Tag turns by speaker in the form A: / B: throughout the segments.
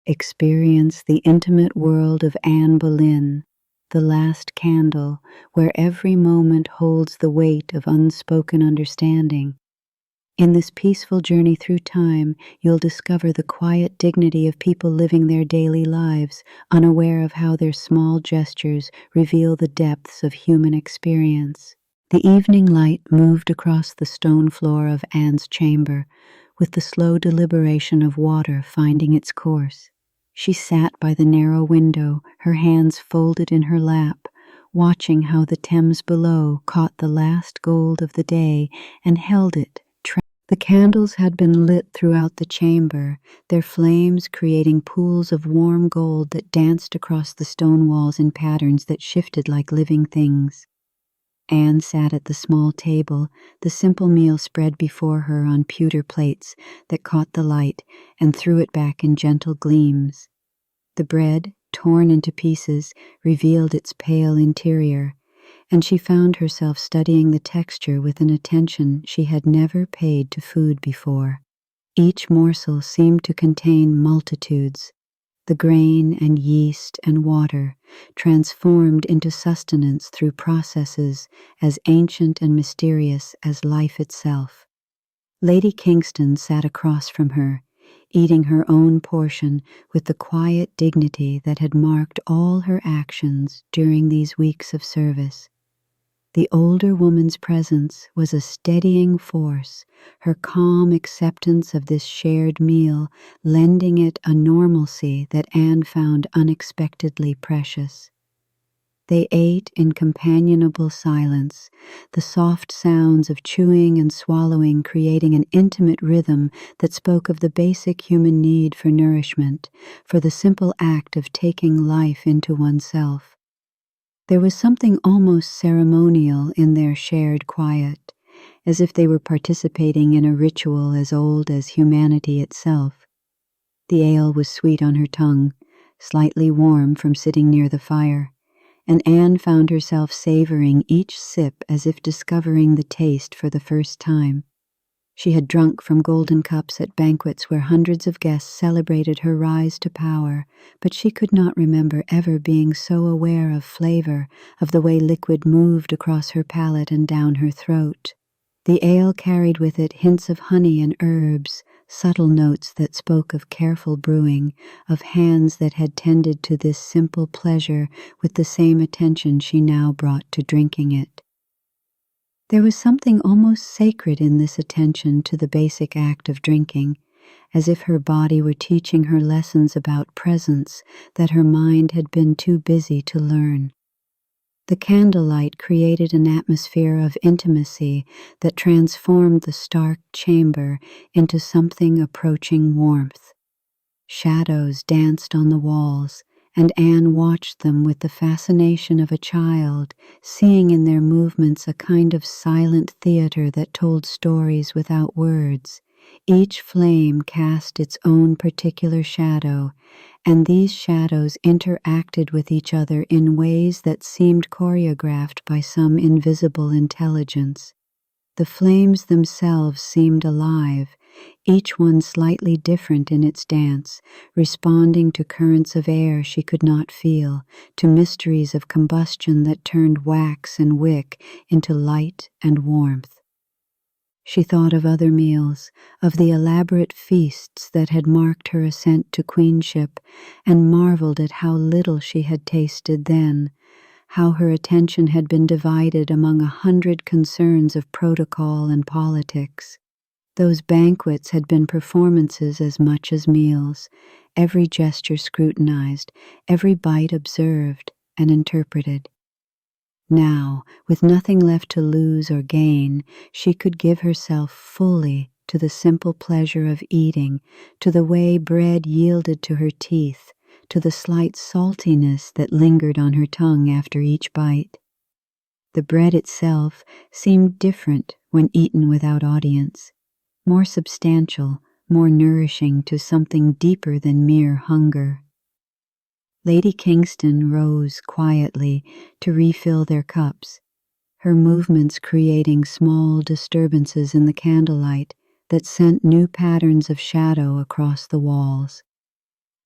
A: experience the intimate world of Anne Boleyn, the last candle, where every moment holds the weight of unspoken understanding. In this peaceful journey through time, you'll discover the quiet dignity of people living their daily lives, unaware of how their small gestures reveal the depths of human experience. The evening light moved across the stone floor of Anne's chamber, with the slow deliberation of water finding its course. She sat by the narrow window, her hands folded in her lap, watching how the Thames below caught the last gold of the day and held it. The candles had been lit throughout the chamber, their flames creating pools of warm gold that danced across the stone walls in patterns that shifted like living things. Anne sat at the small table, the simple meal spread before her on pewter plates that caught the light and threw it back in gentle gleams. The bread, torn into pieces, revealed its pale interior, and she found herself studying the texture with an attention she had never paid to food before. Each morsel seemed to contain multitudes, the grain and yeast and water, transformed into sustenance through processes as ancient and mysterious as life itself. Lady Kingston sat across from her, eating her own portion with the quiet dignity that had marked all her actions during these weeks of service. The older woman's presence was a steadying force, her calm acceptance of this shared meal lending it a normalcy that Anne found unexpectedly precious. They ate in companionable silence, the soft sounds of chewing and swallowing creating an intimate rhythm that spoke of the basic human need for nourishment, for the simple act of taking life into oneself. There was something almost ceremonial in their shared quiet, as if they were participating in a ritual as old as humanity itself. The ale was sweet on her tongue, slightly warm from sitting near the fire, and Anne found herself savoring each sip as if discovering the taste for the first time. She had drunk from golden cups at banquets where hundreds of guests celebrated her rise to power, but she could not remember ever being so aware of flavor, of the way liquid moved across her palate and down her throat. The ale carried with it hints of honey and herbs, subtle notes that spoke of careful brewing, of hands that had tended to this simple pleasure with the same attention she now brought to drinking it. There was something almost sacred in this attention to the basic act of drinking, as if her body were teaching her lessons about presence that her mind had been too busy to learn. The candlelight created an atmosphere of intimacy that transformed the stark chamber into something approaching warmth. Shadows danced on the walls, and Anne watched them with the fascination of a child, seeing in their movements a kind of silent theater that told stories without words. Each flame cast its own particular shadow, and these shadows interacted with each other in ways that seemed choreographed by some invisible intelligence. The flames themselves seemed alive, each one slightly different in its dance, responding to currents of air she could not feel, to mysteries of combustion that turned wax and wick into light and warmth. She thought of other meals, of the elaborate feasts that had marked her ascent to queenship, and marveled at how little she had tasted then, how her attention had been divided among 100 concerns of protocol and politics. Those banquets had been performances as much as meals, every gesture scrutinized, every bite observed and interpreted. Now, with nothing left to lose or gain, she could give herself fully to the simple pleasure of eating, to the way bread yielded to her teeth, to the slight saltiness that lingered on her tongue after each bite. The bread itself seemed different when eaten without audience, more substantial, more nourishing to something deeper than mere hunger. Lady Kingston rose quietly to refill their cups, her movements creating small disturbances in the candlelight that sent new patterns of shadow across the walls.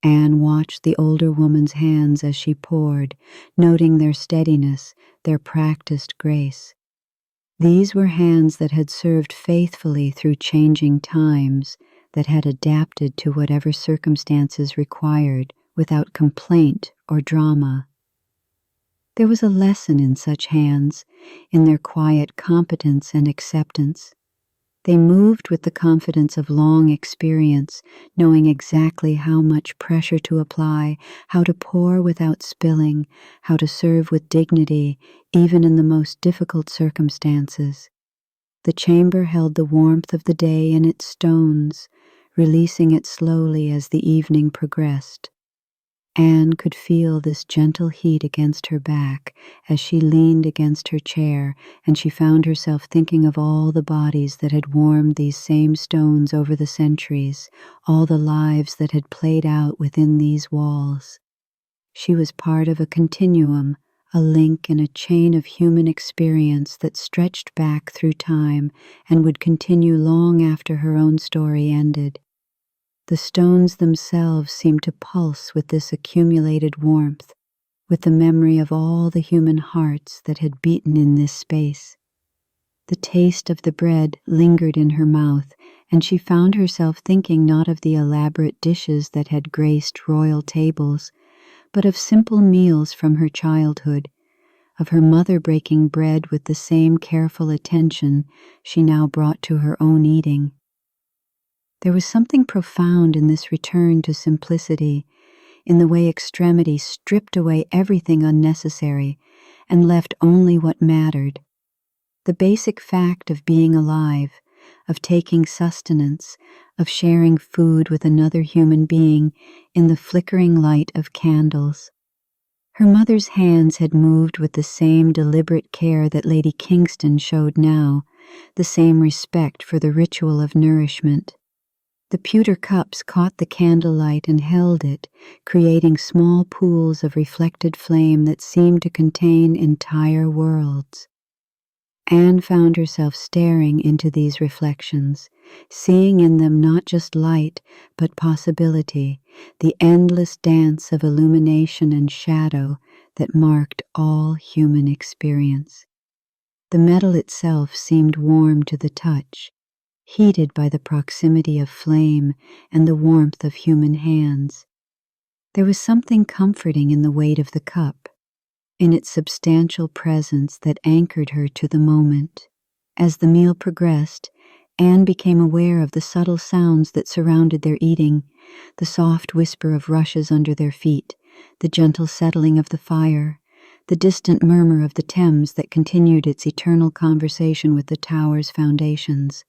A: Anne watched the older woman's hands as she poured, noting their steadiness, their practiced grace. These were hands that had served faithfully through changing times, that had adapted to whatever circumstances required, without complaint or drama. There was a lesson in such hands, in their quiet competence and acceptance. They moved with the confidence of long experience, knowing exactly how much pressure to apply, how to pour without spilling, how to serve with dignity, even in the most difficult circumstances. The chamber held the warmth of the day in its stones, releasing it slowly as the evening progressed. Anne could feel this gentle heat against her back as she leaned against her chair, and she found herself thinking of all the bodies that had warmed these same stones over the centuries, all the lives that had played out within these walls. She was part of a continuum, a link in a chain of human experience that stretched back through time and would continue long after her own story ended. The stones themselves seemed to pulse with this accumulated warmth, with the memory of all the human hearts that had beaten in this space. The taste of the bread lingered in her mouth, and she found herself thinking not of the elaborate dishes that had graced royal tables, but of simple meals from her childhood, of her mother breaking bread with the same careful attention she now brought to her own eating. There was something profound in this return to simplicity, in the way extremity stripped away everything unnecessary and left only what mattered. The basic fact of being alive, of taking sustenance, of sharing food with another human being in the flickering light of candles. Her mother's hands had moved with the same deliberate care that Lady Kingston showed now, the same respect for the ritual of nourishment. The pewter cups caught the candlelight and held it, creating small pools of reflected flame that seemed to contain entire worlds. Anne found herself staring into these reflections, seeing in them not just light, but possibility, the endless dance of illumination and shadow that marked all human experience. The metal itself seemed warm to the touch, heated by the proximity of flame and the warmth of human hands. There was something comforting in the weight of the cup, in its substantial presence that anchored her to the moment. As the meal progressed, Anne became aware of the subtle sounds that surrounded their eating, the soft whisper of rushes under their feet, the gentle settling of the fire, the distant murmur of the Thames that continued its eternal conversation with the tower's foundations.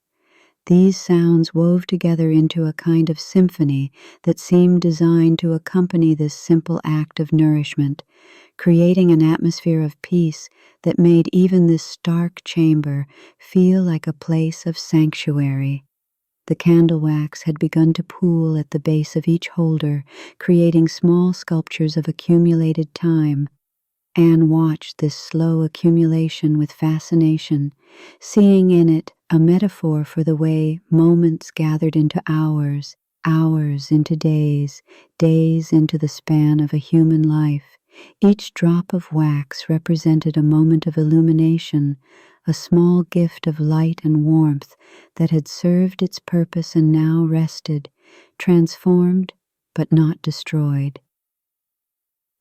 A: These sounds wove together into a kind of symphony that seemed designed to accompany this simple act of nourishment, creating an atmosphere of peace that made even this stark chamber feel like a place of sanctuary. The candle wax had begun to pool at the base of each holder, creating small sculptures of accumulated time. Anne watched this slow accumulation with fascination, seeing in it a metaphor for the way moments gathered into hours, hours into days, days into the span of a human life. Each drop of wax represented a moment of illumination, a small gift of light and warmth that had served its purpose and now rested, transformed but not destroyed.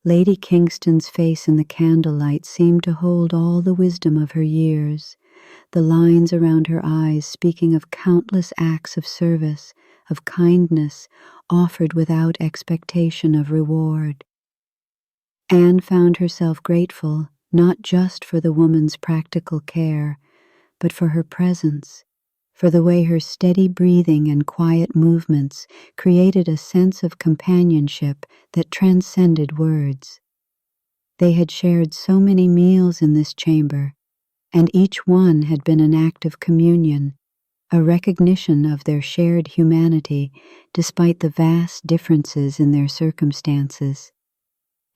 A: Lady Kingston's face in the candlelight seemed to hold all the wisdom of her years, the lines around her eyes speaking of countless acts of service, of kindness, offered without expectation of reward. Anne found herself grateful not just for the woman's practical care, but for her presence, for the way her steady breathing and quiet movements created a sense of companionship that transcended words. They had shared so many meals in this chamber, and each one had been an act of communion, a recognition of their shared humanity despite the vast differences in their circumstances.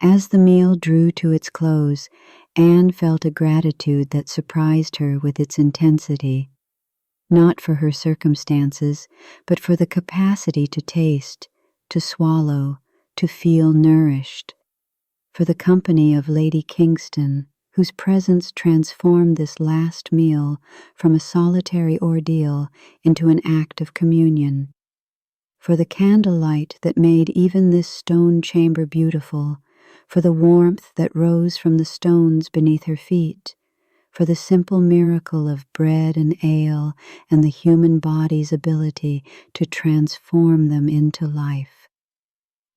A: As the meal drew to its close, Anne felt a gratitude that surprised her with its intensity, not for her circumstances, but for the capacity to taste, to swallow, to feel nourished, for the company of Lady Kingston, whose presence transformed this last meal from a solitary ordeal into an act of communion, for the candlelight that made even this stone chamber beautiful, for the warmth that rose from the stones beneath her feet, for the simple miracle of bread and ale and the human body's ability to transform them into life.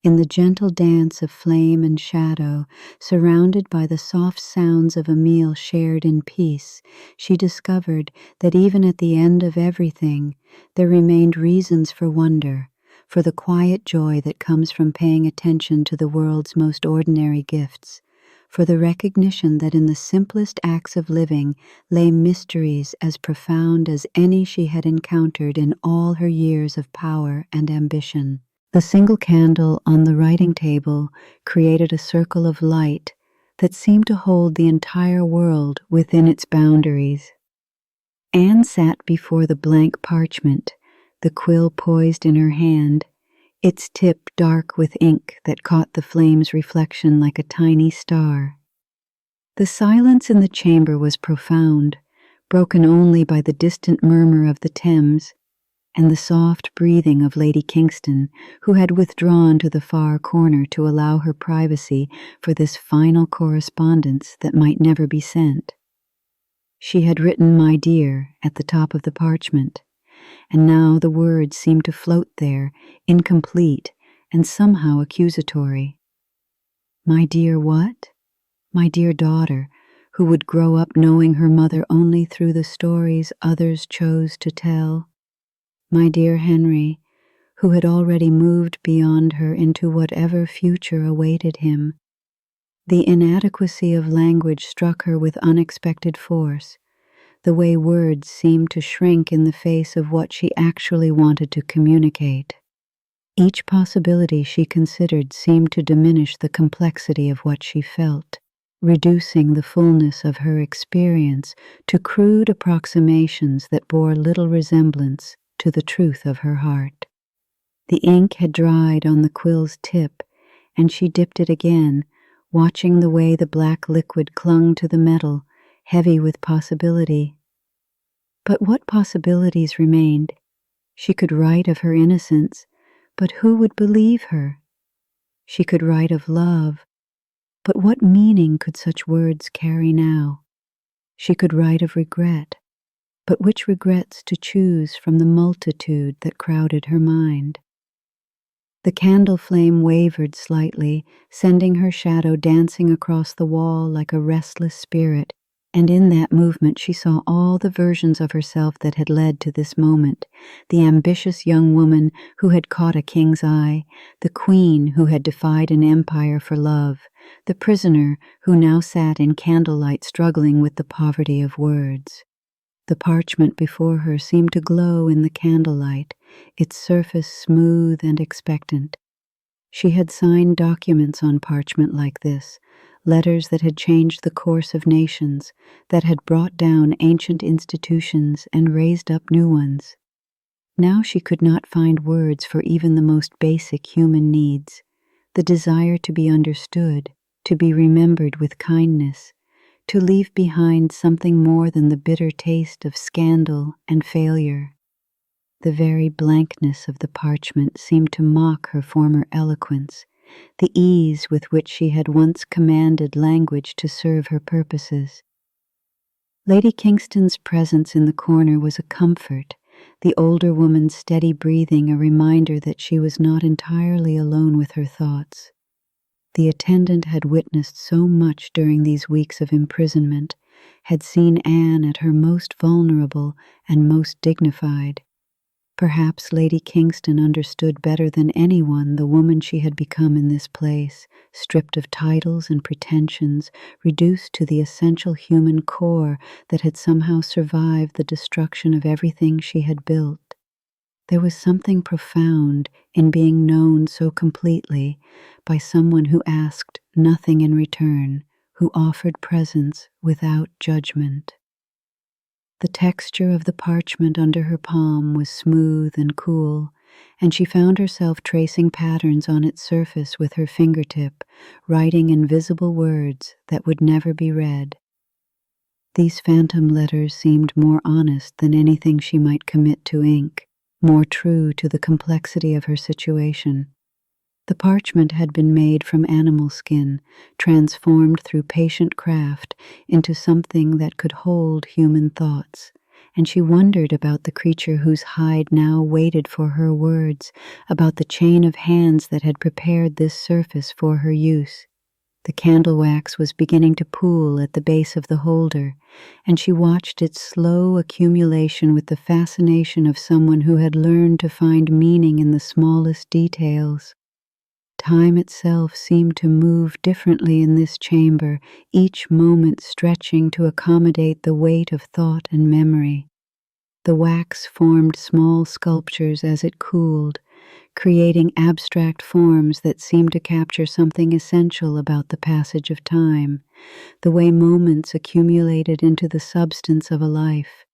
A: In the gentle dance of flame and shadow, surrounded by the soft sounds of a meal shared in peace, she discovered that even at the end of everything, there remained reasons for wonder, for the quiet joy that comes from paying attention to the world's most ordinary gifts, for the recognition that in the simplest acts of living lay mysteries as profound as any she had encountered in all her years of power and ambition. The single candle on the writing table created a circle of light that seemed to hold the entire world within its boundaries. Anne sat before the blank parchment, the quill poised in her hand, its tip dark with ink that caught the flame's reflection like a tiny star. The silence in the chamber was profound, broken only by the distant murmur of the Thames and the soft breathing of Lady Kingston, who had withdrawn to the far corner to allow her privacy for this final correspondence that might never be sent. She had written "My dear" at the top of the parchment, and now the words seemed to float there, incomplete and somehow accusatory. My dear what? My dear daughter, who would grow up knowing her mother only through the stories others chose to tell. My dear Henry, who had already moved beyond her into whatever future awaited him. The inadequacy of language struck her with unexpected force, the way words seemed to shrink in the face of what she actually wanted to communicate. Each possibility she considered seemed to diminish the complexity of what she felt, reducing the fullness of her experience to crude approximations that bore little resemblance to the truth of her heart. The ink had dried on the quill's tip, and she dipped it again, watching the way the black liquid clung to the metal, heavy with possibility. But what possibilities remained? She could write of her innocence, but who would believe her? She could write of love, but what meaning could such words carry now? She could write of regret, but which regrets to choose from the multitude that crowded her mind? The candle flame wavered slightly, sending her shadow dancing across the wall like a restless spirit, and in that movement she saw all the versions of herself that had led to this moment: the ambitious young woman who had caught a king's eye, the queen who had defied an empire for love, the prisoner who now sat in candlelight struggling with the poverty of words. The parchment before her seemed to glow in the candlelight, its surface smooth and expectant. She had signed documents on parchment like this, letters that had changed the course of nations, that had brought down ancient institutions and raised up new ones. Now she could not find words for even the most basic human needs: the desire to be understood, to be remembered with kindness, to leave behind something more than the bitter taste of scandal and failure. The very blankness of the parchment seemed to mock her former eloquence, the ease with which she had once commanded language to serve her purposes. Lady Kingston's presence in the corner was a comfort, the older woman's steady breathing a reminder that she was not entirely alone with her thoughts. The attendant had witnessed so much during these weeks of imprisonment, had seen Anne at her most vulnerable and most dignified. Perhaps Lady Kingston understood better than anyone the woman she had become in this place, stripped of titles and pretensions, reduced to the essential human core that had somehow survived the destruction of everything she had built. There was something profound in being known so completely by someone who asked nothing in return, who offered presence without judgment. The texture of the parchment under her palm was smooth and cool, and she found herself tracing patterns on its surface with her fingertip, writing invisible words that would never be read. These phantom letters seemed more honest than anything she might commit to ink, more true to the complexity of her situation. The parchment had been made from animal skin, transformed through patient craft into something that could hold human thoughts, and she wondered about the creature whose hide now waited for her words, about the chain of hands that had prepared this surface for her use. The candle wax was beginning to pool at the base of the holder, and she watched its slow accumulation with the fascination of someone who had learned to find meaning in the smallest details. Time itself seemed to move differently in this chamber, each moment stretching to accommodate the weight of thought and memory. The wax formed small sculptures as it cooled, creating abstract forms that seemed to capture something essential about the passage of time, the way moments accumulated into the substance of a life.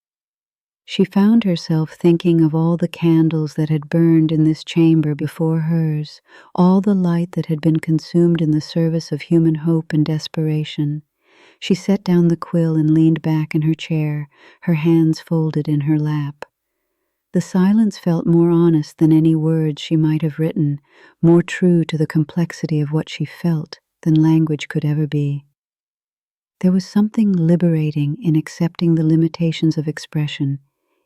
A: She found herself thinking of all the candles that had burned in this chamber before hers, all the light that had been consumed in the service of human hope and desperation. She set down the quill and leaned back in her chair, her hands folded in her lap. The silence felt more honest than any words she might have written, more true to the complexity of what she felt than language could ever be. There was something liberating in accepting the limitations of expression,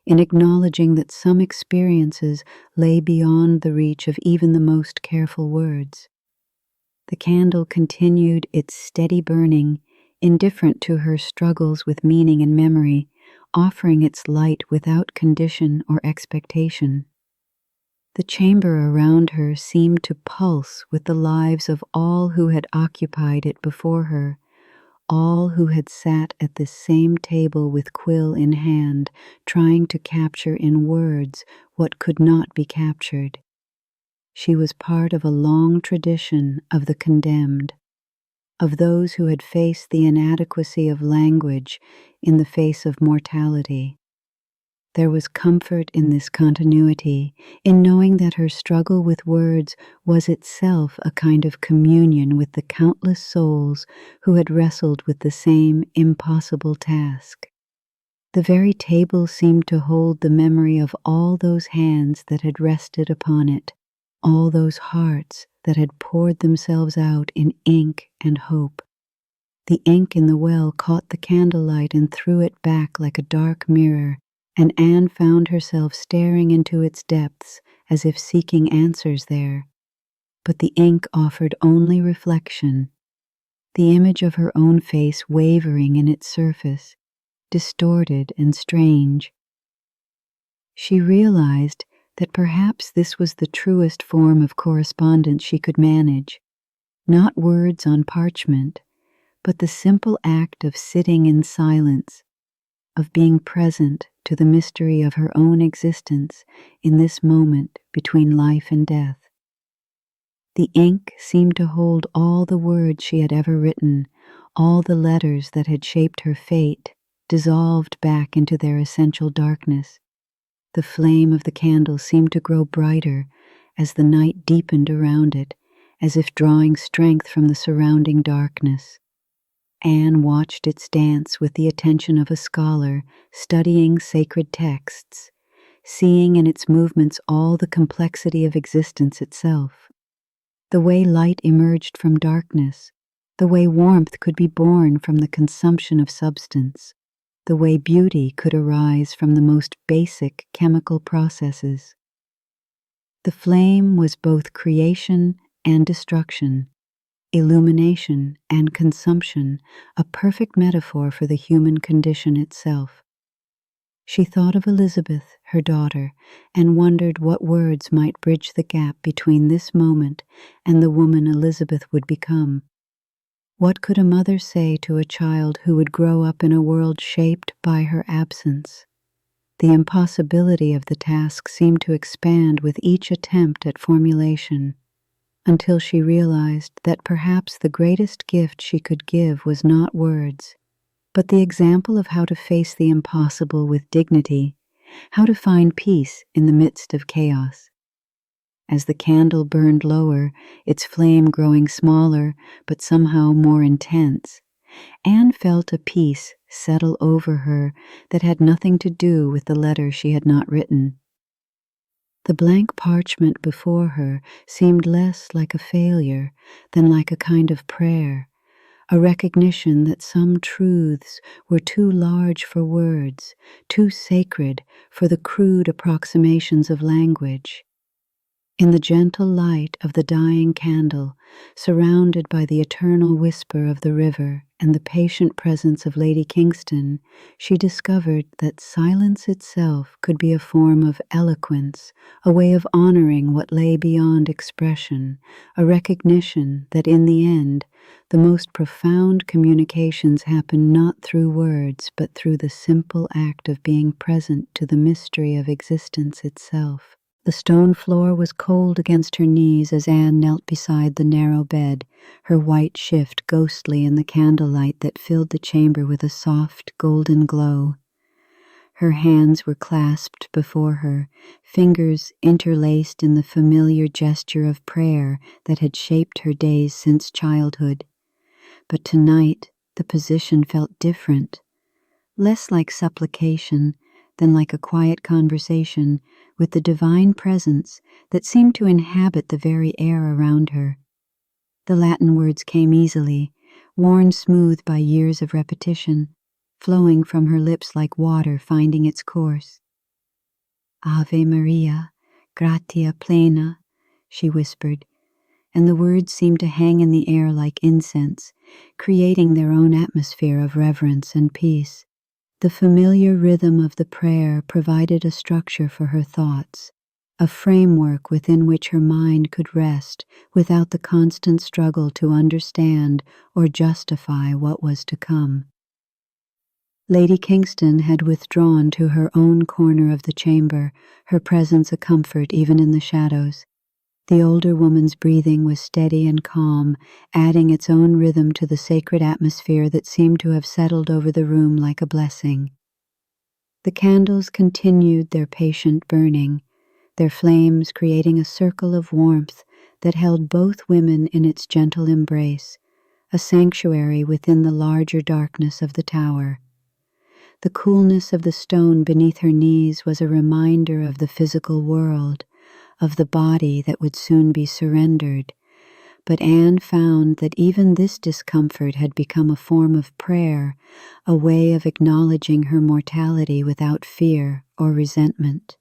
A: in acknowledging that some experiences lay beyond the reach of even the most careful words. The candle continued its steady burning, indifferent to her struggles with meaning and memory, offering its light without condition or expectation. The chamber around her seemed to pulse with the lives of all who had occupied it before her, all who had sat at this same table with quill in hand, trying to capture in words what could not be captured. She was part of a long tradition of the condemned, of those who had faced the inadequacy of language in the face of mortality. There was comfort in this continuity, in knowing that her struggle with words was itself a kind of communion with the countless souls who had wrestled with the same impossible task. The very table seemed to hold the memory of all those hands that had rested upon it, all those hearts that had poured themselves out in ink and hope. The ink in the well caught the candlelight and threw it back like a dark mirror, and Anne found herself staring into its depths as if seeking answers there. But the ink offered only reflection, the image of her own face wavering in its surface, distorted and strange. She realized that perhaps this was the truest form of correspondence she could manage, not words on parchment, but the simple act of sitting in silence, of being present to the mystery of her own existence in this moment between life and death. The ink seemed to hold all the words she had ever written, all the letters that had shaped her fate, dissolved back into their essential darkness. The flame of the candle seemed to grow brighter as the night deepened around it, as if drawing strength from the surrounding darkness. Anne watched its dance with the attention of a scholar studying sacred texts, seeing in its movements all the complexity of existence itself. The way light emerged from darkness, the way warmth could be born from the consumption of substance, the way beauty could arise from the most basic chemical processes. The flame was both creation and destruction, illumination and consumption, a perfect metaphor for the human condition itself. She thought of Elizabeth, her daughter, and wondered what words might bridge the gap between this moment and the woman Elizabeth would become. What could a mother say to a child who would grow up in a world shaped by her absence? The impossibility of the task seemed to expand with each attempt at formulation, until she realized that perhaps the greatest gift she could give was not words, but the example of how to face the impossible with dignity, how to find peace in the midst of chaos. as the candle burned lower, its flame growing smaller, but somehow more intense. Anne felt a peace settle over her that had nothing to do with the letter she had not written. The blank parchment before her seemed less like a failure than like a kind of prayer, a recognition that some truths were too large for words, too sacred for the crude approximations of language. In the gentle light of the dying candle, surrounded by the eternal whisper of the river and the patient presence of Lady Kingston, she discovered that silence itself could be a form of eloquence, a way of honoring what lay beyond expression, a recognition that in the end, the most profound communications happen not through words, but through the simple act of being present to the mystery of existence itself. The stone floor was cold against her knees as Anne knelt beside the narrow bed, her white shift ghostly in the candlelight that filled the chamber with a soft, golden glow. Her hands were clasped before her, fingers interlaced in the familiar gesture of prayer that had shaped her days since childhood. But tonight the position felt different, less like supplication than like a quiet conversation with the divine presence that seemed to inhabit the very air around her. The Latin words came easily, worn smooth by years of repetition, flowing from her lips like water finding its course. Ave Maria, gratia plena, she whispered, and the words seemed to hang in the air like incense, creating their own atmosphere of reverence and peace. The familiar rhythm of the prayer provided a structure for her thoughts, a framework within which her mind could rest without the constant struggle to understand or justify what was to come. Lady Kingston had withdrawn to her own corner of the chamber, her presence a comfort even in the shadows. The older woman's breathing was steady and calm, adding its own rhythm to the sacred atmosphere that seemed to have settled over the room like a blessing. The candles continued their patient burning, their flames creating a circle of warmth that held both women in its gentle embrace, a sanctuary within the larger darkness of the tower. The coolness of the stone beneath her knees was a reminder of the physical world, of the body that would soon be surrendered, but Anne found that even this discomfort had become a form of prayer, a way of acknowledging her mortality without fear or resentment.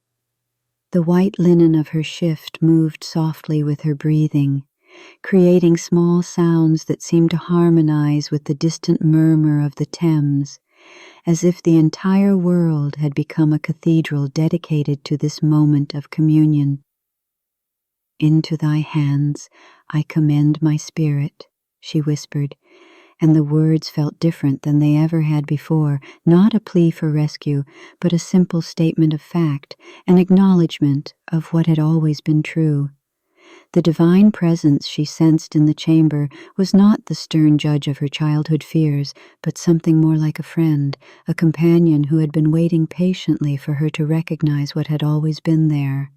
A: The white linen of her shift moved softly with her breathing, creating small sounds that seemed to harmonize with the distant murmur of the Thames, as if the entire world had become a cathedral dedicated to this moment of communion. Into thy hands I commend my spirit, she whispered, and the words felt different than they ever had before, not a plea for rescue, but a simple statement of fact, an acknowledgement of what had always been true. The divine presence she sensed in the chamber was not the stern judge of her childhood fears, but something more like a friend, a companion who had been waiting patiently for her to recognize what had always been there.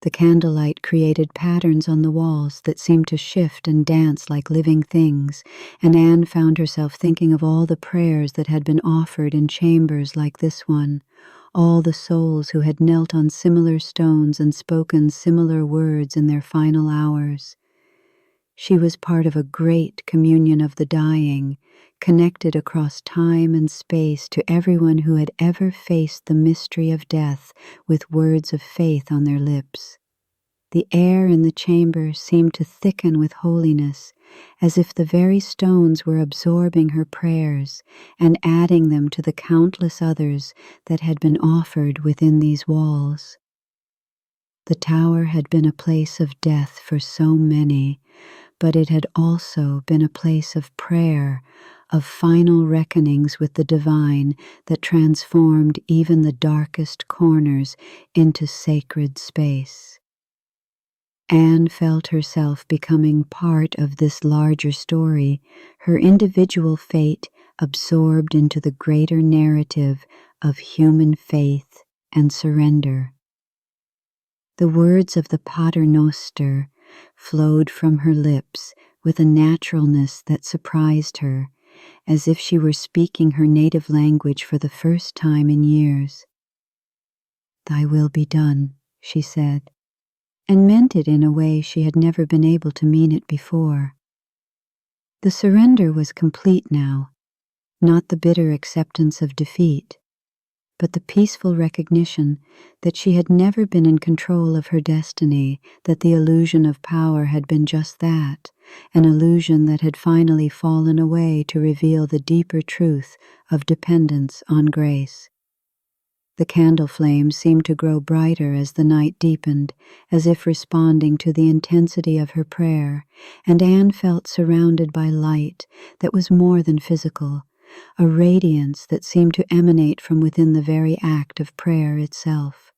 A: The candlelight created patterns on the walls that seemed to shift and dance like living things, and Anne found herself thinking of all the prayers that had been offered in chambers like this one, all the souls who had knelt on similar stones and spoken similar words in their final hours. She was part of a great communion of the dying, connected across time and space to everyone who had ever faced the mystery of death with words of faith on their lips. The air in the chamber seemed to thicken with holiness, as if the very stones were absorbing her prayers and adding them to the countless others that had been offered within these walls. The tower had been a place of death for so many, but it had also been a place of prayer, of final reckonings with the divine that transformed even the darkest corners into sacred space. Anne felt herself becoming part of this larger story, her individual fate absorbed into the greater narrative of human faith and surrender. The words of the Pater Noster flowed from her lips with a naturalness that surprised her, as if she were speaking her native language for the first time in years. "Thy will be done," she said, and meant it in a way she had never been able to mean it before. The surrender was complete now, not the bitter acceptance of defeat, but the peaceful recognition that she had never been in control of her destiny, that the illusion of power had been just that, an illusion that had finally fallen away to reveal the deeper truth of dependence on grace. The candle flame seemed to grow brighter as the night deepened, as if responding to the intensity of her prayer, and Anne felt surrounded by light that was more than physical, a radiance that seemed to emanate from within the very act of prayer itself.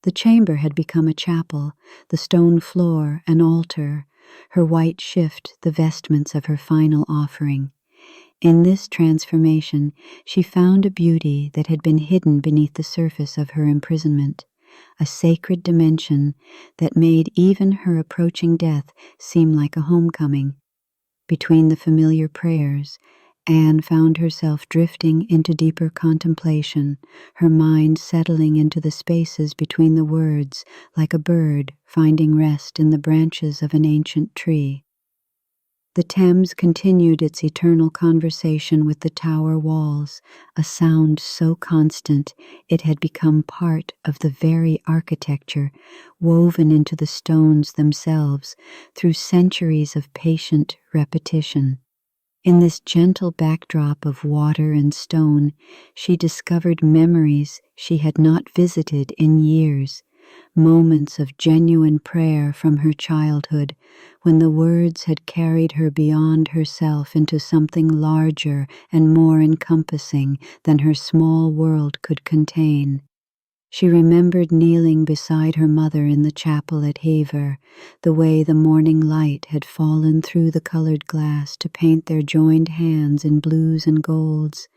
A: The chamber had become a chapel, the stone floor an altar, her white shift the vestments of her final offering. In this transformation, she found a beauty that had been hidden beneath the surface of her imprisonment, a sacred dimension that made even her approaching death seem like a homecoming. Between the familiar prayers, Anne found herself drifting into deeper contemplation, her mind settling into the spaces between the words like a bird finding rest in the branches of an ancient tree. The Thames continued its eternal conversation with the tower walls, a sound so constant it had become part of the very architecture, woven into the stones themselves through centuries of patient repetition. In this gentle backdrop of water and stone, she discovered memories she had not visited in years, moments of genuine prayer from her childhood, when the words had carried her beyond herself into something larger and more encompassing than her small world could contain. She remembered kneeling beside her mother in the chapel at Hever, the way the morning light had fallen through the colored glass to paint their joined hands in blues and golds.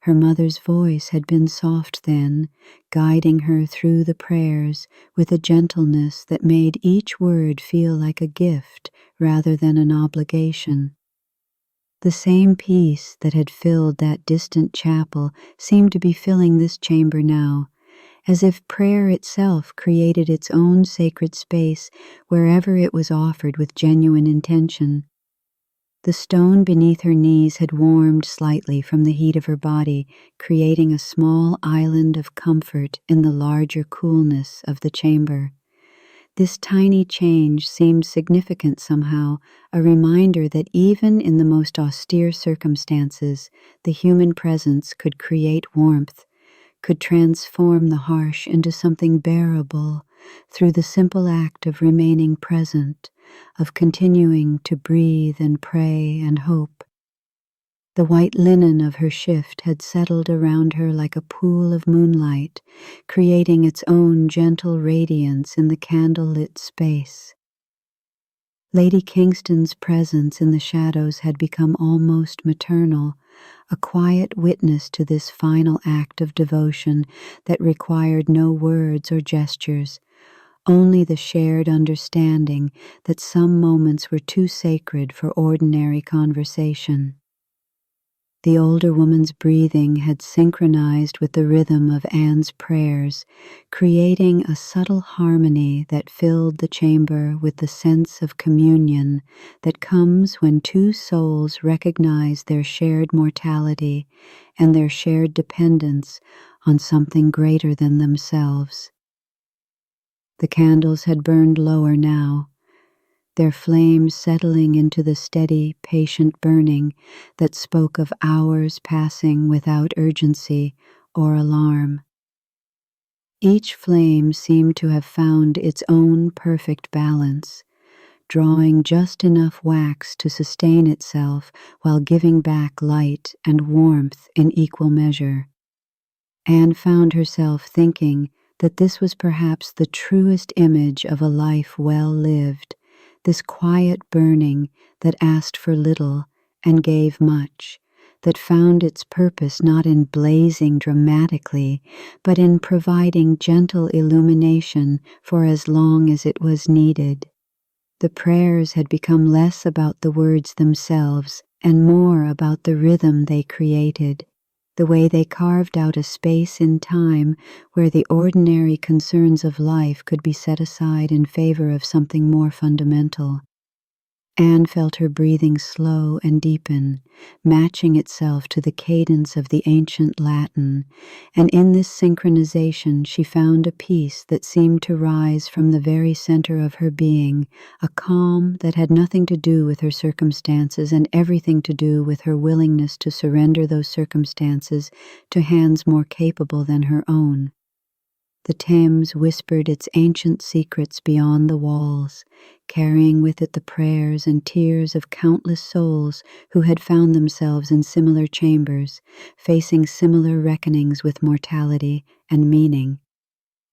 A: Her mother's voice had been soft then, guiding her through the prayers with a gentleness that made each word feel like a gift rather than an obligation. The same peace that had filled that distant chapel seemed to be filling this chamber now, as if prayer itself created its own sacred space wherever it was offered with genuine intention. The stone beneath her knees had warmed slightly from the heat of her body, creating a small island of comfort in the larger coolness of the chamber. This tiny change seemed significant somehow, a reminder that even in the most austere circumstances, the human presence could create warmth, could transform the harsh into something bearable through the simple act of remaining present, of continuing to breathe and pray and hope. The white linen of her shift had settled around her like a pool of moonlight, creating its own gentle radiance in the candle-lit space. Lady Kingston's presence in the shadows had become almost maternal, a quiet witness to this final act of devotion that required no words or gestures, only the shared understanding that some moments were too sacred for ordinary conversation. The older woman's breathing had synchronized with the rhythm of Anne's prayers, creating a subtle harmony that filled the chamber with the sense of communion that comes when two souls recognize their shared mortality and their shared dependence on something greater than themselves. The candles had burned lower now, their flames settling into the steady, patient burning that spoke of hours passing without urgency or alarm. Each flame seemed to have found its own perfect balance, drawing just enough wax to sustain itself while giving back light and warmth in equal measure. Anne found herself thinking that this was perhaps the truest image of a life well lived, this quiet burning that asked for little and gave much, that found its purpose not in blazing dramatically, but in providing gentle illumination for as long as it was needed. The prayers had become less about the words themselves and more about the rhythm they created, the way they carved out a space in time where the ordinary concerns of life could be set aside in favor of something more fundamental. Anne felt her breathing slow and deepen, matching itself to the cadence of the ancient Latin, and in this synchronization she found a peace that seemed to rise from the very center of her being, a calm that had nothing to do with her circumstances and everything to do with her willingness to surrender those circumstances to hands more capable than her own. The Thames whispered its ancient secrets beyond the walls, carrying with it the prayers and tears of countless souls who had found themselves in similar chambers, facing similar reckonings with mortality and meaning.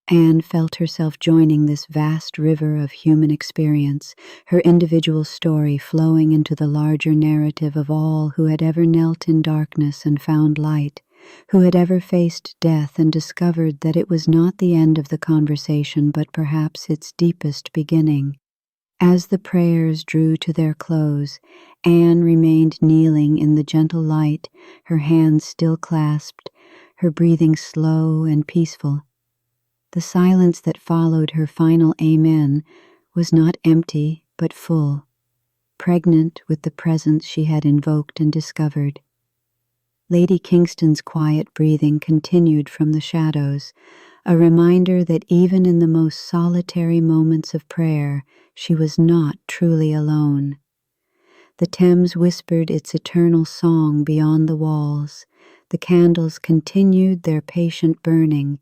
A: Anne felt herself joining this vast river of human experience, her individual story flowing into the larger narrative of all who had ever knelt in darkness and found light, who had ever faced death and discovered that it was not the end of the conversation but perhaps its deepest beginning. As the prayers drew to their close, Anne remained kneeling in the gentle light, her hands still clasped, her breathing slow and peaceful. The silence that followed her final amen was not empty but full, pregnant with the presence she had invoked and discovered. Lady Kingston's quiet breathing continued from the shadows, a reminder that even in the most solitary moments of prayer, she was not truly alone. The Thames whispered its eternal song beyond the walls, the candles continued their patient burning,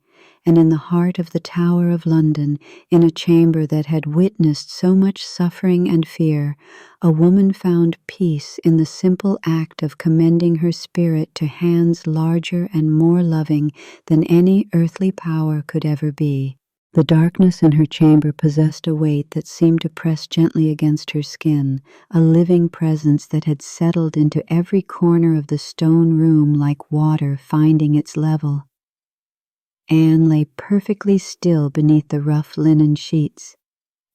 A: and in the heart of the Tower of London, in a chamber that had witnessed so much suffering and fear, a woman found peace in the simple act of commending her spirit to hands larger and more loving than any earthly power could ever be. The darkness in her chamber possessed a weight that seemed to press gently against her skin, a living presence that had settled into every corner of the stone room like water finding its level. Anne lay perfectly still beneath the rough linen sheets,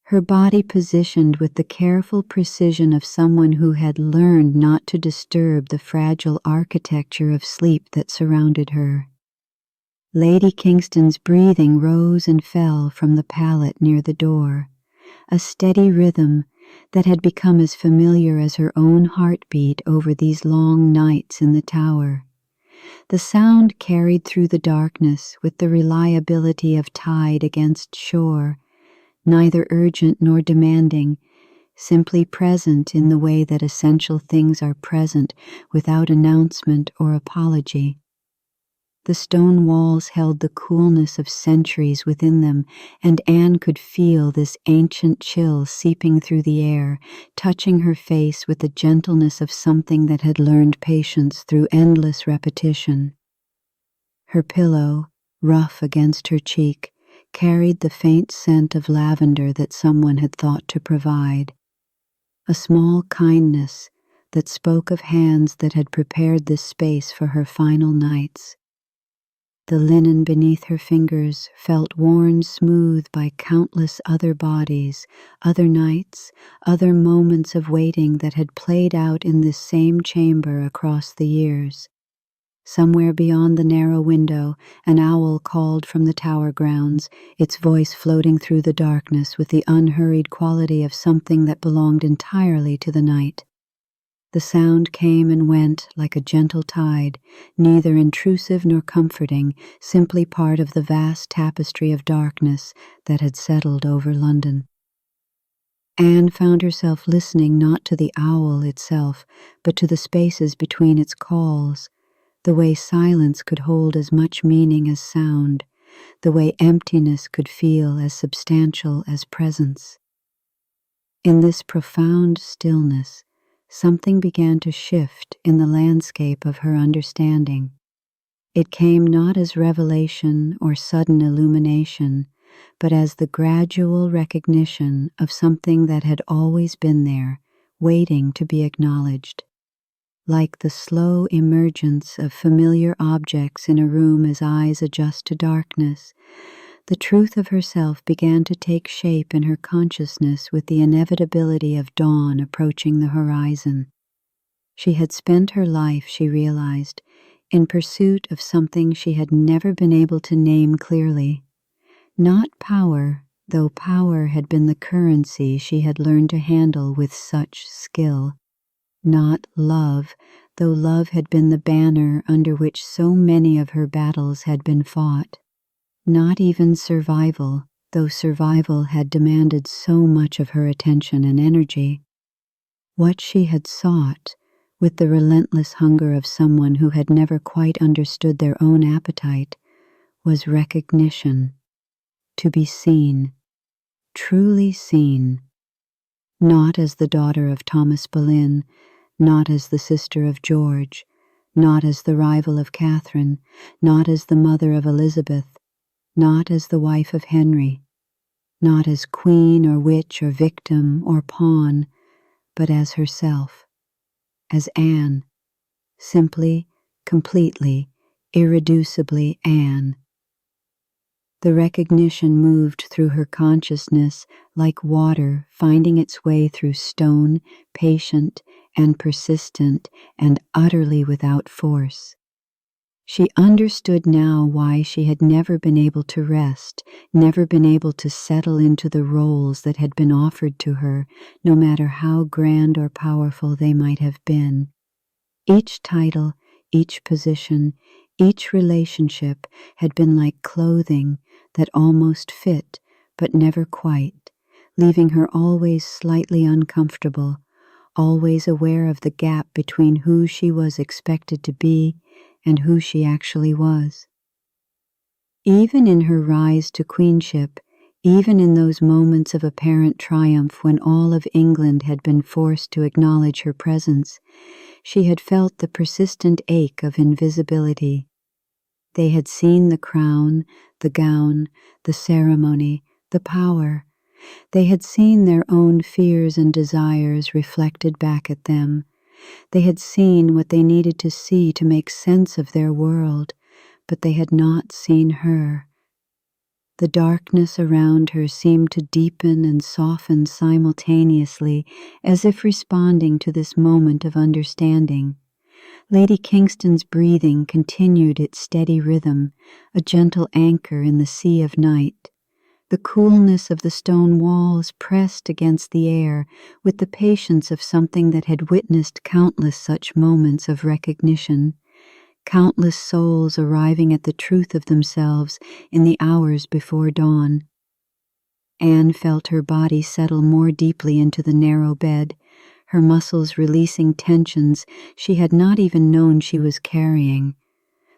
A: her body positioned with the careful precision of someone who had learned not to disturb the fragile architecture of sleep that surrounded her. Lady Kingston's breathing rose and fell from the pallet near the door, a steady rhythm that had become as familiar as her own heartbeat over these long nights in the tower. The sound carried through the darkness with the reliability of tide against shore, neither urgent nor demanding, simply present in the way that essential things are present without announcement or apology. The stone walls held the coolness of centuries within them, and Anne could feel this ancient chill seeping through the air, touching her face with the gentleness of something that had learned patience through endless repetition. Her pillow, rough against her cheek, carried the faint scent of lavender that someone had thought to provide, a small kindness that spoke of hands that had prepared this space for her final nights. The linen beneath her fingers felt worn smooth by countless other bodies, other nights, other moments of waiting that had played out in this same chamber across the years. Somewhere beyond the narrow window, an owl called from the tower grounds, its voice floating through the darkness with the unhurried quality of something that belonged entirely to the night. The sound came and went like a gentle tide, neither intrusive nor comforting, simply part of the vast tapestry of darkness that had settled over London. Anne found herself listening not to the owl itself, but to the spaces between its calls, the way silence could hold as much meaning as sound, the way emptiness could feel as substantial as presence. In this profound stillness, something began to shift in the landscape of her understanding. It came not as revelation or sudden illumination, but as the gradual recognition of something that had always been there, waiting to be acknowledged. like the slow emergence of familiar objects in a room as eyes adjust to darkness. The truth of herself began to take shape in her consciousness with the inevitability of dawn approaching the horizon. She had spent her life, she realized, in pursuit of something she had never been able to name clearly. Not power, though power had been the currency she had learned to handle with such skill. Not love, though love had been the banner under which so many of her battles had been fought. Not even survival, though survival had demanded so much of her attention and energy. What she had sought, with the relentless hunger of someone who had never quite understood their own appetite, was recognition. To be seen, truly seen. Not as the daughter of Thomas Boleyn, not as the sister of George, not as the rival of Catherine, not as the mother of Elizabeth, not as the wife of Henry, not as queen or witch or victim or pawn, but as herself, as Anne, simply, completely, irreducibly Anne. The recognition moved through her consciousness like water finding its way through stone, patient and persistent and utterly without force. She understood now why she had never been able to rest, never been able to settle into the roles that had been offered to her, no matter how grand or powerful they might have been. Each title, each position, each relationship had been like clothing that almost fit, but never quite, leaving her always slightly uncomfortable, always aware of the gap between who she was expected to be and who she actually was. Even in her rise to queenship, even in those moments of apparent triumph when all of England had been forced to acknowledge her presence, she had felt the persistent ache of invisibility. They had seen the crown, the gown, the ceremony, the power. They had seen their own fears and desires reflected back at them. They had seen what they needed to see to make sense of their world, but they had not seen her. The darkness around her seemed to deepen and soften simultaneously, as if responding to this moment of understanding. Lady Kingston's breathing continued its steady rhythm, a gentle anchor in the sea of night. The coolness of the stone walls pressed against the air with the patience of something that had witnessed countless such moments of recognition, countless souls arriving at the truth of themselves in the hours before dawn. Anne felt her body settle more deeply into the narrow bed, her muscles releasing tensions she had not even known she was carrying.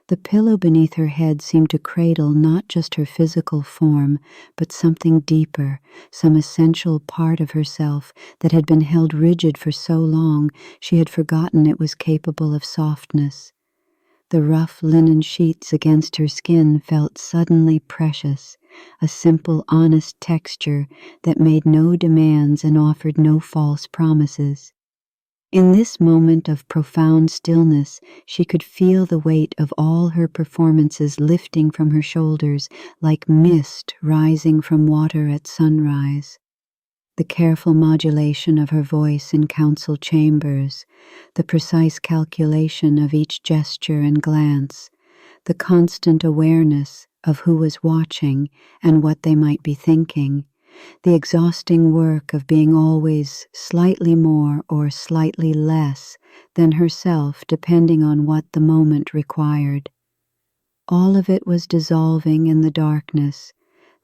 A: The pillow beneath her head seemed to cradle not just her physical form, but something deeper, some essential part of herself that had been held rigid for so long she had forgotten it was capable of softness. The rough linen sheets against her skin felt suddenly precious, a simple, honest texture that made no demands and offered no false promises. In this moment of profound stillness, she could feel the weight of all her performances lifting from her shoulders like mist rising from water at sunrise. The careful modulation of her voice in council chambers, the precise calculation of each gesture and glance, the constant awareness of who was watching and what they might be thinking, the exhausting work of being always slightly more or slightly less than herself depending on what the moment required. All of it was dissolving in the darkness,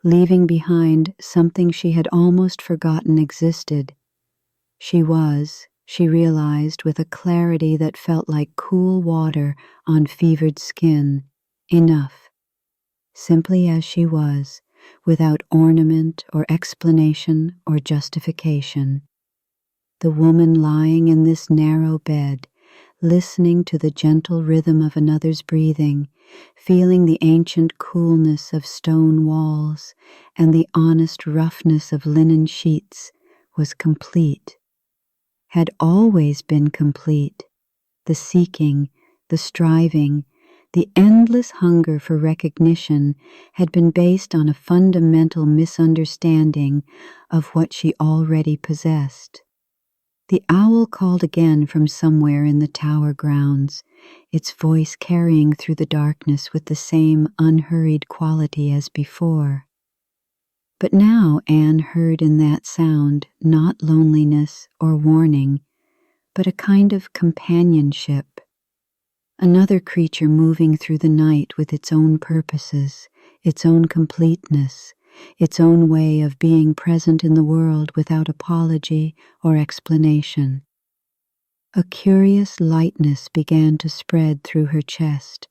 A: leaving behind something she had almost forgotten existed. She realized with a clarity that felt like cool water on fevered skin, enough, simply as she was, without ornament or explanation or justification. The woman lying in this narrow bed, listening to the gentle rhythm of another's breathing, feeling the ancient coolness of stone walls and the honest roughness of linen sheets, was complete, had always been complete. the seeking, the striving, the endless hunger for recognition had been based on a fundamental misunderstanding of what she already possessed. The owl called again from somewhere in the tower grounds, its voice carrying through the darkness with the same unhurried quality as before. But now Anne heard in that sound not loneliness or warning, but a kind of companionship. Another creature moving through the night with its own purposes, its own completeness, its own way of being present in the world without apology or explanation. A curious lightness began to spread through her chest,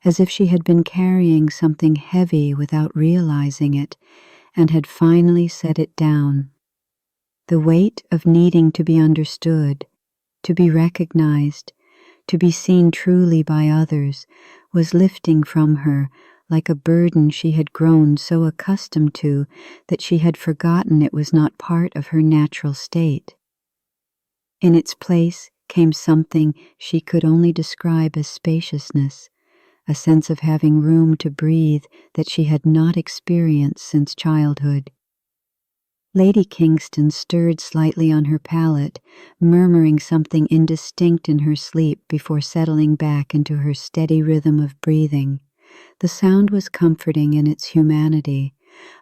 A: as if she had been carrying something heavy without realizing it, and had finally set it down. The weight of needing to be understood, to be recognized, to be seen truly by others, was lifting from her like a burden she had grown so accustomed to that she had forgotten it was not part of her natural state. In its place came something she could only describe as spaciousness, a sense of having room to breathe that she had not experienced since childhood. Lady Kingston stirred slightly on her pallet, murmuring something indistinct in her sleep before settling back into her steady rhythm of breathing. The sound was comforting in its humanity,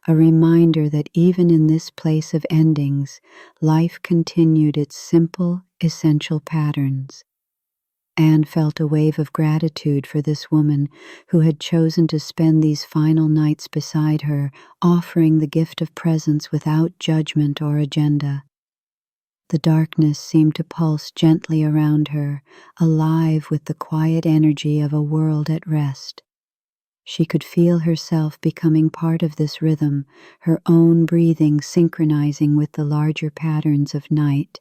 A: a reminder that even in this place of endings, life continued its simple, essential patterns. Anne felt a wave of gratitude for this woman who had chosen to spend these final nights beside her, offering the gift of presence without judgment or agenda. The darkness seemed to pulse gently around her, alive with the quiet energy of a world at rest. She could feel herself becoming part of this rhythm, her own breathing synchronizing with the larger patterns of night.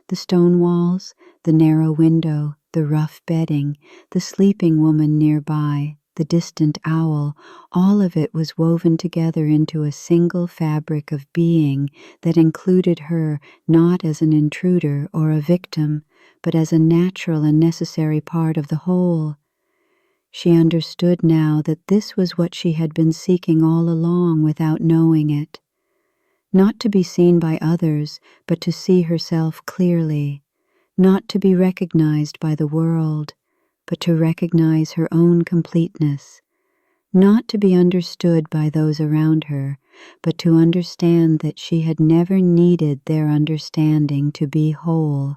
A: The stone walls, the narrow window, the rough bedding, the sleeping woman nearby, the distant owl, all of it was woven together into a single fabric of being that included her not as an intruder or a victim, but as a natural and necessary part of the whole. She understood now that this was what she had been seeking all along without knowing it. Not to be seen by others, but to see herself clearly. Not to be recognized by the world, but to recognize her own completeness. Not to be understood by those around her, but to understand that she had never needed their understanding to be whole.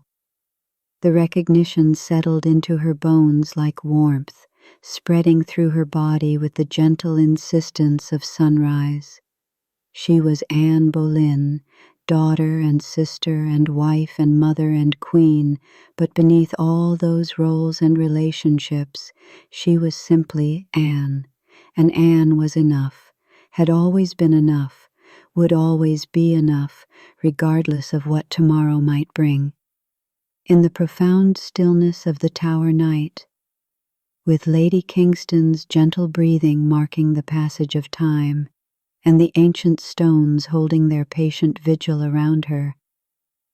A: The recognition settled into her bones like warmth, spreading through her body with the gentle insistence of sunrise. She was Anne Boleyn, daughter and sister and wife and mother and queen, but beneath all those roles and relationships, she was simply Anne, and Anne was enough, had always been enough, would always be enough, regardless of what tomorrow might bring. In the profound stillness of the tower night, with Lady Kingston's gentle breathing marking the passage of time, and the ancient stones holding their patient vigil around her,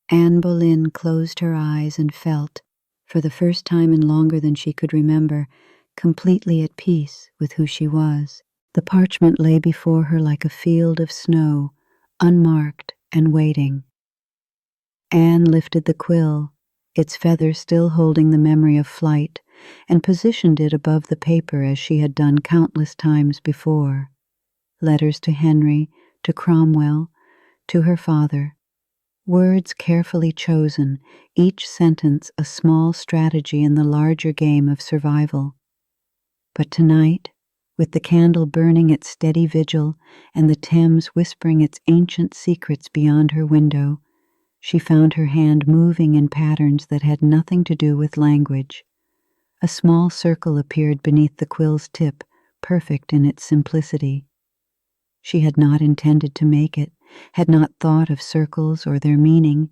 A: Anne Boleyn closed her eyes and felt, for the first time in longer than she could remember, completely at peace with who she was. The parchment lay before her like a field of snow, unmarked and waiting. Anne lifted the quill, its feather still holding the memory of flight, and positioned it above the paper as she had done countless times before. Letters to Henry, to Cromwell, to her father. Words carefully chosen, each sentence a small strategy in the larger game of survival. But tonight, with the candle burning its steady vigil and the Thames whispering its ancient secrets beyond her window, she found her hand moving in patterns that had nothing to do with language. A small circle appeared beneath the quill's tip, perfect in its simplicity. She had not intended to make it, had not thought of circles or their meaning,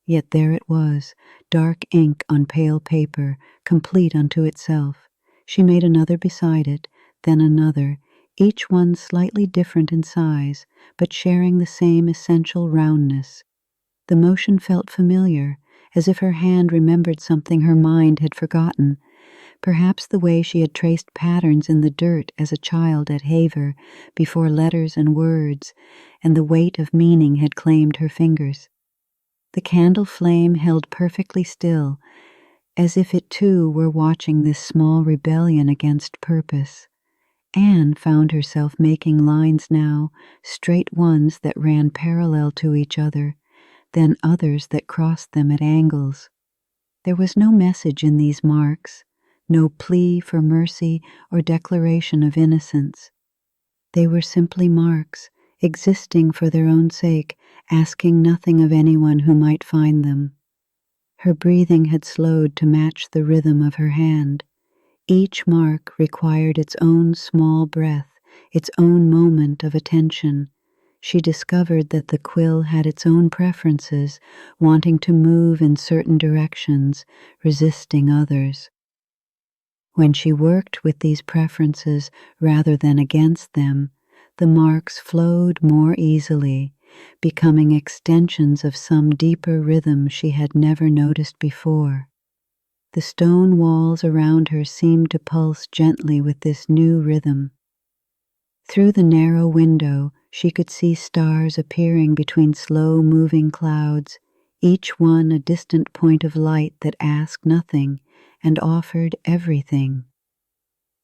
A: yet there it was, dark ink on pale paper, complete unto itself. She made another beside it, then another, each one slightly different in size, but sharing the same essential roundness. The motion felt familiar, as if her hand remembered something her mind had forgotten, perhaps the way she had traced patterns in the dirt as a child at Haver before letters and words, and the weight of meaning had claimed her fingers. The candle flame held perfectly still, as if it too were watching this small rebellion against purpose. Anne found herself making lines now, straight ones that ran parallel to each other, then others that crossed them at angles. There was no message in these marks, no plea for mercy or declaration of innocence. They were simply marks, existing for their own sake, asking nothing of anyone who might find them. Her breathing had slowed to match the rhythm of her hand. Each mark required its own small breath, its own moment of attention. She discovered that the quill had its own preferences, wanting to move in certain directions, resisting others. When she worked with these preferences rather than against them, the marks flowed more easily, becoming extensions of some deeper rhythm she had never noticed before. The stone walls around her seemed to pulse gently with this new rhythm. Through the narrow window, she could see stars appearing between slow-moving clouds, each one a distant point of light that asked nothing and offered everything.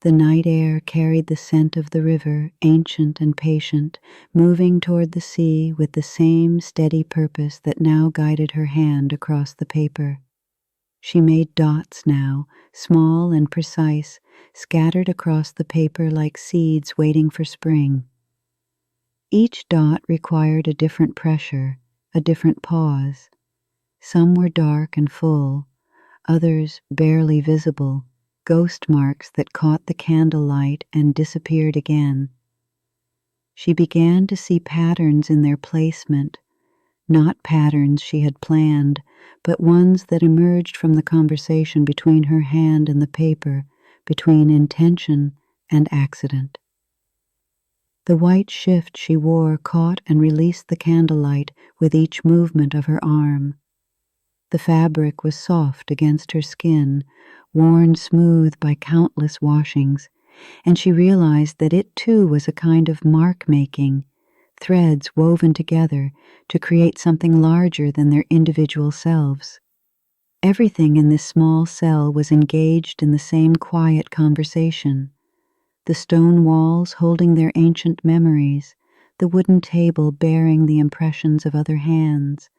A: The night air carried the scent of the river, ancient and patient, moving toward the sea with the same steady purpose that now guided her hand across the paper. She made dots now, small and precise, scattered across the paper like seeds waiting for spring. Each dot required a different pressure, a different pause. Some were dark and full, others barely visible, ghost marks that caught the candlelight and disappeared again. She began to see patterns in their placement, not patterns she had planned, but ones that emerged from the conversation between her hand and the paper, between intention and accident. The white shift she wore caught and released the candlelight with each movement of her arm. The fabric was soft against her skin, worn smooth by countless washings, and she realized that it too was a kind of mark-making, threads woven together to create something larger than their individual selves. Everything in this small cell was engaged in the same quiet conversation. The stone walls holding their ancient memories, the wooden table bearing the impressions of other hands,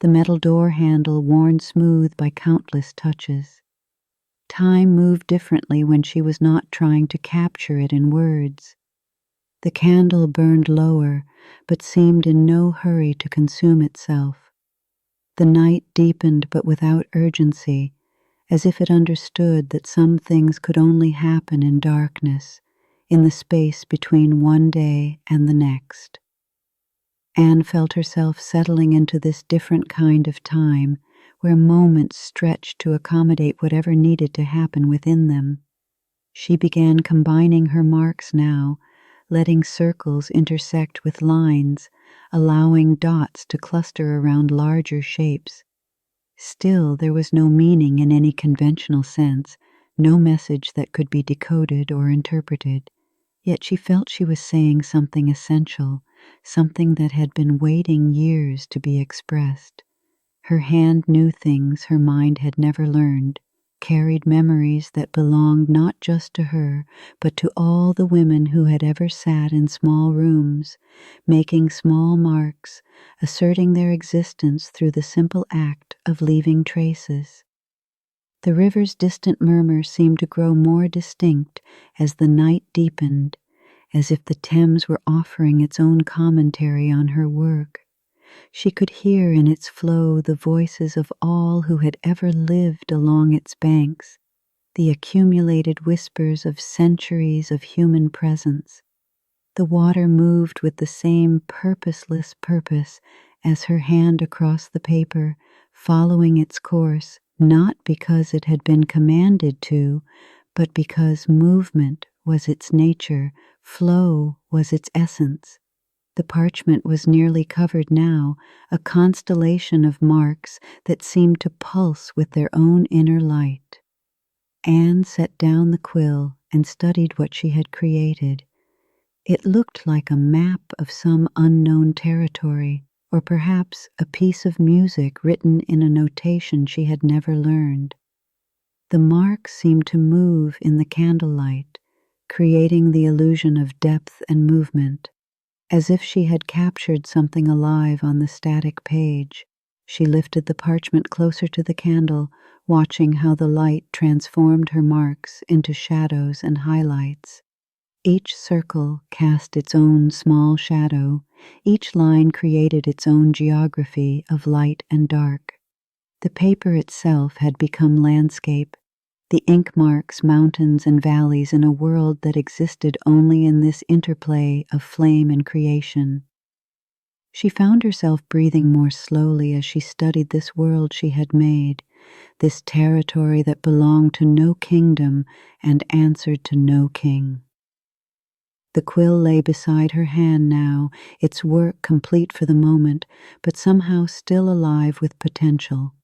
A: the metal door handle worn smooth by countless touches. Time moved differently when she was not trying to capture it in words. The candle burned lower, but seemed in no hurry to consume itself. The night deepened but without urgency, as if it understood that some things could only happen in darkness, in the space between one day and the next. Anne felt herself settling into this different kind of time, where moments stretched to accommodate whatever needed to happen within them. She began combining her marks now, letting circles intersect with lines, allowing dots to cluster around larger shapes. Still, there was no meaning in any conventional sense, no message that could be decoded or interpreted. Yet she felt she was saying something essential, something that had been waiting years to be expressed. Her hand knew things her mind had never learned, carried memories that belonged not just to her, but to all the women who had ever sat in small rooms, making small marks, asserting their existence through the simple act of leaving traces. The river's distant murmur seemed to grow more distinct as the night deepened, as if the Thames were offering its own commentary on her work. She could hear in its flow the voices of all who had ever lived along its banks, the accumulated whispers of centuries of human presence. The water moved with the same purposeless purpose as her hand across the paper, following its course, not because it had been commanded to, but because movement was its nature, flow was its essence. The parchment was nearly covered now, a constellation of marks that seemed to pulse with their own inner light. Anne set down the quill and studied what she had created. It looked like a map of some unknown territory, or perhaps a piece of music written in a notation she had never learned. The marks seemed to move in the candlelight, creating the illusion of depth and movement. As if she had captured something alive on the static page, she lifted the parchment closer to the candle, watching how the light transformed her marks into shadows and highlights. Each circle cast its own small shadow, each line created its own geography of light and dark. The paper itself had become landscape, the ink marks mountains and valleys in a world that existed only in this interplay of flame and creation. She found herself breathing more slowly as she studied this world she had made, this territory that belonged to no kingdom and answered to no king. The quill lay beside her hand now, its work complete for the moment, but somehow still alive with potential.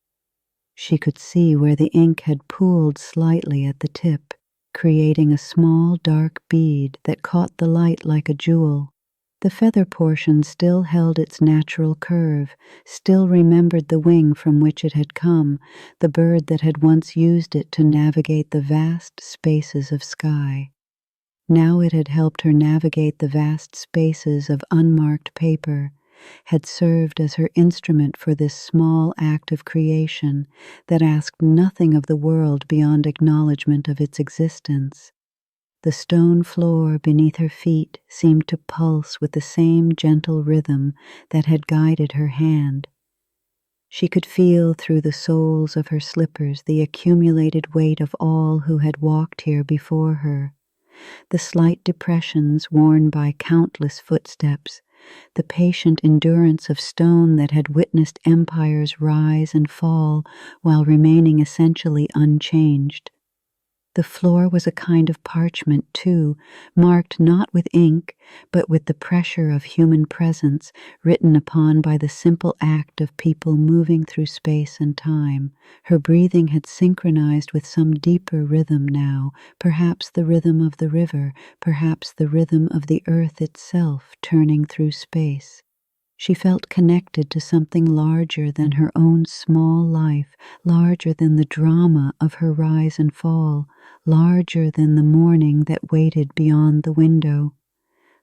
A: She could see where the ink had pooled slightly at the tip, creating a small dark bead that caught the light like a jewel. The feather portion still held its natural curve, still remembered the wing from which it had come, the bird that had once used it to navigate the vast spaces of sky. Now it had helped her navigate the vast spaces of unmarked paper, had served as her instrument for this small act of creation that asked nothing of the world beyond acknowledgement of its existence. The stone floor beneath her feet seemed to pulse with the same gentle rhythm that had guided her hand. She could feel through the soles of her slippers the accumulated weight of all who had walked here before her, the slight depressions worn by countless footsteps, the patient endurance of stone that had witnessed empires rise and fall while remaining essentially unchanged. The floor was a kind of parchment, too, marked not with ink, but with the pressure of human presence, written upon by the simple act of people moving through space and time. Her breathing had synchronized with some deeper rhythm now, perhaps the rhythm of the river, perhaps the rhythm of the earth itself turning through space. She felt connected to something larger than her own small life, larger than the drama of her rise and fall, larger than the morning that waited beyond the window.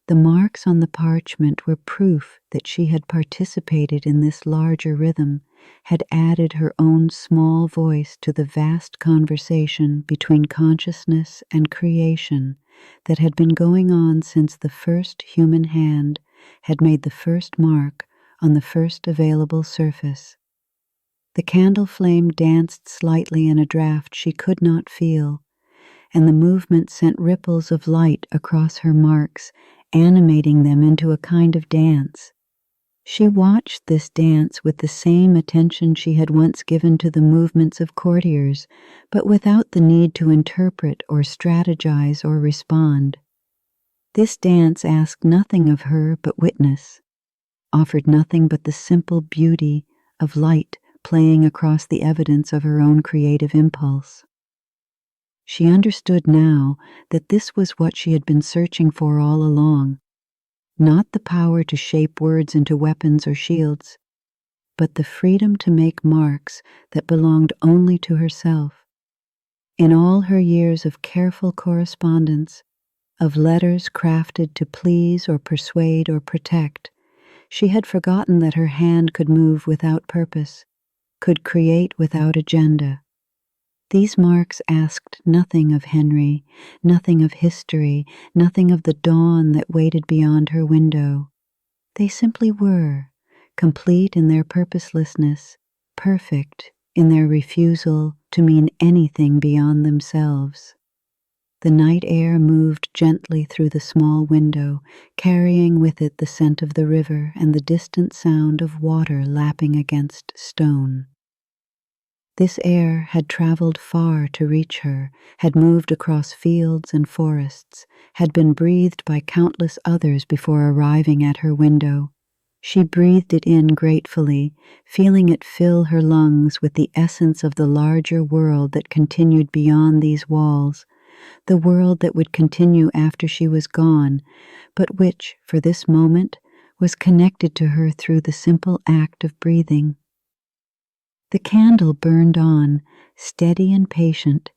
A: The marks on the parchment were proof that she had participated in this larger rhythm, had added her own small voice to the vast conversation between consciousness and creation that had been going on since the first human hand had made the first mark on the first available surface. The candle flame danced slightly in a draught she could not feel, and the movement sent ripples of light across her marks, animating them into a kind of dance. She watched this dance with the same attention she had once given to the movements of courtiers, but without the need to interpret or strategize or respond. This dance asked nothing of her but witness, offered nothing but the simple beauty of light playing across the evidence of her own creative impulse. She understood now that this was what she had been searching for all along, not the power to shape words into weapons or shields, but the freedom to make marks that belonged only to herself. In all her years of careful correspondence, of letters crafted to please or persuade or protect, she had forgotten that her hand could move without purpose, could create without agenda. These marks asked nothing of Henry, nothing of history, nothing of the dawn that waited beyond her window. They simply were, complete in their purposelessness, perfect in their refusal to mean anything beyond themselves. The night air moved gently through the small window, carrying with it the scent of the river and the distant sound of water lapping against stone. This air had traveled far to reach her, had moved across fields and forests, had been breathed by countless others before arriving at her window. She breathed it in gratefully, feeling it fill her lungs with the essence of the larger world that continued beyond these walls, the world that would continue after she was gone, but which, for this moment, was connected to her through the simple act of breathing. The candle burned on, steady and patient,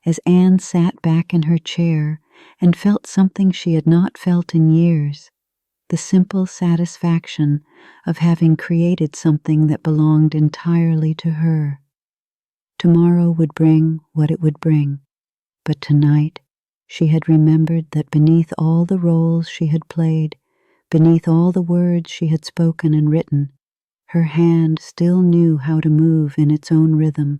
A: as Anne sat back in her chair and felt something she had not felt in years, the simple satisfaction of having created something that belonged entirely to her. Tomorrow would bring what it would bring, but tonight she had remembered that beneath all the roles she had played, beneath all the words she had spoken and written, her hand still knew how to move in its own rhythm,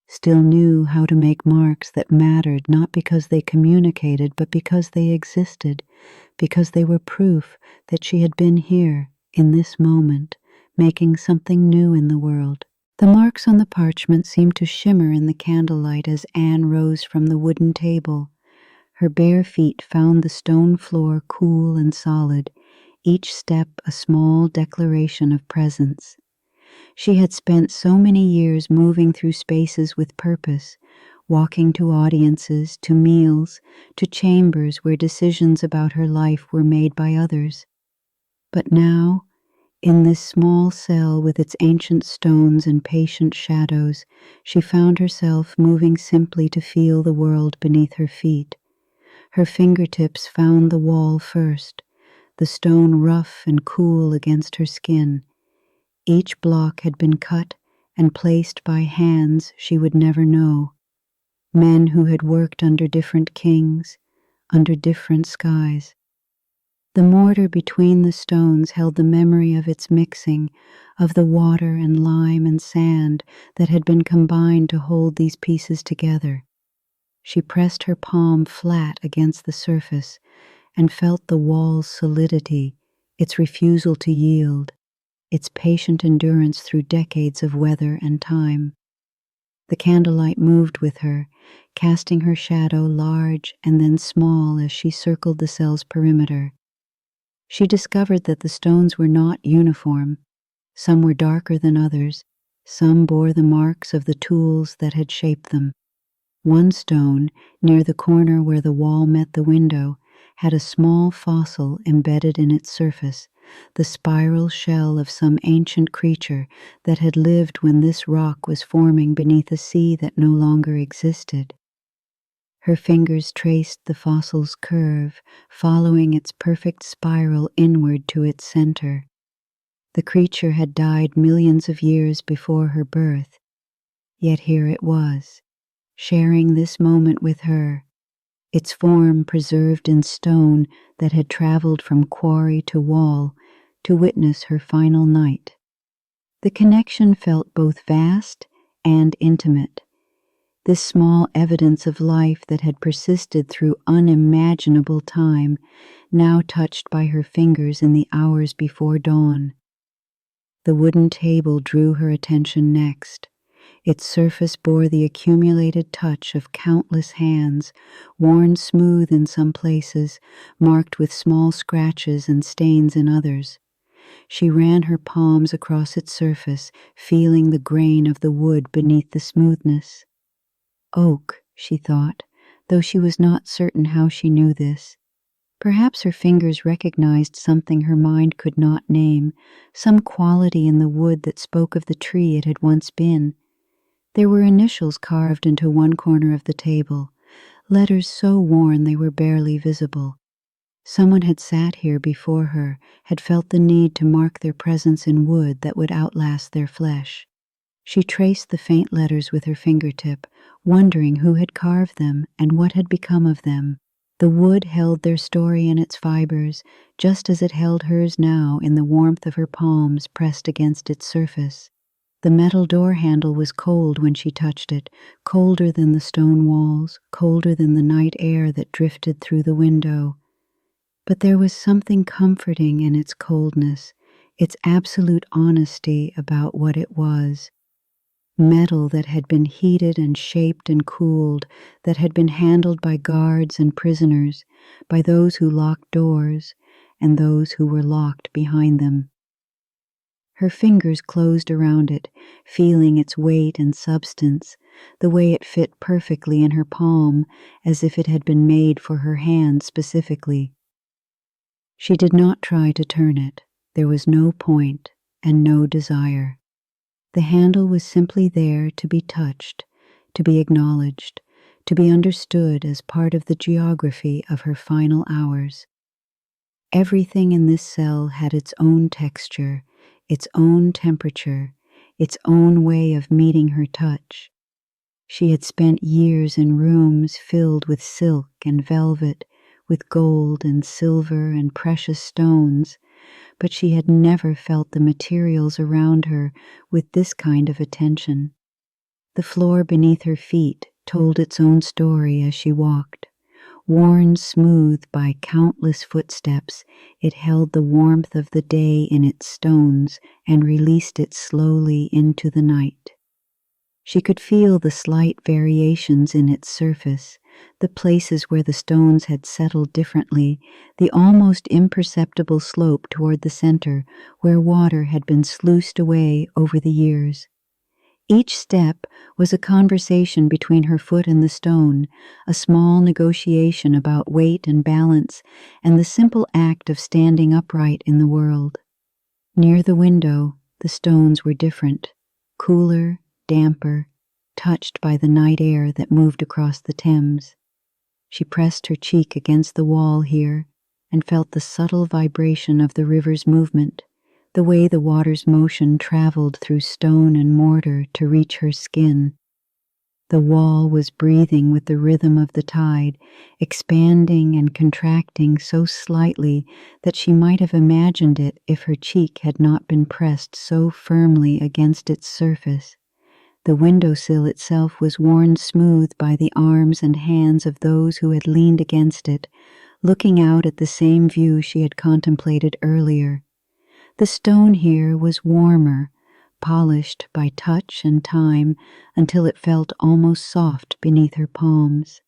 A: still knew how to make marks that mattered not because they communicated, but because they existed, because they were proof that she had been here, in this moment, making something new in the world. The marks on the parchment seemed to shimmer in the candlelight as Anne rose from the wooden table. Her bare feet found the stone floor cool and solid, each step a small declaration of presence. She had spent so many years moving through spaces with purpose, walking to audiences, to meals, to chambers where decisions about her life were made by others. But now, in this small cell with its ancient stones and patient shadows, she found herself moving simply to feel the world beneath her feet. Her fingertips found the wall first, the stone rough and cool against her skin. Each block had been cut and placed by hands she would never know, men who had worked under different kings, under different skies. The mortar between the stones held the memory of its mixing, of the water and lime and sand that had been combined to hold these pieces together. She pressed her palm flat against the surface and felt the wall's solidity, its refusal to yield, its patient endurance through decades of weather and time. The candlelight moved with her, casting her shadow large and then small as she circled the cell's perimeter. She discovered that the stones were not uniform. Some were darker than others, some bore the marks of the tools that had shaped them. One stone, near the corner where the wall met the window, had a small fossil embedded in its surface, the spiral shell of some ancient creature that had lived when this rock was forming beneath a sea that no longer existed. Her fingers traced the fossil's curve, following its perfect spiral inward to its center. The creature had died millions of years before her birth, yet here it was, sharing this moment with her, its form preserved in stone that had traveled from quarry to wall to witness her final night. The connection felt both vast and intimate. This small evidence of life that had persisted through unimaginable time, now touched by her fingers in the hours before dawn. The wooden table drew her attention next. Its surface bore the accumulated touch of countless hands, worn smooth in some places, marked with small scratches and stains in others. She ran her palms across its surface, feeling the grain of the wood beneath the smoothness. Oak, she thought, though she was not certain how she knew this. Perhaps her fingers recognized something her mind could not name, some quality in the wood that spoke of the tree it had once been. There were initials carved into one corner of the table, letters so worn they were barely visible. Someone had sat here before her, had felt the need to mark their presence in wood that would outlast their flesh. She traced the faint letters with her fingertip, wondering who had carved them and what had become of them. The wood held their story in its fibers, just as it held hers now in the warmth of her palms pressed against its surface. The metal door handle was cold when she touched it, colder than the stone walls, colder than the night air that drifted through the window. But there was something comforting in its coldness, its absolute honesty about what it was. metal that had been heated and shaped and cooled, that had been handled by guards and prisoners, by those who locked doors and those who were locked behind them. Her fingers closed around it, feeling its weight and substance, the way it fit perfectly in her palm, as if it had been made for her hand specifically. She did not try to turn it. There was no point and no desire. The handle was simply there to be touched, to be acknowledged, to be understood as part of the geography of her final hours. Everything in this cell had its own texture, its own temperature, its own way of meeting her touch. She had spent years in rooms filled with silk and velvet, with gold and silver and precious stones, but she had never felt the materials around her with this kind of attention. The floor beneath her feet told its own story as she walked. Worn smooth by countless footsteps, it held the warmth of the day in its stones and released it slowly into the night. She could feel the slight variations in its surface, the places where the stones had settled differently, the almost imperceptible slope toward the center where water had been sluiced away over the years. Each step was a conversation between her foot and the stone, a small negotiation about weight and balance, and the simple act of standing upright in the world. Near the window, the stones were different, cooler, damper, touched by the night air that moved across the Thames. She pressed her cheek against the wall here and felt the subtle vibration of the river's movement, the way the water's motion traveled through stone and mortar to reach her skin. The wall was breathing with the rhythm of the tide, expanding and contracting so slightly that she might have imagined it if her cheek had not been pressed so firmly against its surface. The windowsill itself was worn smooth by the arms and hands of those who had leaned against it, looking out at the same view she had contemplated earlier. The stone here was warmer, polished by touch and time until it felt almost soft beneath her palms.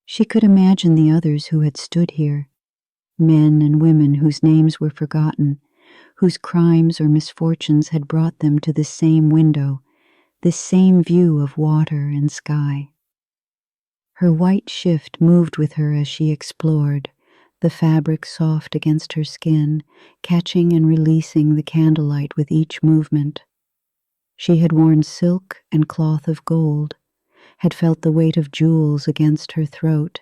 A: She could imagine the others who had stood here, men and women whose names were forgotten, whose crimes or misfortunes had brought them to this same window, this same view of water and sky. Her white shift moved with her as she explored, the fabric soft against her skin, catching and releasing the candlelight with each movement. She had worn silk and cloth of gold, had felt the weight of jewels against her throat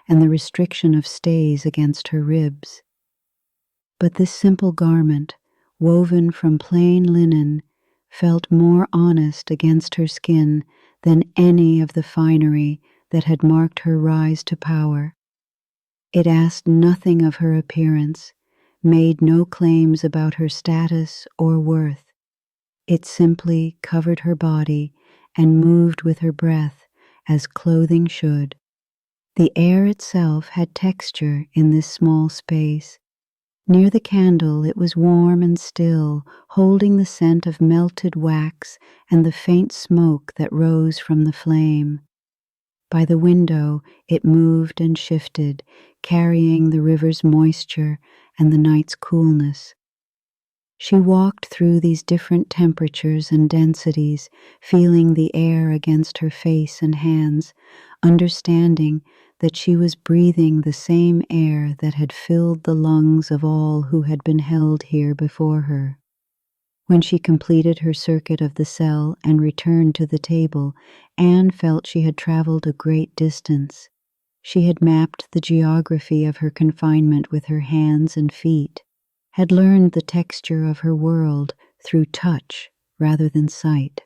A: and the restriction of stays against her ribs. But this simple garment, woven from plain linen, felt more honest against her skin than any of the finery that had marked her rise to power. It asked nothing of her appearance, made no claims about her status or worth. It simply covered her body and moved with her breath as clothing should. The air itself had texture in this small space. Near the candle it was warm and still, holding the scent of melted wax and the faint smoke that rose from the flame. By the window it moved and shifted, carrying the river's moisture and the night's coolness. She walked through these different temperatures and densities, feeling the air against her face and hands, understanding that she was breathing the same air that had filled the lungs of all who had been held here before her. When she completed her circuit of the cell and returned to the table, Anne felt she had traveled a great distance. She had mapped the geography of her confinement with her hands and feet, had learned the texture of her world through touch rather than sight.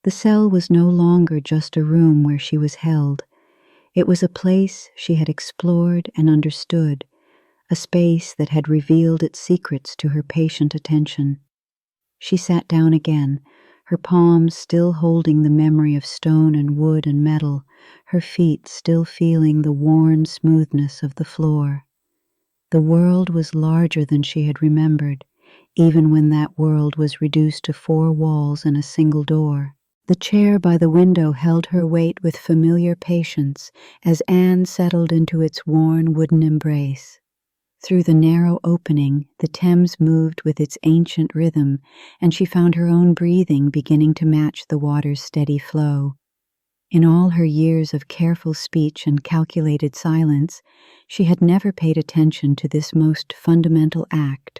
A: The cell was no longer just a room where she was held. It was a place she had explored and understood, a space that had revealed its secrets to her patient attention. She sat down again, her palms still holding the memory of stone and wood and metal, her feet still feeling the worn smoothness of the floor. The world was larger than she had remembered, even when that world was reduced to 4 walls and a single door. The chair by the window held her weight with familiar patience as Anne settled into its worn wooden embrace. Through the narrow opening, the Thames moved with its ancient rhythm, and she found her own breathing beginning to match the water's steady flow. In all her years of careful speech and calculated silence, she had never paid attention to this most fundamental act,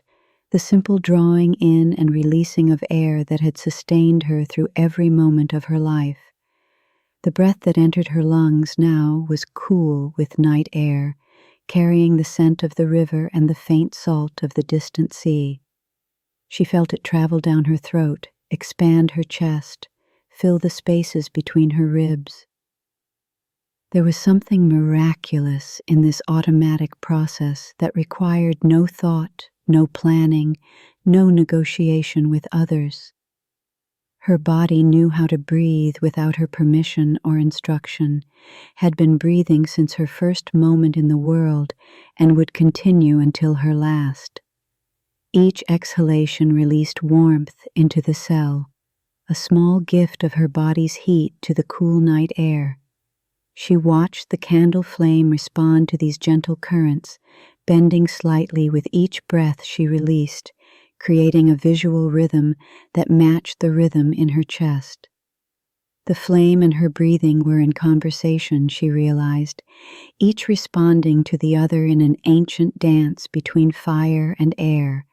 A: the simple drawing in and releasing of air that had sustained her through every moment of her life. The breath that entered her lungs now was cool with night air, carrying the scent of the river and the faint salt of the distant sea. She felt it travel down her throat, expand her chest, fill the spaces between her ribs. There was something miraculous in this automatic process that required no thought, no planning, no negotiation with others. Her body knew how to breathe without her permission or instruction, had been breathing since her first moment in the world, and would continue until her last. Each exhalation released warmth into the cell, a small gift of her body's heat to the cool night air. She watched the candle flame respond to these gentle currents, bending slightly with each breath she released, creating a visual rhythm that matched the rhythm in her chest. The flame and her breathing were in conversation, she realized, each responding to the other in an ancient dance between fire and air,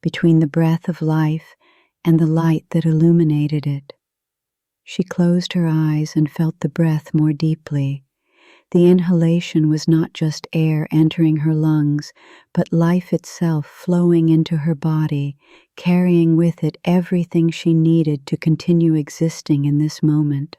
A: between the breath of life and the light that illuminated it. She closed her eyes and felt the breath more deeply. The inhalation was not just air entering her lungs, but life itself flowing into her body, carrying with it everything she needed to continue existing in this moment.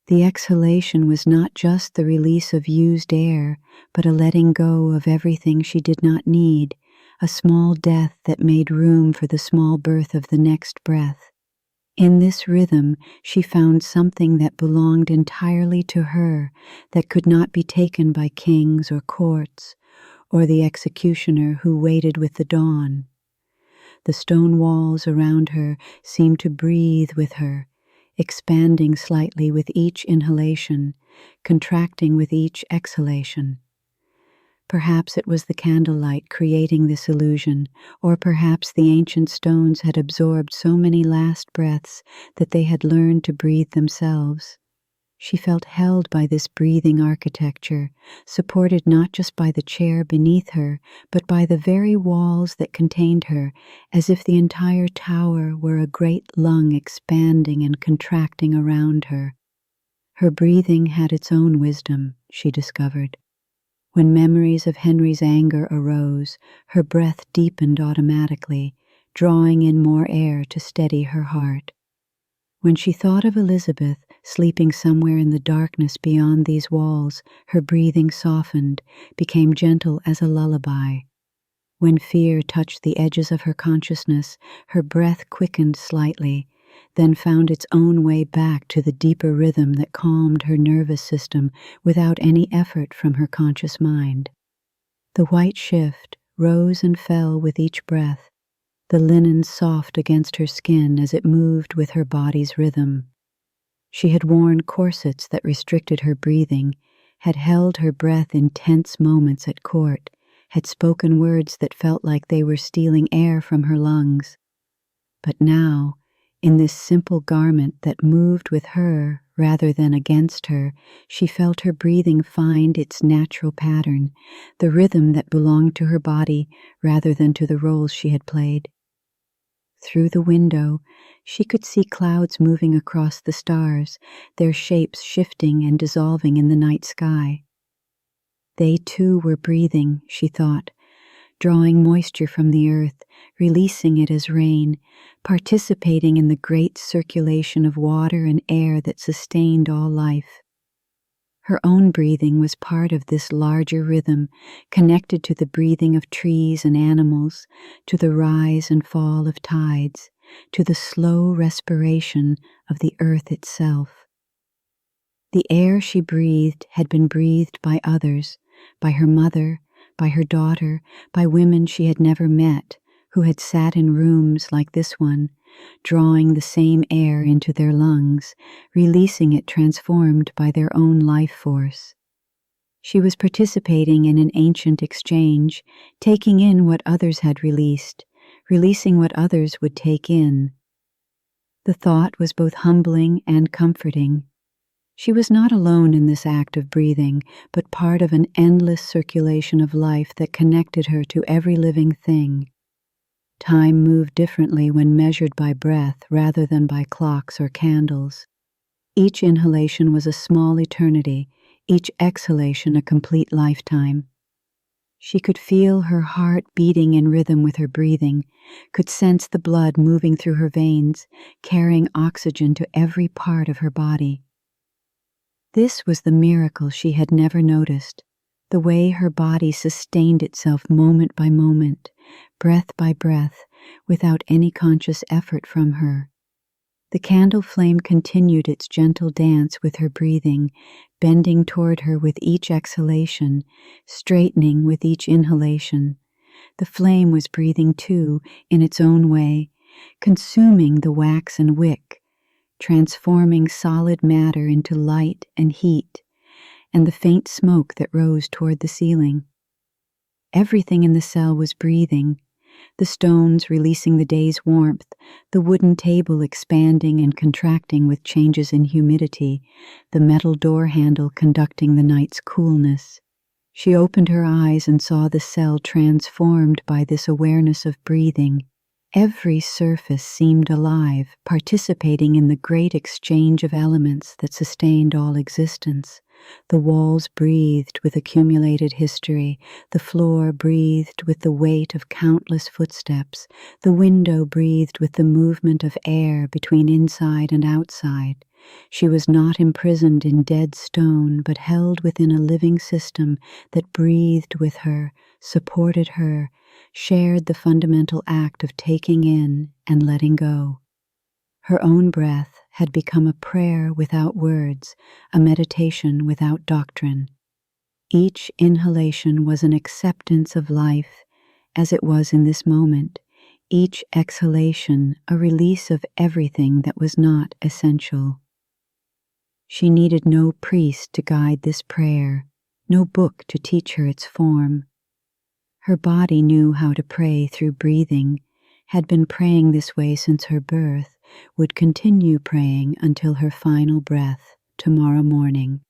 A: The exhalation was not just the release of used air, but a letting go of everything she did not need, a small death that made room for the small birth of the next breath. In this rhythm, she found something that belonged entirely to her, that could not be taken by kings or courts, or the executioner who waited with the dawn. The stone walls around her seemed to breathe with her, expanding slightly with each inhalation, contracting with each exhalation. Perhaps it was the candlelight creating this illusion, or perhaps the ancient stones had absorbed so many last breaths that they had learned to breathe themselves. She felt held by this breathing architecture, supported not just by the chair beneath her, but by the very walls that contained her, as if the entire tower were a great lung expanding and contracting around her. Her breathing had its own wisdom, she discovered. When memories of Henry's anger arose, her breath deepened automatically, drawing in more air to steady her heart. When she thought of Elizabeth sleeping somewhere in the darkness beyond these walls, her breathing softened, became gentle as a lullaby. When fear touched the edges of her consciousness, her breath quickened slightly, then found its own way back to the deeper rhythm that calmed her nervous system without any effort from her conscious mind. The white shift rose and fell with each breath, the linen soft against her skin as it moved with her body's rhythm. She had worn corsets that restricted her breathing, had held her breath in tense moments at court, had spoken words that felt like they were stealing air from her lungs. But now, in this simple garment that moved with her rather than against her, she felt her breathing find its natural pattern, the rhythm that belonged to her body rather than to the roles she had played. Through the window, she could see clouds moving across the stars, their shapes shifting and dissolving in the night sky. They too were breathing, she thought, drawing moisture from the earth, releasing it as rain, participating in the great circulation of water and air that sustained all life. Her own breathing was part of this larger rhythm, connected to the breathing of trees and animals, to the rise and fall of tides, to the slow respiration of the earth itself. The air she breathed had been breathed by others, by her mother, by her daughter, by women she had never met, who had sat in rooms like this one, drawing the same air into their lungs, releasing it transformed by their own life force. She was participating in an ancient exchange, taking in what others had released, releasing what others would take in. The thought was both humbling and comforting. She was not alone in this act of breathing, but part of an endless circulation of life that connected her to every living thing. Time moved differently when measured by breath rather than by clocks or candles. Each inhalation was a small eternity, each exhalation a complete lifetime. She could feel her heart beating in rhythm with her breathing, could sense the blood moving through her veins, carrying oxygen to every part of her body. This was the miracle she had never noticed, the way her body sustained itself moment by moment, breath by breath, without any conscious effort from her. The candle flame continued its gentle dance with her breathing, bending toward her with each exhalation, straightening with each inhalation. The flame was breathing too, in its own way, consuming the wax and wick, transforming solid matter into light and heat, and the faint smoke that rose toward the ceiling. Everything in the cell was breathing, the stones releasing the day's warmth, the wooden table expanding and contracting with changes in humidity, the metal door handle conducting the night's coolness. She opened her eyes and saw the cell transformed by this awareness of breathing. Every surface seemed alive, participating in the great exchange of elements that sustained all existence. The walls breathed with accumulated history, the floor breathed with the weight of countless footsteps, the window breathed with the movement of air between inside and outside. She was not imprisoned in dead stone, but held within a living system that breathed with her, supported her, shared the fundamental act of taking in and letting go. Her own breath had become a prayer without words, a meditation without doctrine. Each inhalation was an acceptance of life, as it was in this moment, each exhalation a release of everything that was not essential. She needed no priest to guide this prayer, no book to teach her its form. Her body knew how to pray through breathing, had been praying this way since her birth, would continue praying until her final breath tomorrow morning.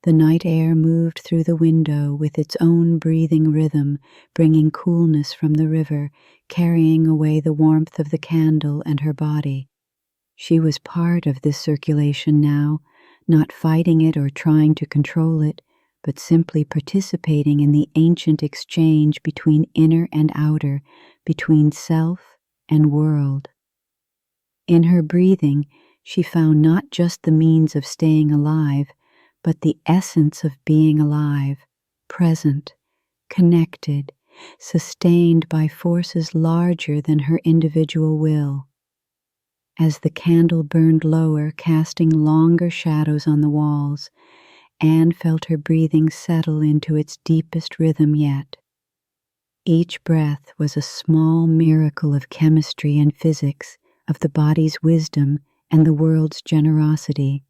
A: The night air moved through the window with its own breathing rhythm, bringing coolness from the river, carrying away the warmth of the candle and her body. She was part of this circulation now, not fighting it or trying to control it, but simply participating in the ancient exchange between inner and outer, between self and world. In her breathing, she found not just the means of staying alive, but the essence of being alive, present, connected, sustained by forces larger than her individual will. As the candle burned lower, casting longer shadows on the walls, Anne felt her breathing settle into its deepest rhythm yet. Each breath was a small miracle of chemistry and physics, of the body's wisdom and the world's generosity.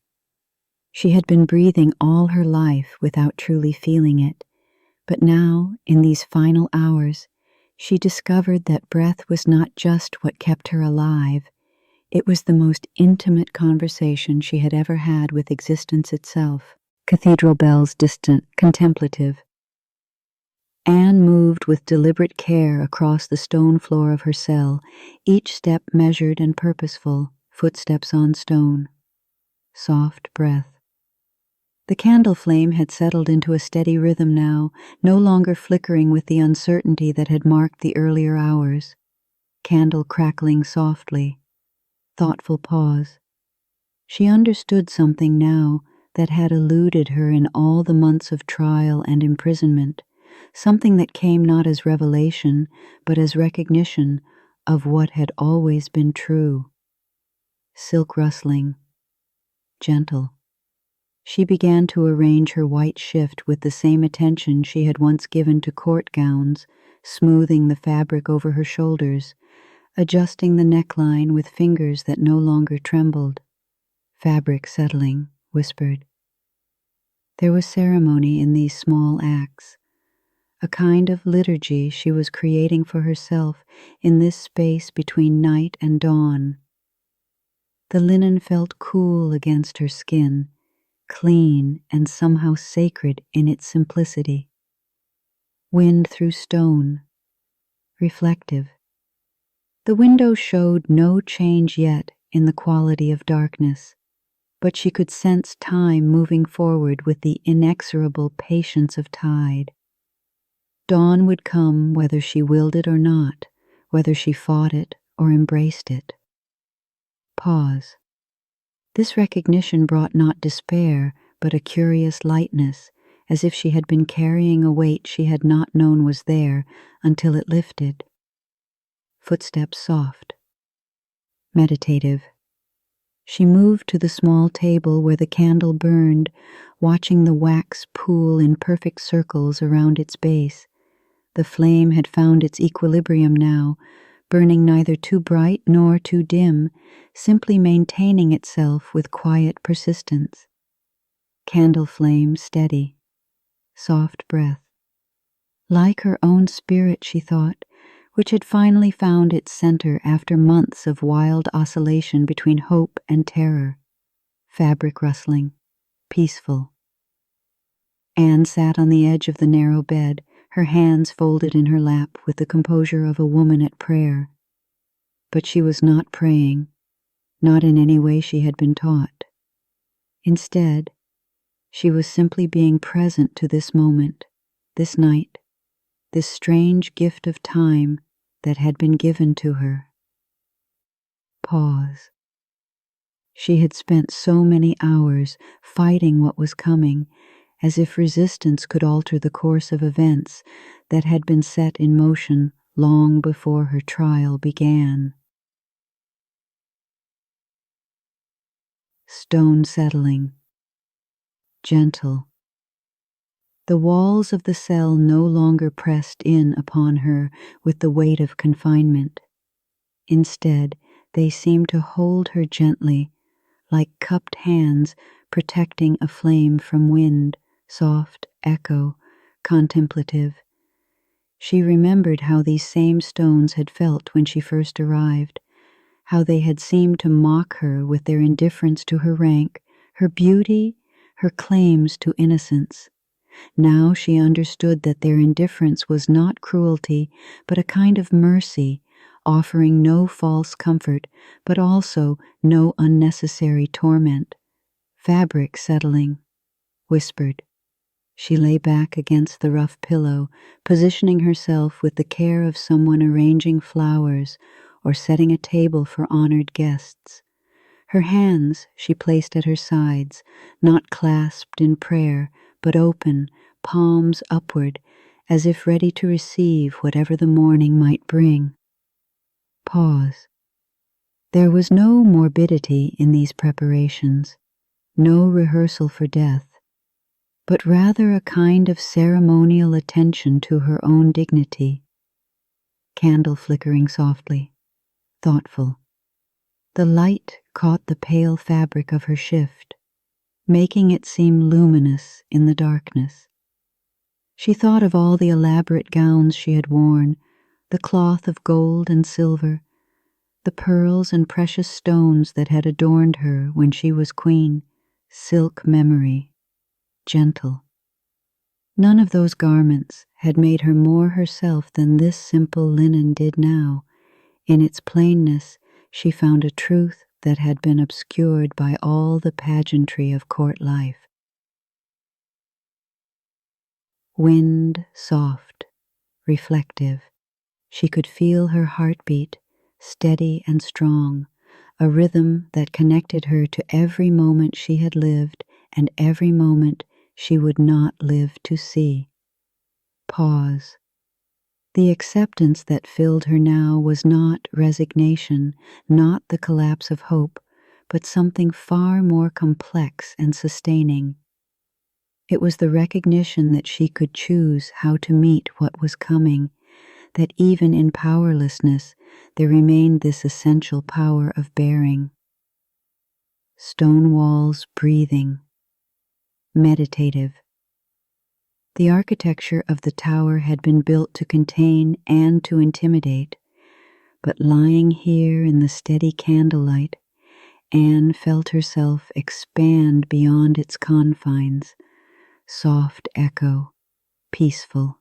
A: She had been breathing all her life without truly feeling it, but now, in these final hours, she discovered that breath was not just what kept her alive, it was the most intimate conversation she had ever had with existence itself. Cathedral bells distant, contemplative. Anne moved with deliberate care across the stone floor of her cell, each step measured and purposeful, footsteps on stone. Soft breath. The candle flame had settled into a steady rhythm now, no longer flickering with the uncertainty that had marked the earlier hours. Candle crackling softly. Thoughtful pause. She understood something now that had eluded her in all the months of trial and imprisonment, something that came not as revelation, but as recognition of what had always been true. Silk rustling. Gentle. She began to arrange her white shift with the same attention she had once given to court gowns, smoothing the fabric over her shoulders, adjusting the neckline with fingers that no longer trembled. Fabric settling, whispered. There was ceremony in these small acts, a kind of liturgy she was creating for herself in this space between night and dawn. The linen felt cool against her skin, clean and somehow sacred in its simplicity. Wind through stone, reflective. The window showed no change yet in the quality of darkness, but she could sense time moving forward with the inexorable patience of tide. Dawn would come whether she willed it or not, whether she fought it or embraced it. Pause. This recognition brought not despair, but a curious lightness, as if she had been carrying a weight she had not known was there until it lifted. Footsteps soft, meditative. She moved to the small table where the candle burned, watching the wax pool in perfect circles around its base. The flame had found its equilibrium now, burning neither too bright nor too dim, simply maintaining itself with quiet persistence. Candle flame steady, soft breath. Like her own spirit, she thought, which had finally found its center after months of wild oscillation between hope and terror. Fabric rustling, peaceful. Anne sat on the edge of the narrow bed, her hands folded in her lap with the composure of a woman at prayer. But she was not praying, not in any way she had been taught. Instead, she was simply being present to this moment, this night, this strange gift of time that had been given to her. Pause. She had spent so many hours fighting what was coming, as if resistance could alter the course of events that had been set in motion long before her trial began. Stone settling, gentle. The walls of the cell no longer pressed in upon her with the weight of confinement. Instead, they seemed to hold her gently, like cupped hands protecting a flame from wind, soft echo, contemplative. She remembered how these same stones had felt when she first arrived, how they had seemed to mock her with their indifference to her rank, her beauty, her claims to innocence. Now she understood that their indifference was not cruelty, but a kind of mercy, offering no false comfort, but also no unnecessary torment. Fabric settling, whispered. She lay back against the rough pillow, positioning herself with the care of someone arranging flowers or setting a table for honored guests. Her hands she placed at her sides, not clasped in prayer, but open, palms upward, as if ready to receive whatever the morning might bring. Pause. There was no morbidity in these preparations, no rehearsal for death, but rather a kind of ceremonial attention to her own dignity. Candle flickering softly, thoughtful. The light caught the pale fabric of her shift, making it seem luminous in the darkness. She thought of all the elaborate gowns she had worn, the cloth of gold and silver, the pearls and precious stones that had adorned her when she was queen, silk memory, gentle. None of those garments had made her more herself than this simple linen did now. In its plainness, she found a truth that had been obscured by all the pageantry of court life. Wind soft, reflective. She could feel her heartbeat, steady and strong, a rhythm that connected her to every moment she had lived and every moment she would not live to see. Pause. The acceptance that filled her now was not resignation, not the collapse of hope, but something far more complex and sustaining. It was the recognition that she could choose how to meet what was coming, that even in powerlessness there remained this essential power of bearing. Stone walls breathing, meditative. The architecture of the tower had been built to contain and to intimidate, but lying here in the steady candlelight, Anne felt herself expand beyond its confines, soft echo, peaceful.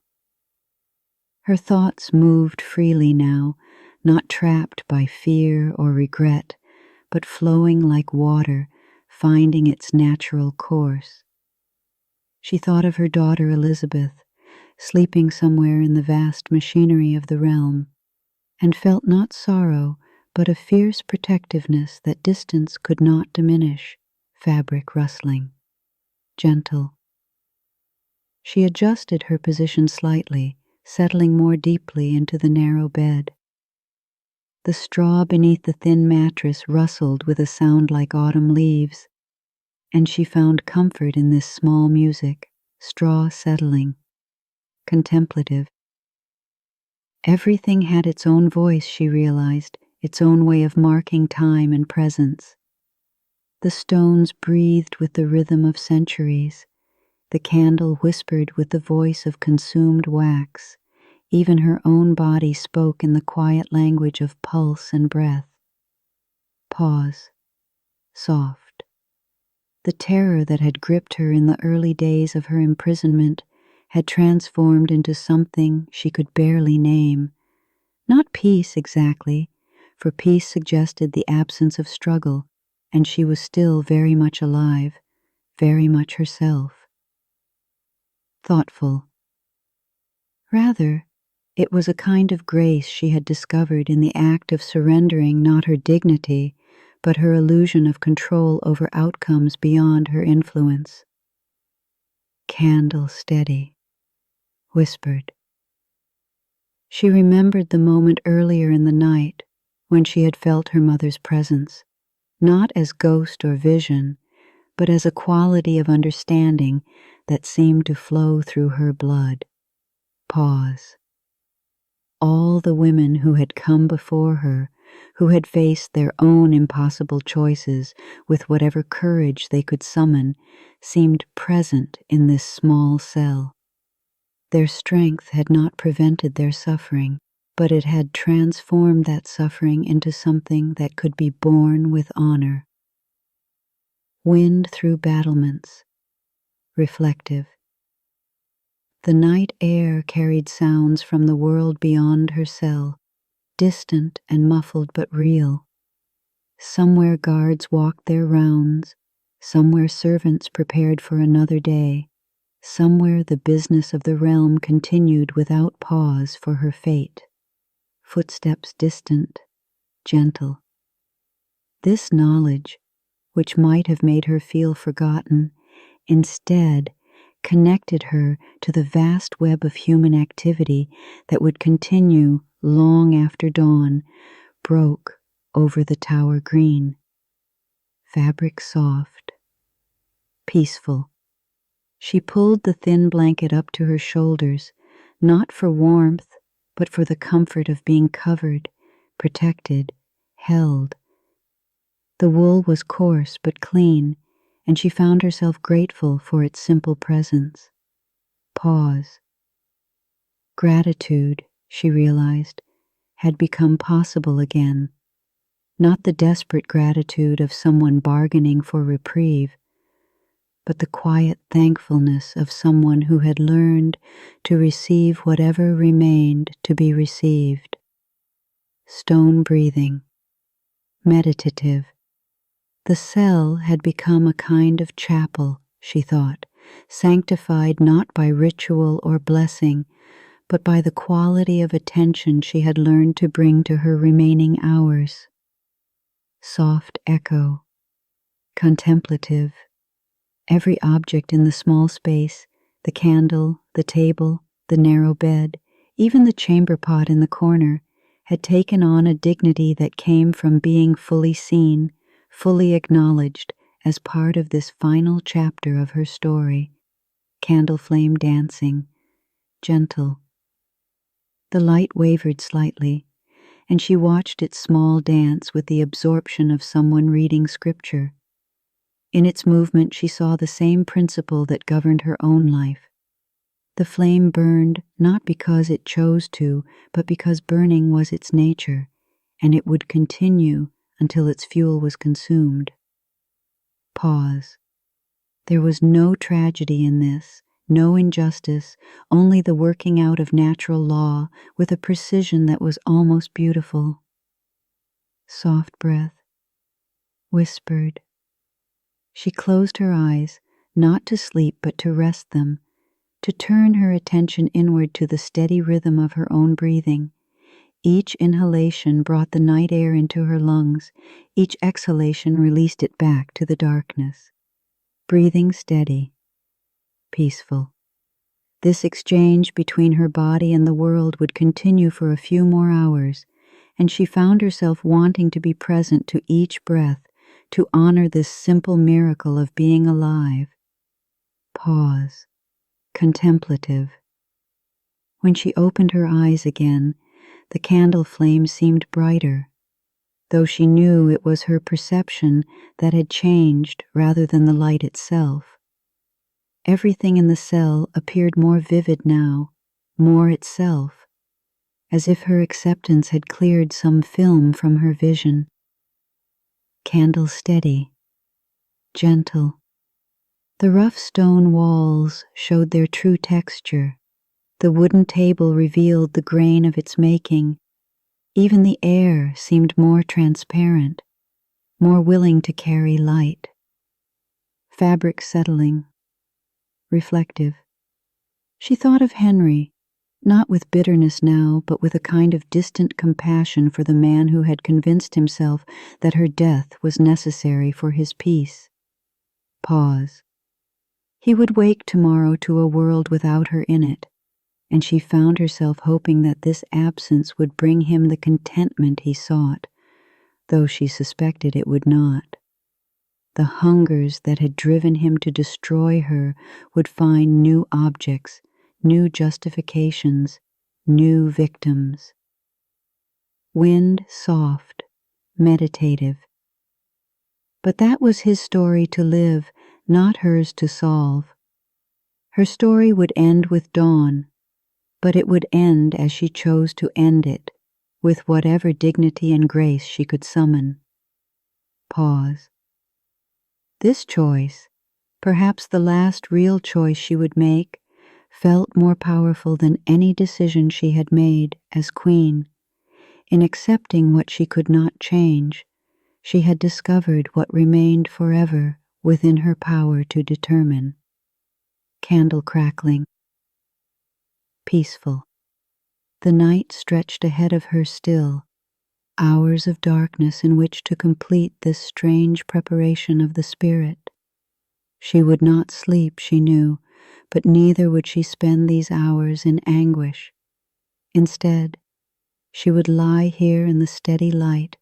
A: Her thoughts moved freely now, not trapped by fear or regret, but flowing like water, finding its natural course. She thought of her daughter Elizabeth, sleeping somewhere in the vast machinery of the realm, and felt not sorrow, but a fierce protectiveness that distance could not diminish, fabric rustling, gentle. She adjusted her position slightly, settling more deeply into the narrow bed. The straw beneath the thin mattress rustled with a sound like autumn leaves, and she found comfort in this small music, straw settling, contemplative. Everything had its own voice, she realized, its own way of marking time and presence. The stones breathed with the rhythm of centuries. The candle whispered with the voice of consumed wax. Even her own body spoke in the quiet language of pulse and breath. Pause. Soft. The terror that had gripped her in the early days of her imprisonment had transformed into something she could barely name. Not peace exactly, for peace suggested the absence of struggle, and she was still very much alive, very much herself. Thoughtful. Rather, it was a kind of grace she had discovered in the act of surrendering not her dignity, but her illusion of control over outcomes beyond her influence. Candle steady, whispered. She remembered the moment earlier in the night when she had felt her mother's presence, not as ghost or vision, but as a quality of understanding that seemed to flow through her blood. Pause. All the women who had come before her, who had faced their own impossible choices with whatever courage they could summon, seemed present in this small cell. Their strength had not prevented their suffering, but it had transformed that suffering into something that could be borne with honor. Wind through battlements, reflective. The night air carried sounds from the world beyond her cell, distant and muffled but real. Somewhere guards walked their rounds, somewhere servants prepared for another day, somewhere the business of the realm continued without pause for her fate. Footsteps distant, gentle. This knowledge, which might have made her feel forgotten, instead connected her to the vast web of human activity that would continue long after dawn broke over the tower green. Fabric soft, peaceful. She pulled the thin blanket up to her shoulders, not for warmth, but for the comfort of being covered, protected, held. The wool was coarse but clean, and she found herself grateful for its simple presence. Pause. Gratitude, she realized, had become possible again. Not the desperate gratitude of someone bargaining for reprieve, but the quiet thankfulness of someone who had learned to receive whatever remained to be received. Stone breathing, meditative. The cell had become a kind of chapel, she thought, sanctified not by ritual or blessing, but by the quality of attention she had learned to bring to her remaining hours. Soft echo, contemplative. Every object in the small space, the candle, the table, the narrow bed, even the chamber pot in the corner, had taken on a dignity that came from being fully seen, fully acknowledged as part of this final chapter of her story. Candle flame dancing, gentle. The light wavered slightly, and she watched its small dance with the absorption of someone reading scripture. In its movement she saw the same principle that governed her own life. The flame burned not because it chose to, but because burning was its nature, and it would continue until its fuel was consumed. Pause. There was no tragedy in this, no injustice, only the working out of natural law with a precision that was almost beautiful. Soft breath. Whispered. She closed her eyes, not to sleep but to rest them, to turn her attention inward to the steady rhythm of her own breathing. Each inhalation brought the night air into her lungs, each exhalation released it back to the darkness. Breathing steady, peaceful. This exchange between her body and the world would continue for a few more hours, and she found herself wanting to be present to each breath, to honor this simple miracle of being alive. Pause. Contemplative. When she opened her eyes again, the candle flame seemed brighter, though she knew it was her perception that had changed rather than the light itself. Everything in the cell appeared more vivid now, more itself, as if her acceptance had cleared some film from her vision. Candle steady, gentle. The rough stone walls showed their true texture. The wooden table revealed the grain of its making. Even the air seemed more transparent, more willing to carry light. Fabric settling, reflective. She thought of Henry, not with bitterness now, but with a kind of distant compassion for the man who had convinced himself that her death was necessary for his peace. Pause. He would wake tomorrow to a world without her in it, and she found herself hoping that this absence would bring him the contentment he sought, though she suspected it would not. The hungers that had driven him to destroy her would find new objects, new justifications, new victims. Wind soft, meditative. But that was his story to live, not hers to solve. Her story would end with dawn, but it would end as she chose to end it, with whatever dignity and grace she could summon. Pause. This choice, perhaps the last real choice she would make, felt more powerful than any decision she had made as queen. In accepting what she could not change, she had discovered what remained forever within her power to determine. Candle crackling. Peaceful. The night stretched ahead of her still, hours of darkness in which to complete this strange preparation of the spirit. She would not sleep, she knew, but neither would she spend these hours in anguish. Instead, she would lie here in the steady light,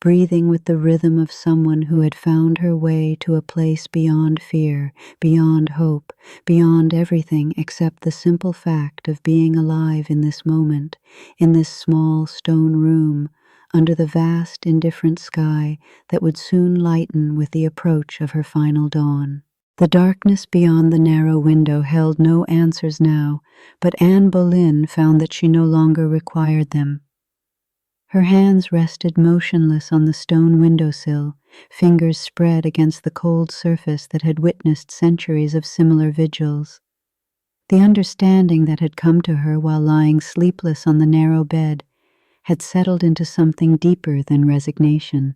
A: breathing with the rhythm of someone who had found her way to a place beyond fear, beyond hope, beyond everything except the simple fact of being alive in this moment, in this small stone room, under the vast indifferent sky that would soon lighten with the approach of her final dawn. The darkness beyond the narrow window held no answers now, but Anne Boleyn found that she no longer required them. Her hands rested motionless on the stone windowsill, fingers spread against the cold surface that had witnessed centuries of similar vigils. The understanding that had come to her while lying sleepless on the narrow bed had settled into something deeper than resignation,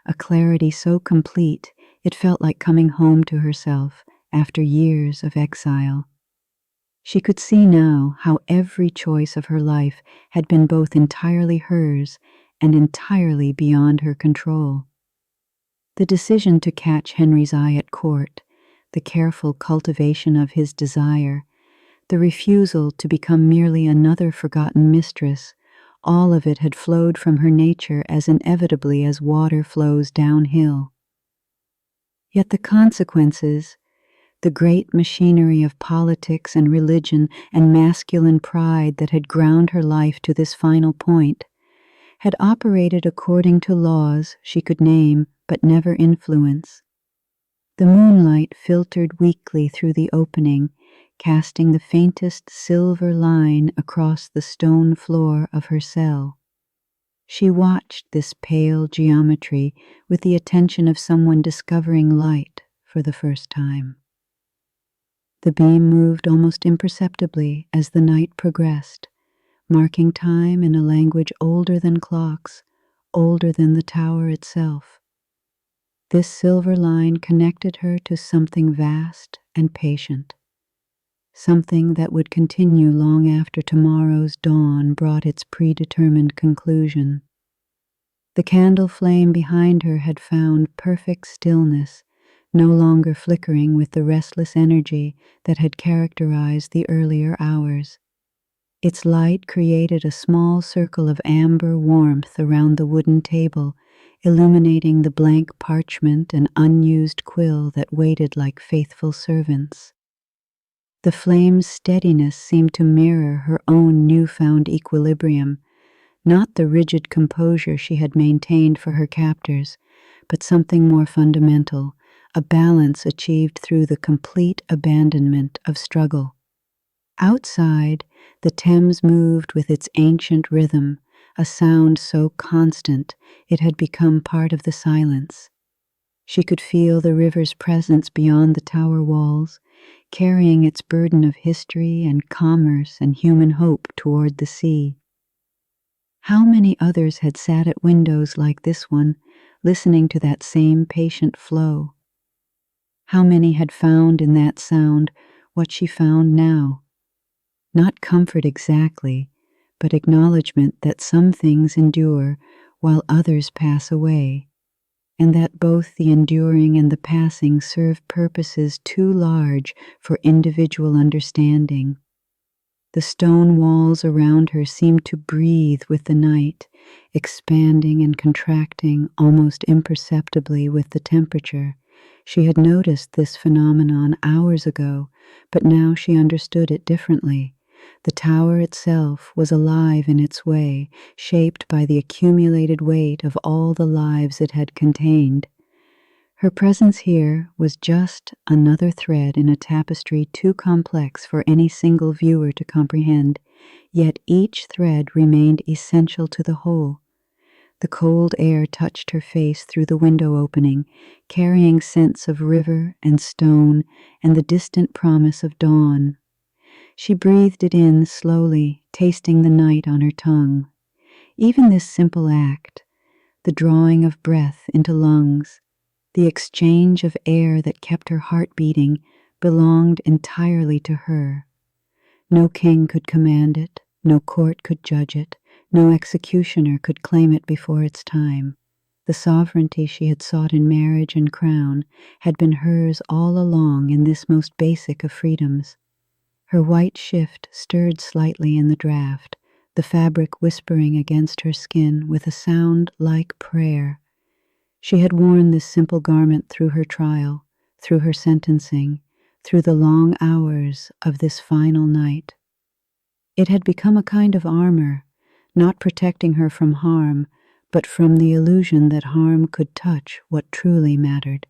A: a clarity so complete it felt like coming home to herself after years of exile. She could see now how every choice of her life had been both entirely hers and entirely beyond her control. The decision to catch Henry's eye at court, the careful cultivation of his desire, the refusal to become merely another forgotten mistress, all of it had flowed from her nature as inevitably as water flows downhill. Yet the consequences, The great machinery of politics and religion and masculine pride that had ground her life to this final point had operated according to laws she could name but never influence. The moonlight filtered weakly through the opening, casting the faintest silver line across the stone floor of her cell. She watched this pale geometry with the attention of someone discovering light for the first time. The beam moved almost imperceptibly as the night progressed, marking time in a language older than clocks, older than the tower itself. This silver line connected her to something vast and patient, something that would continue long after tomorrow's dawn brought its predetermined conclusion. The candle flame behind her had found perfect stillness, no longer flickering with the restless energy that had characterized the earlier hours. Its light created a small circle of amber warmth around the wooden table, illuminating the blank parchment and unused quill that waited like faithful servants. The flame's steadiness seemed to mirror her own newfound equilibrium, not the rigid composure she had maintained for her captors, but something more fundamental, a balance achieved through the complete abandonment of struggle. Outside, the Thames moved with its ancient rhythm, a sound so constant it had become part of the silence. She could feel the river's presence beyond the tower walls, carrying its burden of history and commerce and human hope toward the sea. How many others had sat at windows like this one, listening to that same patient flow? How many had found in that sound what she found now? Not comfort exactly, but acknowledgement that some things endure while others pass away, and that both the enduring and the passing serve purposes too large for individual understanding. The stone walls around her seemed to breathe with the night, expanding and contracting almost imperceptibly with the temperature. She had noticed this phenomenon hours ago, but now she understood it differently. The tower itself was alive in its way, shaped by the accumulated weight of all the lives it had contained. Her presence here was just another thread in a tapestry too complex for any single viewer to comprehend, yet each thread remained essential to the whole. The cold air touched her face through the window opening, carrying scents of river and stone and the distant promise of dawn. She breathed it in slowly, tasting the night on her tongue. Even this simple act, the drawing of breath into lungs, the exchange of air that kept her heart beating, belonged entirely to her. No king could command it, no court could judge it, no executioner could claim it before its time. The sovereignty she had sought in marriage and crown had been hers all along in this most basic of freedoms. Her white shift stirred slightly in the draught, the fabric whispering against her skin with a sound like prayer. She had worn this simple garment through her trial, through her sentencing, through the long hours of this final night. It had become a kind of armor, not protecting her from harm, but from the illusion that harm could touch what truly mattered.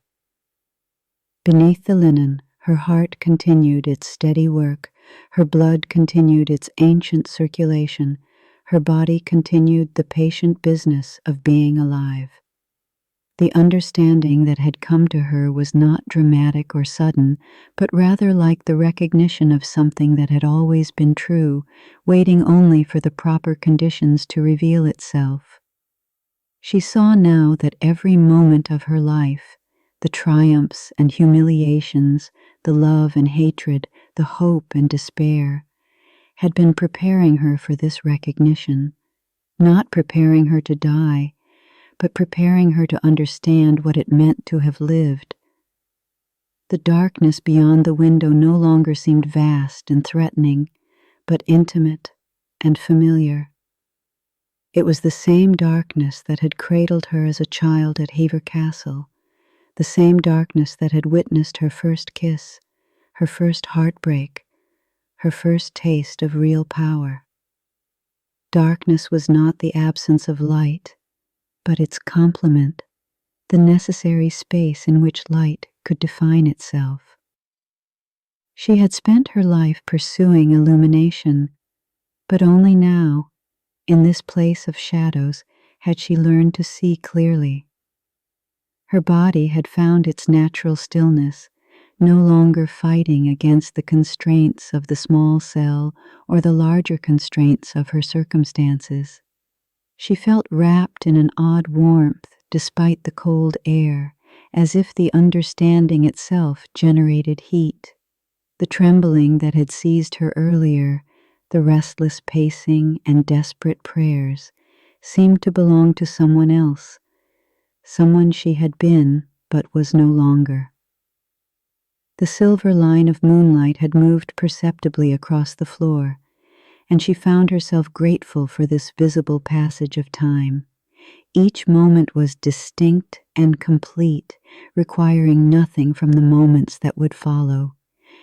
A: Beneath the linen, her heart continued its steady work, her blood continued its ancient circulation, her body continued the patient business of being alive. The understanding that had come to her was not dramatic or sudden, but rather like the recognition of something that had always been true, waiting only for the proper conditions to reveal itself. She saw now that every moment of her life, the triumphs and humiliations, the love and hatred, the hope and despair, had been preparing her for this recognition, not preparing her to die, but preparing her to understand what it meant to have lived. The darkness beyond the window no longer seemed vast and threatening, but intimate and familiar. It was the same darkness that had cradled her as a child at Hever Castle, the same darkness that had witnessed her first kiss, her first heartbreak, her first taste of real power. Darkness was not the absence of light, but its complement, the necessary space in which light could define itself. She had spent her life pursuing illumination, but only now, in this place of shadows, had she learned to see clearly. Her body had found its natural stillness, no longer fighting against the constraints of the small cell or the larger constraints of her circumstances. She felt wrapped in an odd warmth despite the cold air, as if the understanding itself generated heat. The trembling that had seized her earlier, the restless pacing and desperate prayers, seemed to belong to someone else, someone she had been but was no longer. The silver line of moonlight had moved perceptibly across the floor, and she found herself grateful for this visible passage of time. Each moment was distinct and complete, requiring nothing from the moments that would follow.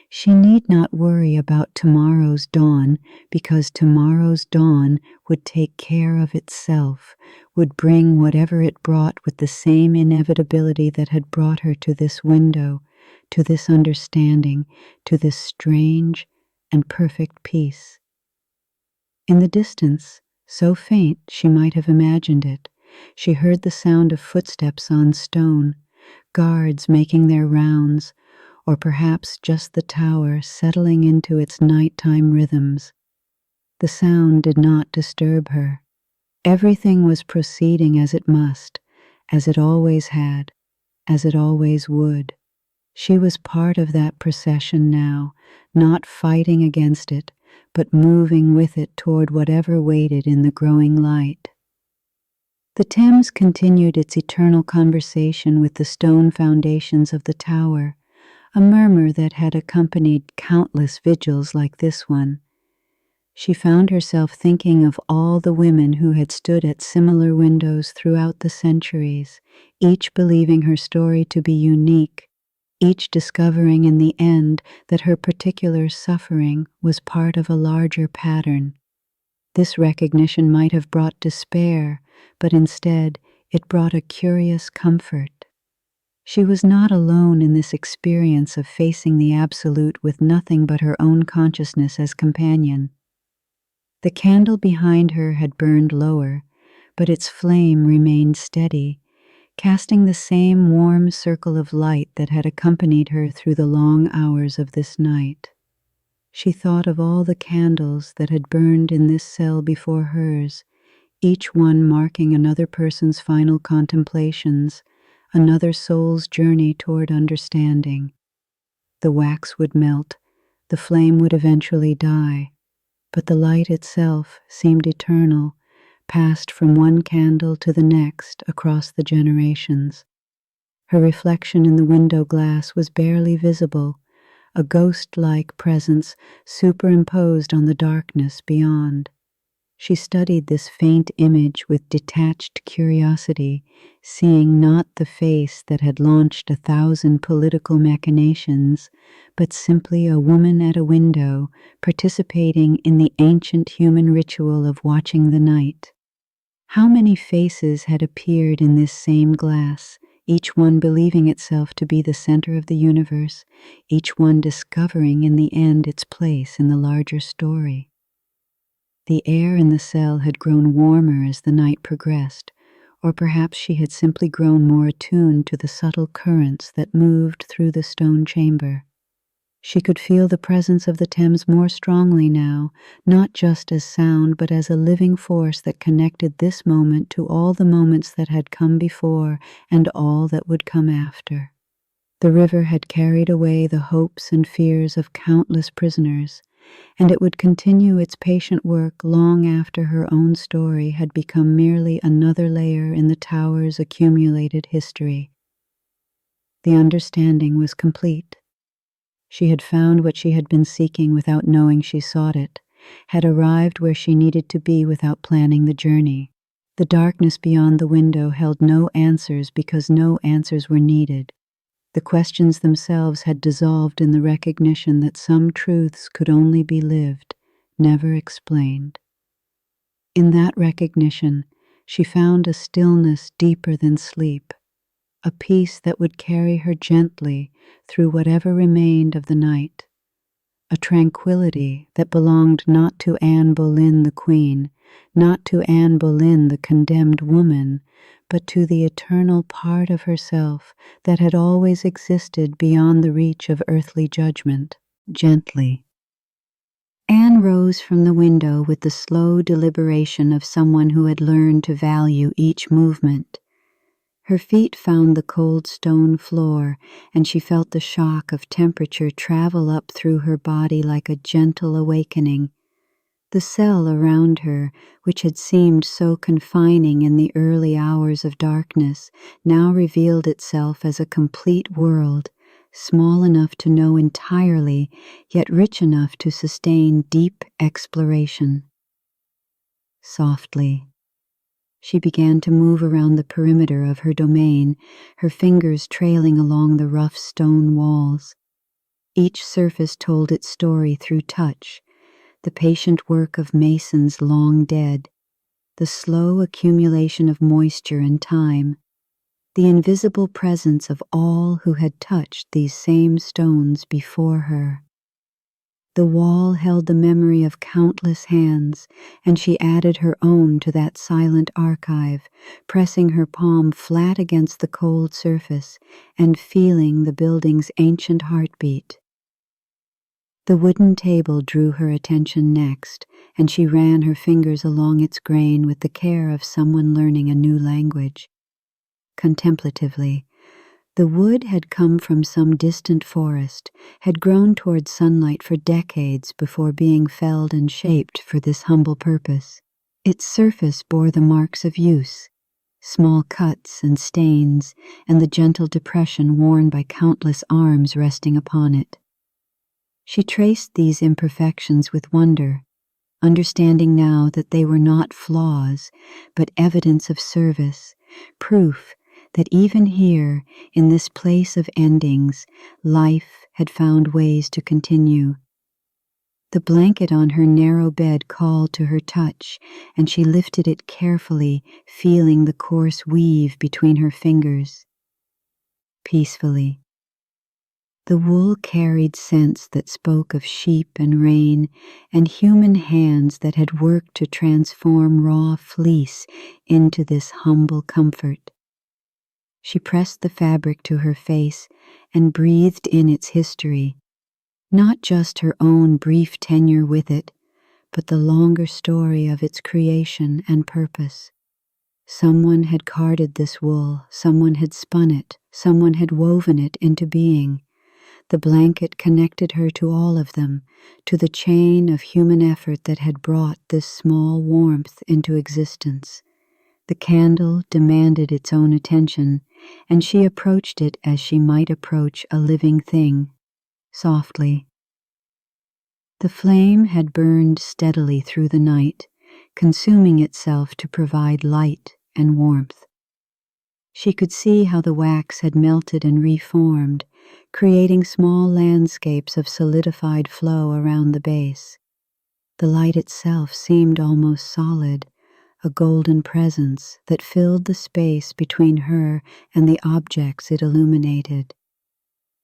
A: She need not worry about tomorrow's dawn, because tomorrow's dawn would take care of itself, would bring whatever it brought with the same inevitability that had brought her to this window, to this understanding, to this strange and perfect peace. In the distance, so faint she might have imagined it, she heard the sound of footsteps on stone, guards making their rounds, or perhaps just the tower settling into its nighttime rhythms. The sound did not disturb her. Everything was proceeding as it must, as it always had, as it always would. She was part of that procession now, not fighting against it, but moving with it toward whatever waited in the growing light. The Thames continued its eternal conversation with the stone foundations of the tower, a murmur that had accompanied countless vigils like this one. She found herself thinking of all the women who had stood at similar windows throughout the centuries, each believing her story to be unique, each discovering in the end that her particular suffering was part of a larger pattern. This recognition might have brought despair, but instead it brought a curious comfort. She was not alone in this experience of facing the absolute with nothing but her own consciousness as companion. The candle behind her had burned lower, but its flame remained steady, casting the same warm circle of light that had accompanied her through the long hours of this night. She thought of all the candles that had burned in this cell before hers, each one marking another person's final contemplations, another soul's journey toward understanding. The wax would melt, the flame would eventually die, but the light itself seemed eternal, passed from one candle to the next across the generations. Her reflection in the window glass was barely visible, a ghost-like presence superimposed on the darkness beyond. She studied this faint image with detached curiosity, seeing not the face that had launched 1,000 political machinations, but simply a woman at a window, participating in the ancient human ritual of watching the night. How many faces had appeared in this same glass, each one believing itself to be the center of the universe, each one discovering in the end its place in the larger story. The air in the cell had grown warmer as the night progressed, or perhaps she had simply grown more attuned to the subtle currents that moved through the stone chamber. She could feel the presence of the Thames more strongly now, not just as sound, but as a living force that connected this moment to all the moments that had come before and all that would come after. The river had carried away the hopes and fears of countless prisoners, and it would continue its patient work long after her own story had become merely another layer in the tower's accumulated history. The understanding was complete. She had found what she had been seeking without knowing she sought it, had arrived where she needed to be without planning the journey. The darkness beyond the window held no answers because no answers were needed. The questions themselves had dissolved in the recognition that some truths could only be lived, never explained. In that recognition, she found a stillness deeper than sleep, a peace that would carry her gently through whatever remained of the night, a tranquility that belonged not to Anne Boleyn the Queen, not to Anne Boleyn the condemned woman, but to the eternal part of herself that had always existed beyond the reach of earthly judgment. Gently, Anne rose from the window with the slow deliberation of someone who had learned to value each movement. Her feet found the cold stone floor, and she felt the shock of temperature travel up through her body like a gentle awakening. The cell around her, which had seemed so confining in the early hours of darkness, now revealed itself as a complete world, small enough to know entirely, yet rich enough to sustain deep exploration. Softly, she began to move around the perimeter of her domain, her fingers trailing along the rough stone walls. Each surface told its story through touch, the patient work of masons long dead, the slow accumulation of moisture and time, the invisible presence of all who had touched these same stones before her. The wall held the memory of countless hands, and she added her own to that silent archive, pressing her palm flat against the cold surface and feeling the building's ancient heartbeat. The wooden table drew her attention next, and she ran her fingers along its grain with the care of someone learning a new language. Contemplatively, the wood had come from some distant forest, had grown toward sunlight for decades before being felled and shaped for this humble purpose. Its surface bore the marks of use, small cuts and stains, and the gentle depression worn by countless arms resting upon it. She traced these imperfections with wonder, understanding now that they were not flaws, but evidence of service, proof that even here, in this place of endings, life had found ways to continue. The blanket on her narrow bed called to her touch, and she lifted it carefully, feeling the coarse weave between her fingers. Peacefully, the wool carried scents that spoke of sheep and rain, and human hands that had worked to transform raw fleece into this humble comfort. She pressed the fabric to her face and breathed in its history, not just her own brief tenure with it, but the longer story of its creation and purpose. Someone had carded this wool, someone had spun it, someone had woven it into being. The blanket connected her to all of them, to the chain of human effort that had brought this small warmth into existence. The candle demanded its own attention, and she approached it as she might approach a living thing, softly. The flame had burned steadily through the night, consuming itself to provide light and warmth. She could see how the wax had melted and reformed, creating small landscapes of solidified flow around the base. The light itself seemed almost solid, a golden presence that filled the space between her and the objects it illuminated.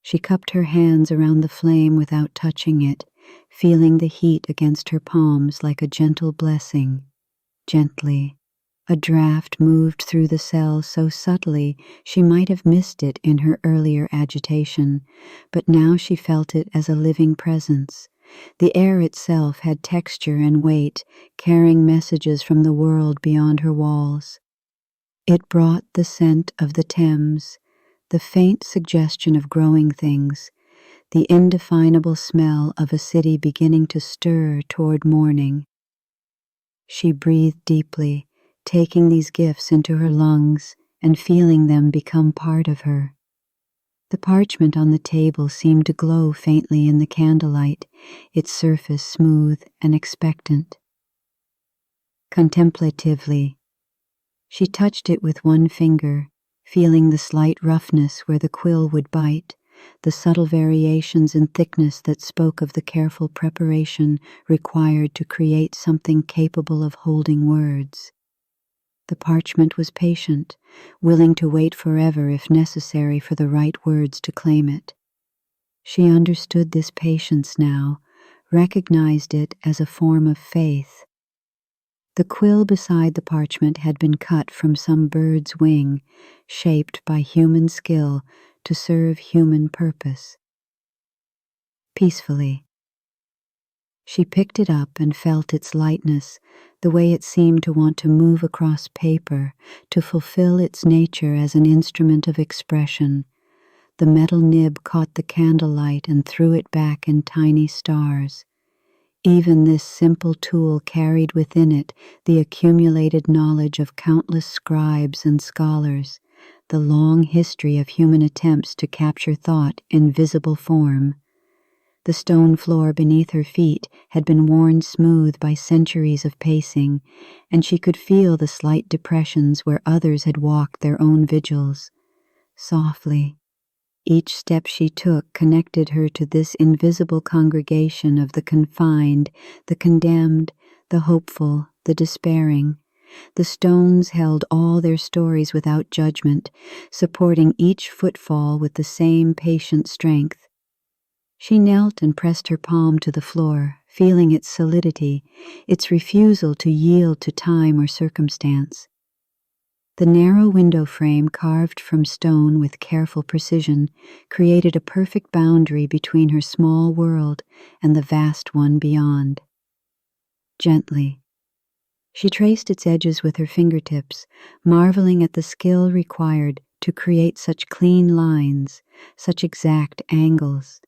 A: She cupped her hands around the flame without touching it, feeling the heat against her palms like a gentle blessing. Gently, a draft moved through the cell so subtly she might have missed it in her earlier agitation, but now she felt it as a living presence. The air itself had texture and weight, carrying messages from the world beyond her walls. It brought the scent of the Thames, the faint suggestion of growing things, the indefinable smell of a city beginning to stir toward morning. She breathed deeply, taking these gifts into her lungs and feeling them become part of her. The parchment on the table seemed to glow faintly in the candlelight, its surface smooth and expectant. Contemplatively, she touched it with one finger, feeling the slight roughness where the quill would bite, the subtle variations in thickness that spoke of the careful preparation required to create something capable of holding words. The parchment was patient, willing to wait forever if necessary for the right words to claim it. She understood this patience now, recognized it as a form of faith. The quill beside the parchment had been cut from some bird's wing, shaped by human skill to serve human purpose. Peacefully, she picked it up and felt its lightness, the way it seemed to want to move across paper, to fulfill its nature as an instrument of expression. The metal nib caught the candlelight and threw it back in tiny stars. Even this simple tool carried within it the accumulated knowledge of countless scribes and scholars, the long history of human attempts to capture thought in visible form. The stone floor beneath her feet had been worn smooth by centuries of pacing, and she could feel the slight depressions where others had walked their own vigils. Softly, each step she took connected her to this invisible congregation of the confined, the condemned, the hopeful, the despairing. The stones held all their stories without judgment, supporting each footfall with the same patient strength. She knelt and pressed her palm to the floor, feeling its solidity, its refusal to yield to time or circumstance. The narrow window frame, carved from stone with careful precision, created a perfect boundary between her small world and the vast one beyond. Gently, she traced its edges with her fingertips, marveling at the skill required to create such clean lines, such exact angles.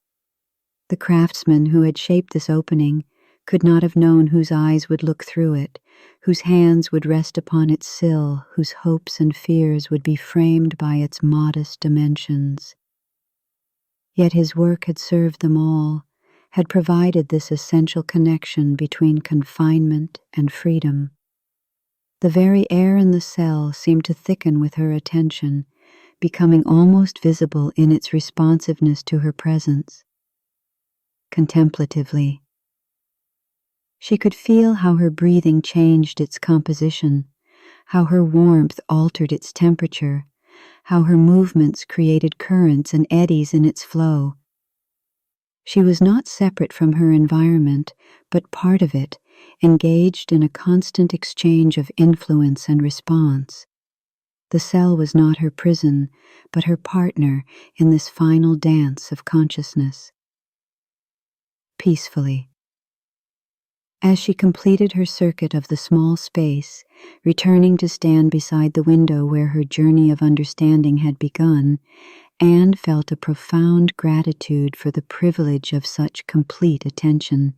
A: The craftsman who had shaped this opening could not have known whose eyes would look through it, whose hands would rest upon its sill, whose hopes and fears would be framed by its modest dimensions. Yet his work had served them all, had provided this essential connection between confinement and freedom. The very air in the cell seemed to thicken with her attention, becoming almost visible in its responsiveness to her presence. Contemplatively, she could feel how her breathing changed its composition, how her warmth altered its temperature, how her movements created currents and eddies in its flow. She was not separate from her environment, but part of it, engaged in a constant exchange of influence and response. The cell was not her prison, but her partner in this final dance of consciousness. Peacefully, as she completed her circuit of the small space, returning to stand beside the window where her journey of understanding had begun, Anne felt a profound gratitude for the privilege of such complete attention.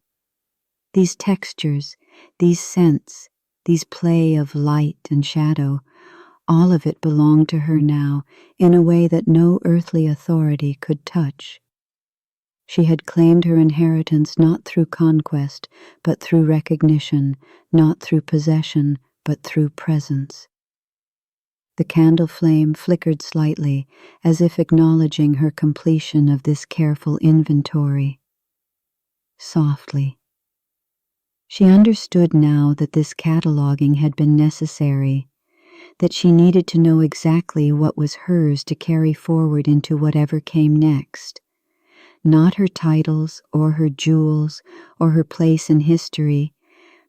A: These textures, these scents, these play of light and shadow, all of it belonged to her now in a way that no earthly authority could touch. She had claimed her inheritance not through conquest, but through recognition, not through possession, but through presence. The candle flame flickered slightly, as if acknowledging her completion of this careful inventory. Softly, she understood now that this cataloging had been necessary, that she needed to know exactly what was hers to carry forward into whatever came next. Not her titles or her jewels or her place in history,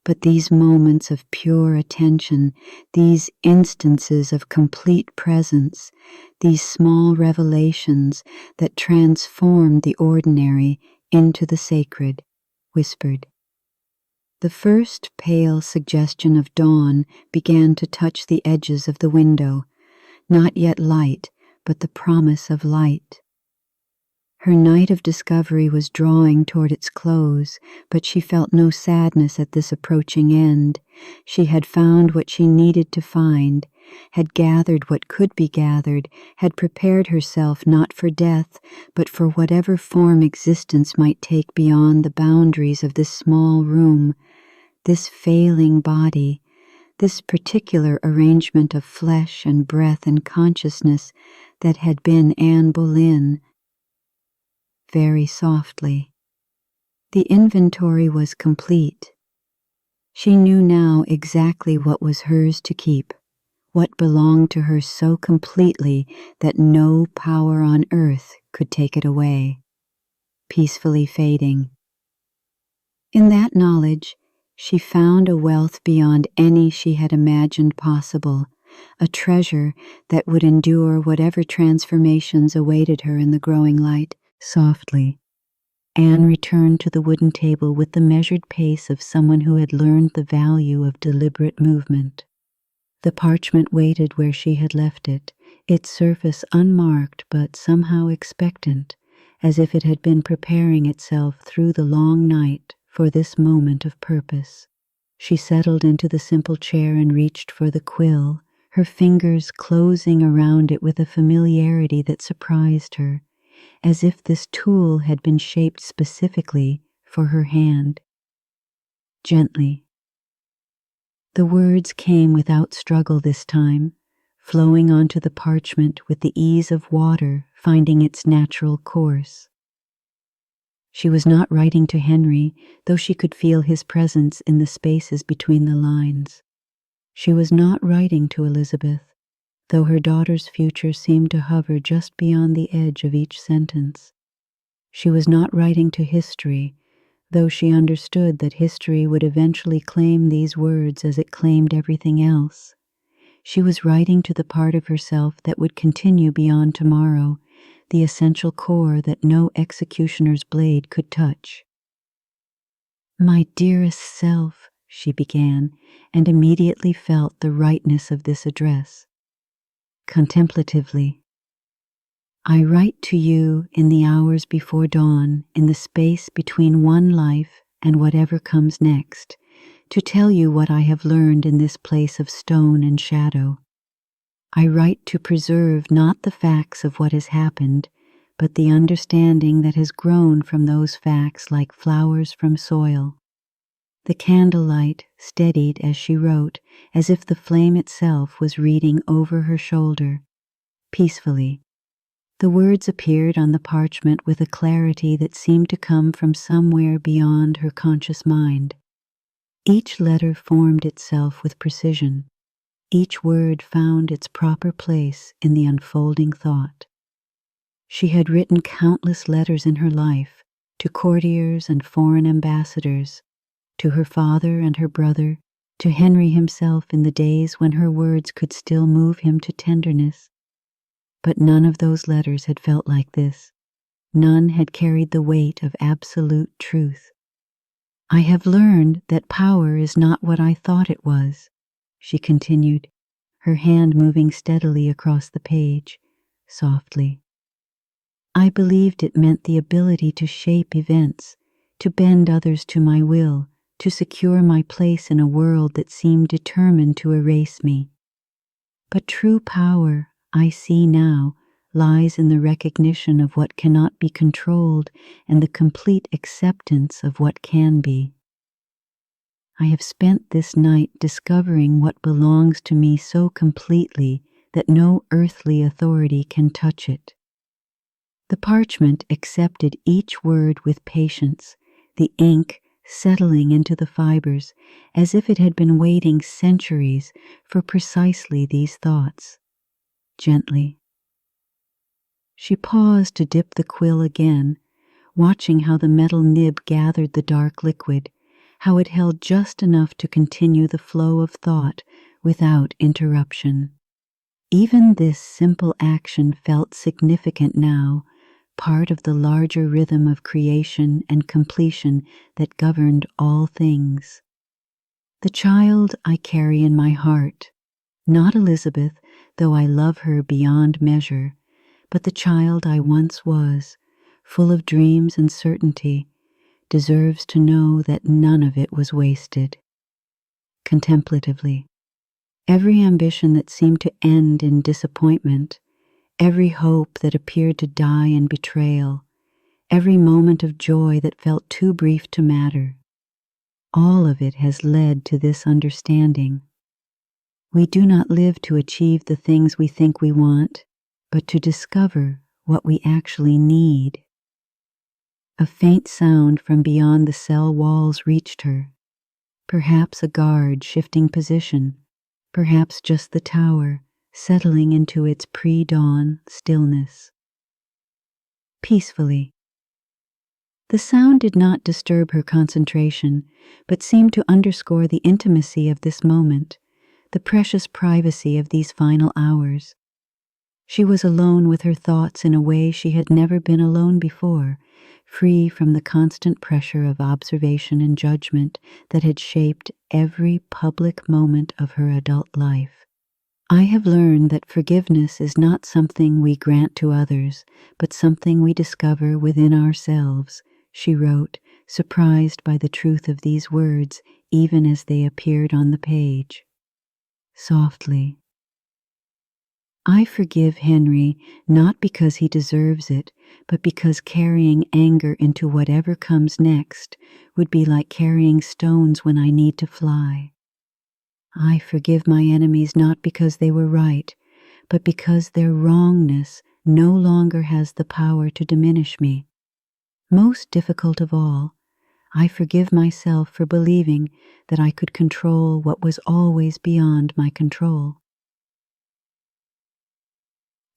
A: but these moments of pure attention, these instances of complete presence, these small revelations that transformed the ordinary into the sacred, whispered. The first pale suggestion of dawn began to touch the edges of the window, not yet light, but the promise of light. Her night of discovery was drawing toward its close, but she felt no sadness at this approaching end. She had found what she needed to find, had gathered what could be gathered, had prepared herself not for death, but for whatever form existence might take beyond the boundaries of this small room, this failing body, this particular arrangement of flesh and breath and consciousness that had been Anne Boleyn, very softly. The inventory was complete. She knew now exactly what was hers to keep, what belonged to her so completely that no power on earth could take it away, peacefully fading. In that knowledge, she found a wealth beyond any she had imagined possible, a treasure that would endure whatever transformations awaited her in the growing light. Softly, Anne returned to the wooden table with the measured pace of someone who had learned the value of deliberate movement. The parchment waited where she had left it, its surface unmarked but somehow expectant, as if it had been preparing itself through the long night for this moment of purpose. She settled into the simple chair and reached for the quill, her fingers closing around it with a familiarity that surprised her, as if this tool had been shaped specifically for her hand. Gently. The words came without struggle this time, flowing onto the parchment with the ease of water finding its natural course. She was not writing to Henry, though she could feel his presence in the spaces between the lines. She was not writing to Elizabeth, though her daughter's future seemed to hover just beyond the edge of each sentence. She was not writing to history, though she understood that history would eventually claim these words as it claimed everything else. She was writing to the part of herself that would continue beyond tomorrow, the essential core that no executioner's blade could touch. "My dearest self," she began, and immediately felt the rightness of this address. Contemplatively, "I write to you in the hours before dawn, in the space between one life and whatever comes next, to tell you what I have learned in this place of stone and shadow. I write to preserve not the facts of what has happened, but the understanding that has grown from those facts like flowers from soil." The candlelight steadied as she wrote, as if the flame itself was reading over her shoulder. Peacefully, the words appeared on the parchment with a clarity that seemed to come from somewhere beyond her conscious mind. Each letter formed itself with precision. Each word found its proper place in the unfolding thought. She had written countless letters in her life, to courtiers and foreign ambassadors, to her father and her brother, to Henry himself in the days when her words could still move him to tenderness. But none of those letters had felt like this. None had carried the weight of absolute truth. "I have learned that power is not what I thought it was," she continued, her hand moving steadily across the page, softly. "I believed it meant the ability to shape events, to bend others to my will, to secure my place in a world that seemed determined to erase me. But true power, I see now, lies in the recognition of what cannot be controlled and the complete acceptance of what can be. I have spent this night discovering what belongs to me so completely that no earthly authority can touch it." The parchment accepted each word with patience, the ink settling into the fibers as if it had been waiting centuries for precisely these thoughts. Gently. She paused to dip the quill again, watching how the metal nib gathered the dark liquid, how it held just enough to continue the flow of thought without interruption. Even this simple action felt significant now, part of the larger rhythm of creation and completion that governed all things. "The child I carry in my heart, not Elizabeth, though I love her beyond measure, but the child I once was, full of dreams and certainty, deserves to know that none of it was wasted." Contemplatively, every ambition that seemed to end in disappointment, every hope that appeared to die in betrayal, every moment of joy that felt too brief to matter, all of it has led to this understanding. We do not live to achieve the things we think we want, but to discover what we actually need. A faint sound from beyond the cell walls reached her. Perhaps a guard shifting position, perhaps just the tower settling into its pre-dawn stillness. Peacefully. The sound did not disturb her concentration, but seemed to underscore the intimacy of this moment, the precious privacy of these final hours. She was alone with her thoughts in a way she had never been alone before, free from the constant pressure of observation and judgment that had shaped every public moment of her adult life. I have learned that forgiveness is not something we grant to others, but something we discover within ourselves, she wrote, surprised by the truth of these words even as they appeared on the page. Softly. I forgive Henry not because he deserves it, but because carrying anger into whatever comes next would be like carrying stones when I need to fly. I forgive my enemies not because they were right, but because their wrongness no longer has the power to diminish me. Most difficult of all, I forgive myself for believing that I could control what was always beyond my control.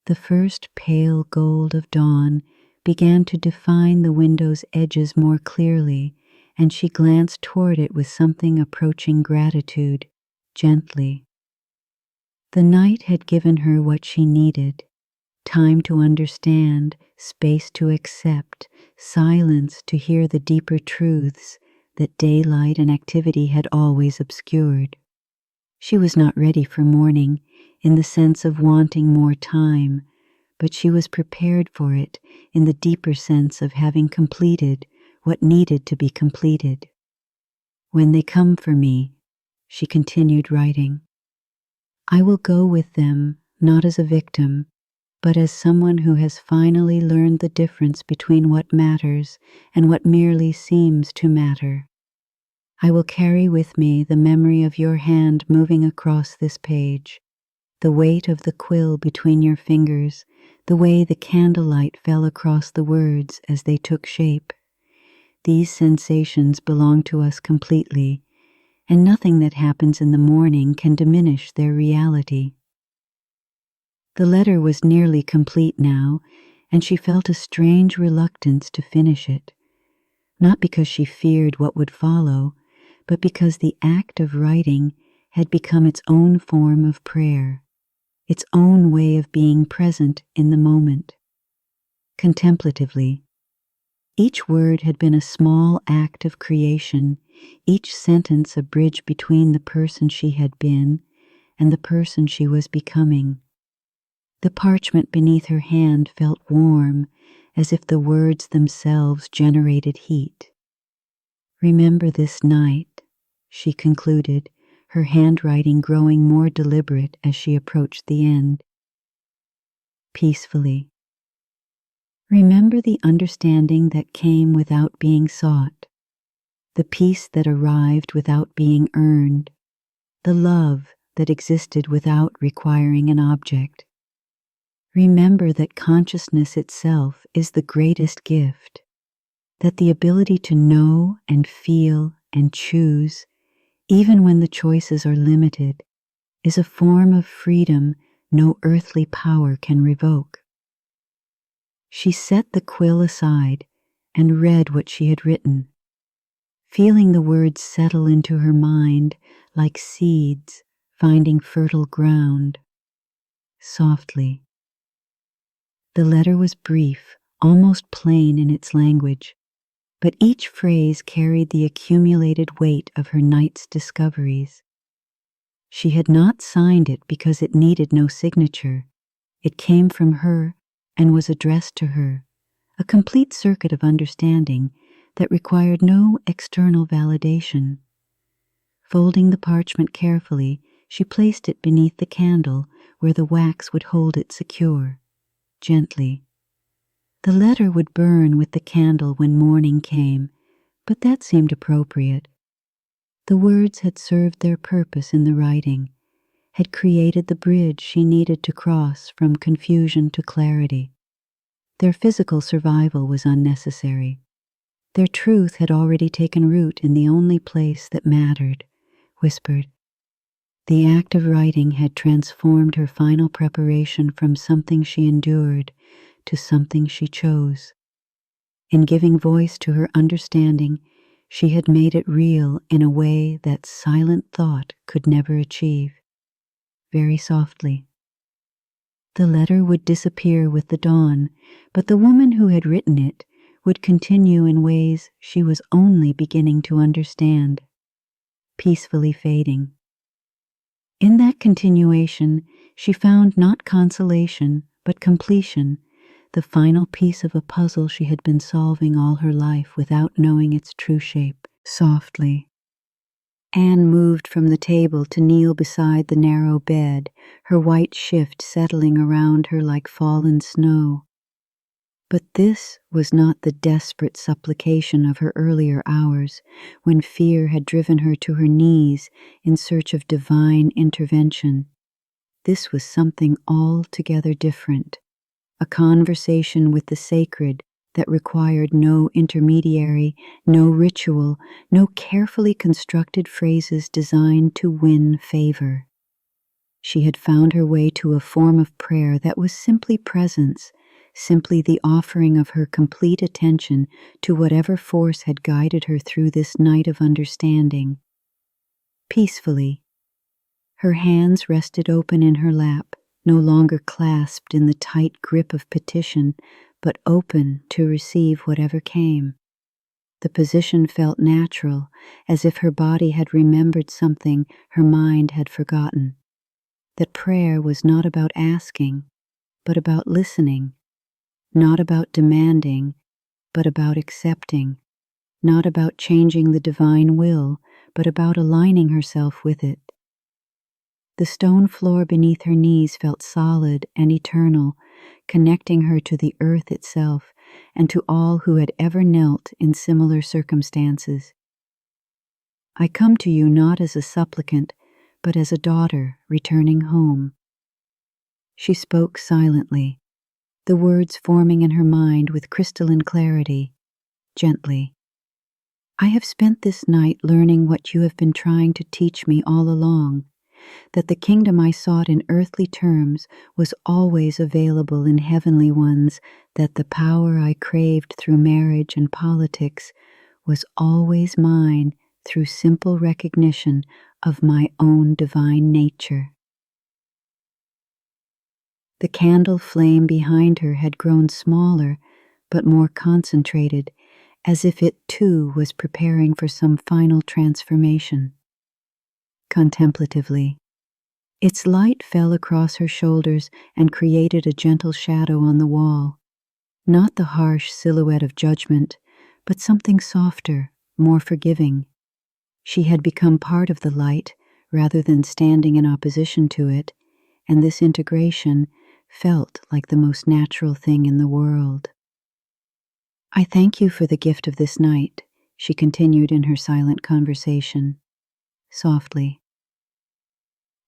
A: The first pale gold of dawn began to define the window's edges more clearly, and she glanced toward it with something approaching gratitude, gently. The night had given her what she needed: time to understand, space to accept, silence to hear the deeper truths that daylight and activity had always obscured. She was not ready for morning in the sense of wanting more time, but she was prepared for it in the deeper sense of having completed what needed to be completed. When they come for me, she continued writing, I will go with them not as a victim, but as someone who has finally learned the difference between what matters and what merely seems to matter. I will carry with me the memory of your hand moving across this page, the weight of the quill between your fingers, the way the candlelight fell across the words as they took shape. These sensations belong to us completely, and nothing that happens in the morning can diminish their reality. The letter was nearly complete now, and she felt a strange reluctance to finish it, not because she feared what would follow, but because the act of writing had become its own form of prayer, its own way of being present in the moment. Contemplatively, each word had been a small act of creation, each sentence a bridge between the person she had been and the person she was becoming. The parchment beneath her hand felt warm, as if the words themselves generated heat. Remember this night, she concluded, her handwriting growing more deliberate as she approached the end. Peacefully. Remember the understanding that came without being sought, the peace that arrived without being earned, the love that existed without requiring an object. Remember that consciousness itself is the greatest gift, that the ability to know and feel and choose, even when the choices are limited, is a form of freedom no earthly power can revoke. She set the quill aside and read what she had written, feeling the words settle into her mind like seeds finding fertile ground. Softly. The letter was brief, almost plain in its language, but each phrase carried the accumulated weight of her night's discoveries. She had not signed it because it needed no signature. It came from her and was addressed to her, a complete circuit of understanding that required no external validation. Folding the parchment carefully, she placed it beneath the candle where the wax would hold it secure, gently. The letter would burn with the candle when morning came, but that seemed appropriate. The words had served their purpose in the writing, had created the bridge she needed to cross from confusion to clarity. Their physical survival was unnecessary. Their truth had already taken root in the only place that mattered, whispered. The act of writing had transformed her final preparation from something she endured to something she chose. In giving voice to her understanding, she had made it real in a way that silent thought could never achieve. Very softly. The letter would disappear with the dawn, but the woman who had written it would continue in ways she was only beginning to understand, peacefully fading. In that continuation, she found not consolation, but completion, the final piece of a puzzle she had been solving all her life without knowing its true shape. Softly, Anne moved from the table to kneel beside the narrow bed, her white shift settling around her like fallen snow. But this was not the desperate supplication of her earlier hours, when fear had driven her to her knees in search of divine intervention. This was something altogether different, a conversation with the sacred that required no intermediary, no ritual, no carefully constructed phrases designed to win favor. She had found her way to a form of prayer that was simply presence, simply the offering of her complete attention to whatever force had guided her through this night of understanding. Peacefully, her hands rested open in her lap, no longer clasped in the tight grip of petition, but open to receive whatever came. The position felt natural, as if her body had remembered something her mind had forgotten. That prayer was not about asking, but about listening. Not about demanding, but about accepting. Not about changing the divine will, but about aligning herself with it. The stone floor beneath her knees felt solid and eternal, connecting her to the earth itself and to all who had ever knelt in similar circumstances. I come to you not as a supplicant, but as a daughter returning home. She spoke silently, the words forming in her mind with crystalline clarity, gently. I have spent this night learning what you have been trying to teach me all along, that the kingdom I sought in earthly terms was always available in heavenly ones, that the power I craved through marriage and politics was always mine through simple recognition of my own divine nature. The candle flame behind her had grown smaller, but more concentrated, as if it too was preparing for some final transformation. Contemplatively, its light fell across her shoulders and created a gentle shadow on the wall, not the harsh silhouette of judgment, but something softer, more forgiving. She had become part of the light rather than standing in opposition to it, and this integration felt like the most natural thing in the world. I thank you for the gift of this night, she continued in her silent conversation, softly.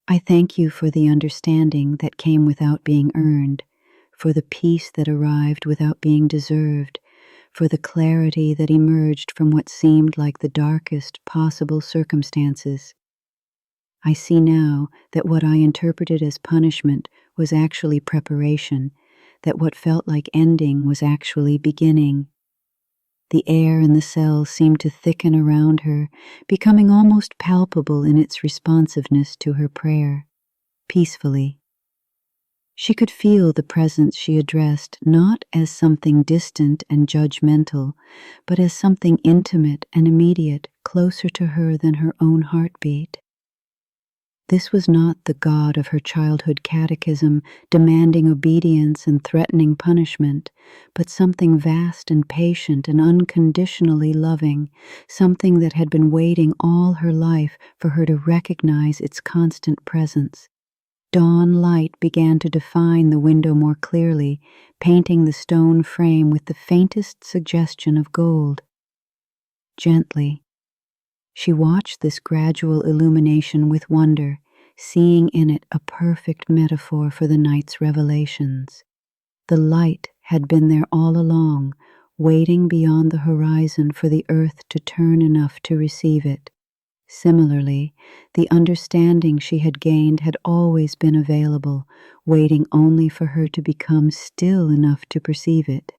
A: I thank you for the understanding that came without being earned, for the peace that arrived without being deserved, for the clarity that emerged from what seemed like the darkest possible circumstances. I see now that what I interpreted as punishment was actually preparation, that what felt like ending was actually beginning. The air in the cell seemed to thicken around her, becoming almost palpable in its responsiveness to her prayer, peacefully. She could feel the presence she addressed not as something distant and judgmental, but as something intimate and immediate, closer to her than her own heartbeat. This was not the God of her childhood catechism, demanding obedience and threatening punishment, but something vast and patient and unconditionally loving, something that had been waiting all her life for her to recognize its constant presence. Dawn light began to define the window more clearly, painting the stone frame with the faintest suggestion of gold. Gently, she watched this gradual illumination with wonder, seeing in it a perfect metaphor for the night's revelations. The light had been there all along, waiting beyond the horizon for the earth to turn enough to receive it. Similarly, the understanding she had gained had always been available, waiting only for her to become still enough to perceive it.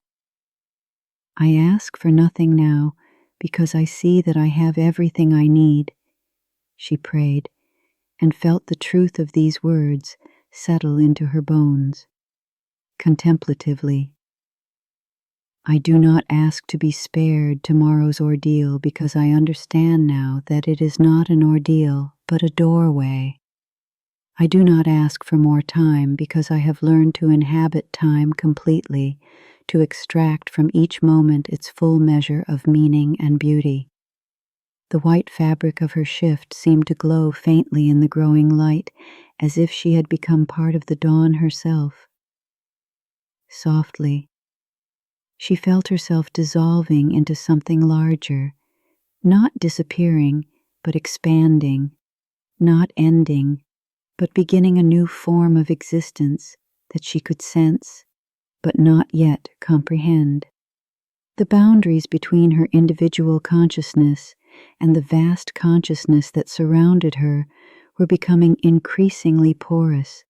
A: I ask for nothing now, because I see that I have everything I need, she prayed, and felt the truth of these words settle into her bones. Contemplatively, I do not ask to be spared tomorrow's ordeal because I understand now that it is not an ordeal, but a doorway. I do not ask for more time because I have learned to inhabit time completely, to extract from each moment its full measure of meaning and beauty. The white fabric of her shift seemed to glow faintly in the growing light, as if she had become part of the dawn herself. Softly, she felt herself dissolving into something larger, not disappearing, but expanding, not ending, but beginning a new form of existence that she could sense, but not yet comprehend. The boundaries between her individual consciousness and the vast consciousness that surrounded her were becoming increasingly porous,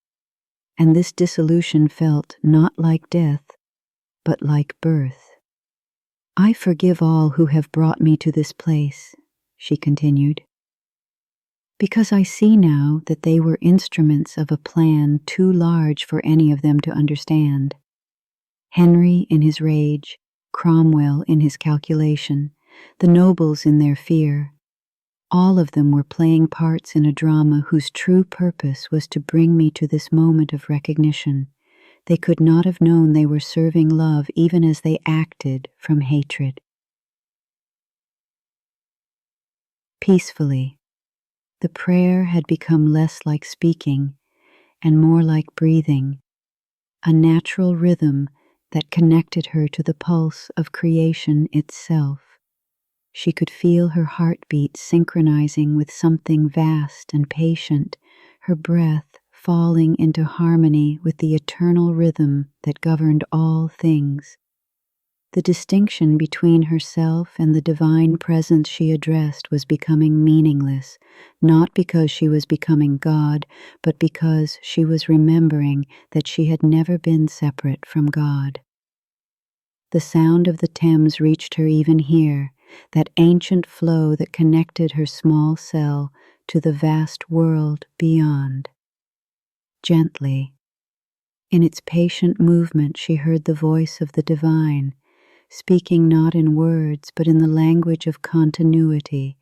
A: and this dissolution felt not like death, but like birth. I forgive all who have brought me to this place, she continued, because I see now that they were instruments of a plan too large for any of them to understand. Henry in his rage, Cromwell in his calculation, the nobles in their fear. All of them were playing parts in a drama whose true purpose was to bring me to this moment of recognition. They could not have known they were serving love even as they acted from hatred. Peacefully, the prayer had become less like speaking and more like breathing, a natural rhythm that connected her to the pulse of creation itself. She could feel her heartbeat synchronizing with something vast and patient, her breath falling into harmony with the eternal rhythm that governed all things. The distinction between herself and the divine presence she addressed was becoming meaningless, not because she was becoming God, but because she was remembering that she had never been separate from God. The sound of the Thames reached her even here, that ancient flow that connected her small cell to the vast world beyond. Gently, in its patient movement, she heard the voice of the divine, speaking not in words, but in the language of continuity,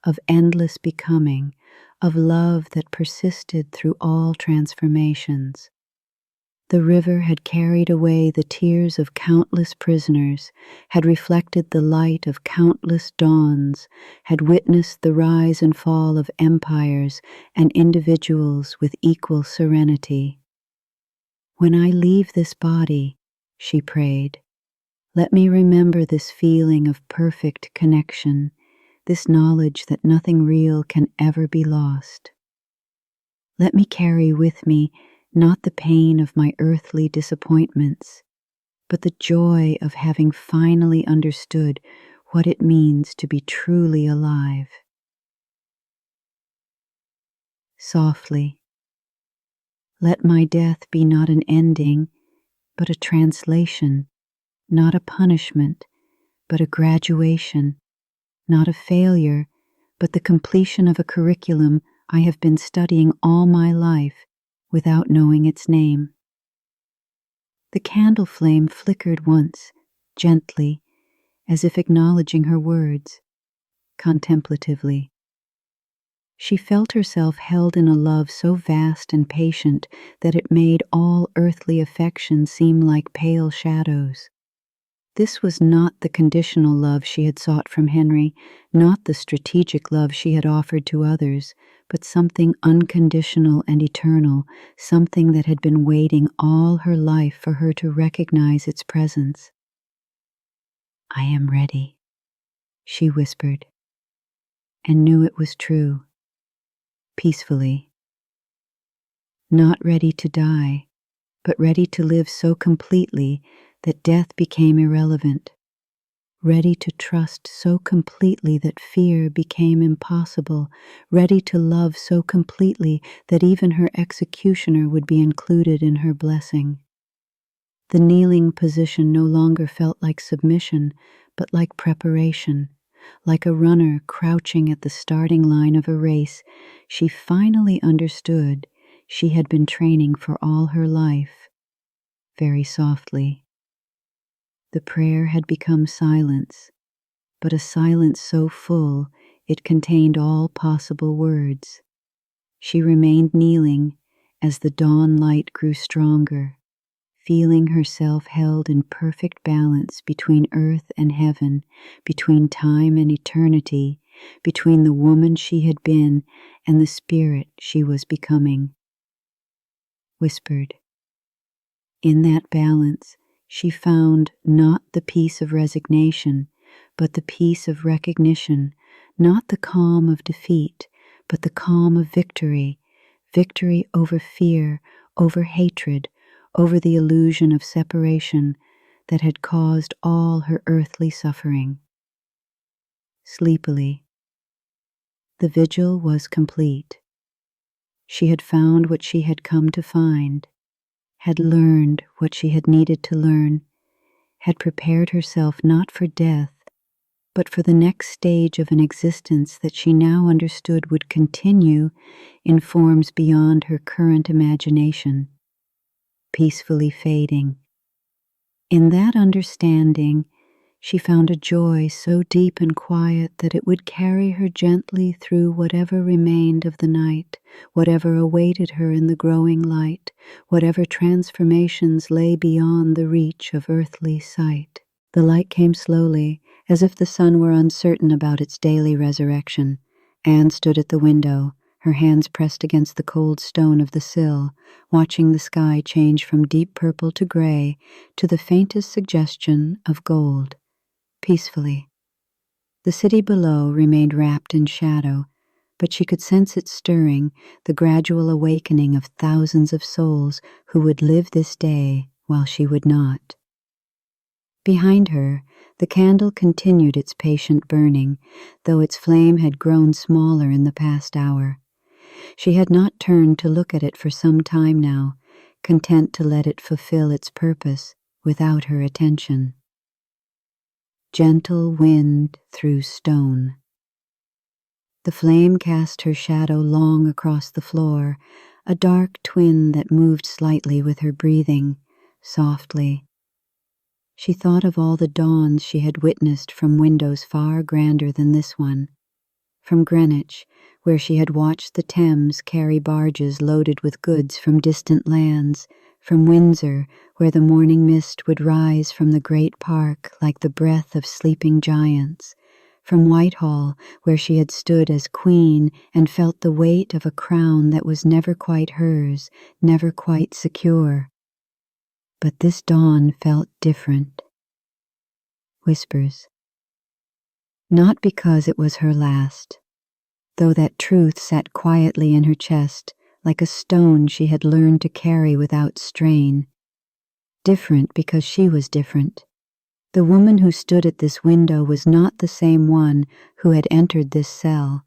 A: of endless becoming, of love that persisted through all transformations. The river had carried away the tears of countless prisoners, had reflected the light of countless dawns, had witnessed the rise and fall of empires and individuals with equal serenity. When I leave this body, she prayed, let me remember this feeling of perfect connection, this knowledge that nothing real can ever be lost. Let me carry with me not the pain of my earthly disappointments, but the joy of having finally understood what it means to be truly alive. Softly, let my death be not an ending, but a translation, not a punishment, but a graduation, not a failure, but the completion of a curriculum I have been studying all my life without knowing its name. The candle flame flickered once, gently, as if acknowledging her words, contemplatively. She felt herself held in a love so vast and patient that it made all earthly affection seem like pale shadows. This was not the conditional love she had sought from Henry, not the strategic love she had offered to others, but something unconditional and eternal, something that had been waiting all her life for her to recognize its presence. I am ready, she whispered, and knew it was true. Peacefully, not ready to die, but ready to live so completely that death became irrelevant, ready to trust so completely that fear became impossible, ready to love so completely that even her executioner would be included in her blessing. The kneeling position no longer felt like submission, but like preparation. Like a runner crouching at the starting line of a race, she finally understood she had been training for all her life. Very softly, the prayer had become silence, but a silence so full it contained all possible words. She remained kneeling as the dawn light grew stronger, feeling herself held in perfect balance between earth and heaven, between time and eternity, between the woman she had been and the spirit she was becoming. Whispered. In that balance, she found not the peace of resignation, but the peace of recognition, not the calm of defeat, but the calm of victory, victory over fear, over hatred, over the illusion of separation that had caused all her earthly suffering. Sleepily, the vigil was complete. She had found what she had come to find, had learned what she had needed to learn, had prepared herself not for death, but for the next stage of an existence that she now understood would continue in forms beyond her current imagination, peacefully fading. In that understanding, she found a joy so deep and quiet that it would carry her gently through whatever remained of the night, whatever awaited her in the growing light, whatever transformations lay beyond the reach of earthly sight. The light came slowly, as if the sun were uncertain about its daily resurrection. Anne stood at the window, her hands pressed against the cold stone of the sill, watching the sky change from deep purple to gray to the faintest suggestion of gold. Peacefully. The city below remained wrapped in shadow, but she could sense it stirring, the gradual awakening of thousands of souls who would live this day while she would not. Behind her, the candle continued its patient burning, though its flame had grown smaller in the past hour. She had not turned to look at it for some time now, content to let it fulfill its purpose without her attention. Gentle wind through stone. The flame cast her shadow long across the floor, a dark twin that moved slightly with her breathing, softly. She thought of all the dawns she had witnessed from windows far grander than this one. From Greenwich, where she had watched the Thames carry barges loaded with goods from distant lands, from Windsor, where the morning mist would rise from the great park like the breath of sleeping giants, from Whitehall, where she had stood as queen and felt the weight of a crown that was never quite hers, never quite secure. But this dawn felt different. Whispers. Not because it was her last, though that truth sat quietly in her chest, like a stone she had learned to carry without strain. Different because she was different. The woman who stood at this window was not the same one who had entered this cell.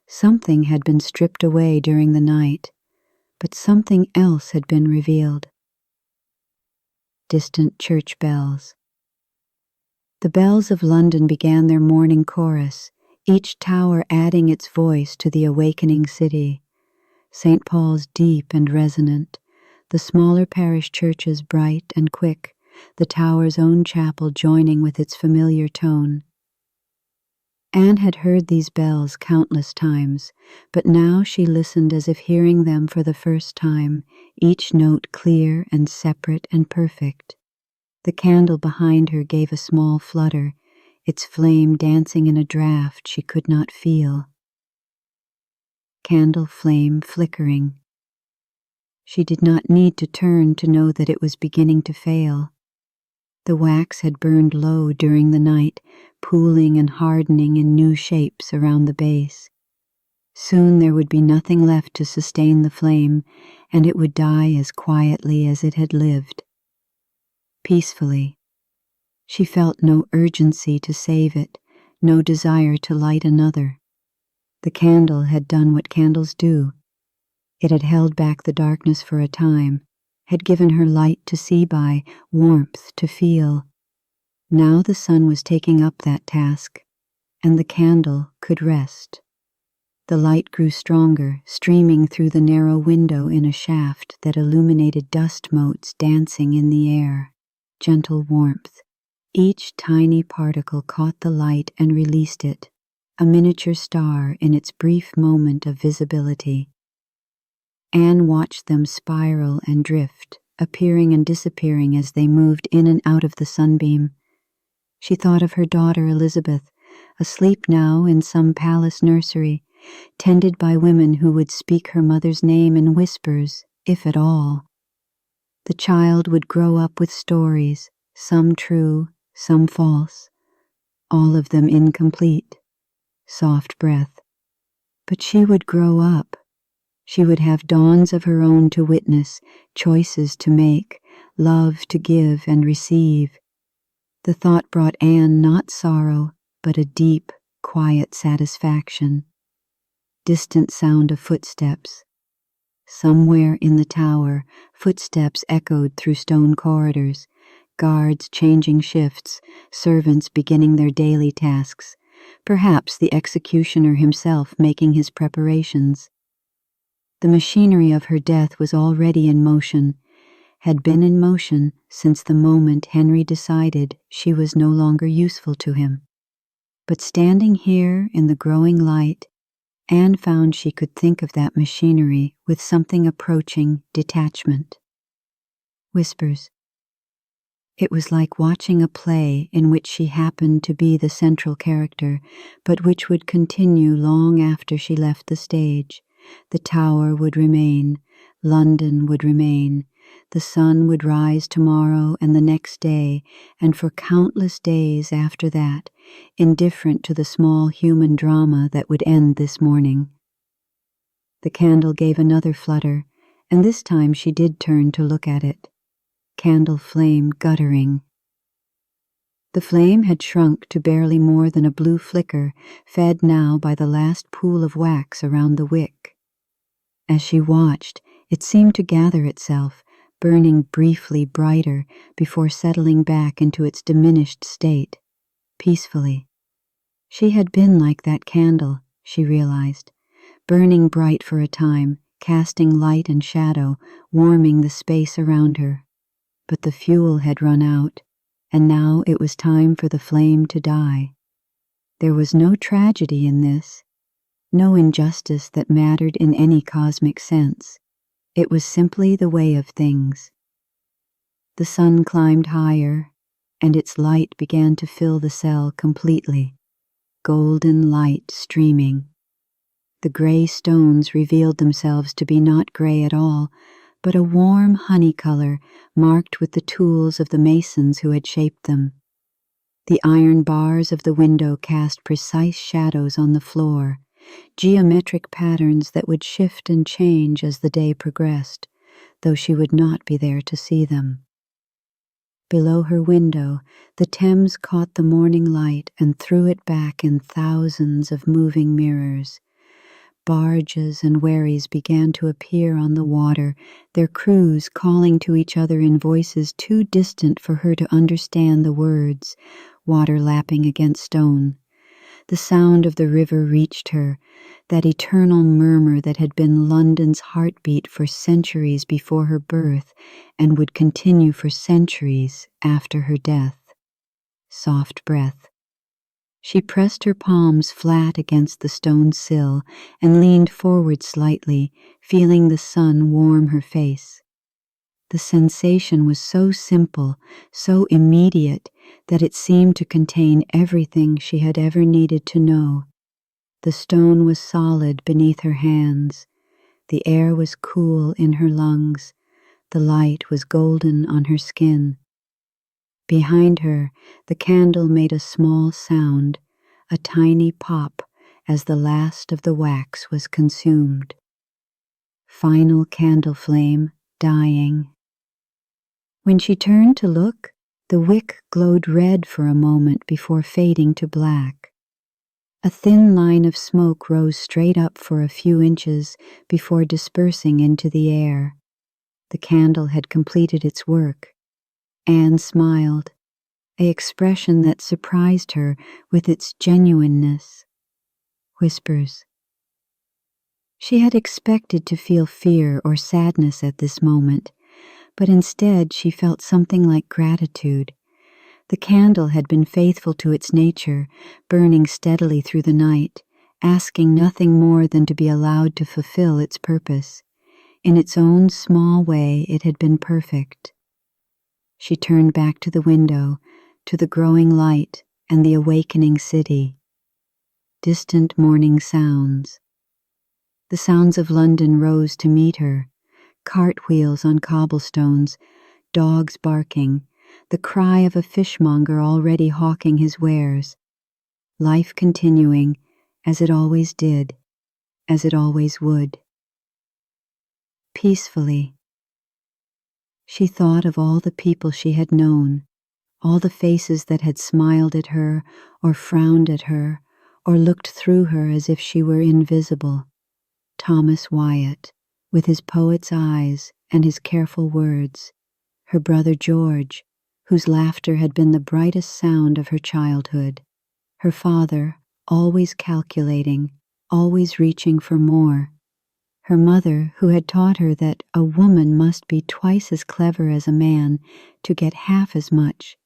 A: Something had been stripped away during the night, but something else had been revealed. Distant church bells. The bells of London began their morning chorus, each tower adding its voice to the awakening city. St. Paul's deep and resonant, the smaller parish churches bright and quick, the tower's own chapel joining with its familiar tone. Anne had heard these bells countless times, but now she listened as if hearing them for the first time, each note clear and separate and perfect. The candle behind her gave a small flutter, its flame dancing in a draught she could not feel. Candle flame flickering. She did not need to turn to know that it was beginning to fail. The wax had burned low during the night, pooling and hardening in new shapes around the base. Soon there would be nothing left to sustain the flame, and it would die as quietly as it had lived. Peacefully. She felt no urgency to save it, no desire to light another. The candle had done what candles do. It had held back the darkness for a time, had given her light to see by, warmth to feel. Now the sun was taking up that task, and the candle could rest. The light grew stronger, streaming through the narrow window in a shaft that illuminated dust motes dancing in the air. Gentle warmth. Each tiny particle caught the light and released it, a miniature star in its brief moment of visibility. Anne watched them spiral and drift, appearing and disappearing as they moved in and out of the sunbeam. She thought of her daughter Elizabeth, asleep now in some palace nursery, tended by women who would speak her mother's name in whispers, if at all. The child would grow up with stories, some true, some false, all of them incomplete. Soft breath. But she would grow up. She would have dawns of her own to witness, choices to make, love to give and receive. The thought brought Anne not sorrow, but a deep, quiet satisfaction. Distant sound of footsteps. Somewhere in the tower, footsteps echoed through stone corridors, guards changing shifts, servants beginning their daily tasks, perhaps the executioner himself making his preparations. The machinery of her death was already in motion, had been in motion since the moment Henry decided she was no longer useful to him. But standing here in the growing light, Anne found she could think of that machinery with something approaching detachment. Whispers. It was like watching a play in which she happened to be the central character, but which would continue long after she left the stage. The tower would remain, London would remain, the sun would rise tomorrow and the next day, and for countless days after that, indifferent to the small human drama that would end this morning. The candle gave another flutter, and this time she did turn to look at it. Candle flame guttering. The flame had shrunk to barely more than a blue flicker, fed now by the last pool of wax around the wick. As she watched, it seemed to gather itself, burning briefly brighter before settling back into its diminished state, peacefully. She had been like that candle, she realized, burning bright for a time, casting light and shadow, warming the space around her. But the fuel had run out, and now it was time for the flame to die. There was no tragedy in this, no injustice that mattered in any cosmic sense. It was simply the way of things. The sun climbed higher, and its light began to fill the cell completely, golden light streaming. The gray stones revealed themselves to be not gray at all, but a warm honey color marked with the tools of the masons who had shaped them. The iron bars of the window cast precise shadows on the floor, geometric patterns that would shift and change as the day progressed, though she would not be there to see them. Below her window, the Thames caught the morning light and threw it back in thousands of moving mirrors. Barges and wherries began to appear on the water, their crews calling to each other in voices too distant for her to understand the words, water lapping against stone. The sound of the river reached her, that eternal murmur that had been London's heartbeat for centuries before her birth and would continue for centuries after her death. Soft breath. She pressed her palms flat against the stone sill and leaned forward slightly, feeling the sun warm her face. The sensation was so simple, so immediate, that it seemed to contain everything she had ever needed to know. The stone was solid beneath her hands. The air was cool in her lungs. The light was golden on her skin. Behind her, the candle made a small sound, a tiny pop, as the last of the wax was consumed. final candle flame dying. When she turned to look, the wick glowed red for a moment before fading to black. A thin line of smoke rose straight up for a few inches before dispersing into the air. The candle had completed its work. Anne smiled, an expression that surprised her with its genuineness. Whispers. She had expected to feel fear or sadness at this moment, but instead she felt something like gratitude. The candle had been faithful to its nature, burning steadily through the night, asking nothing more than to be allowed to fulfill its purpose. In its own small way, it had been perfect. She turned back to the window, to the growing light and the awakening city. Distant morning sounds. The sounds of London rose to meet her. Cartwheels on cobblestones, dogs barking, the cry of a fishmonger already hawking his wares. Life continuing, as it always did, as it always would. Peacefully. She thought of all the people she had known, all the faces that had smiled at her, or frowned at her, or looked through her as if she were invisible. Thomas Wyatt, with his poet's eyes and his careful words. Her brother George, whose laughter had been the brightest sound of her childhood. Her father, always calculating, always reaching for more. Her mother, who had taught her that a woman must be twice as clever as a man to get half as much.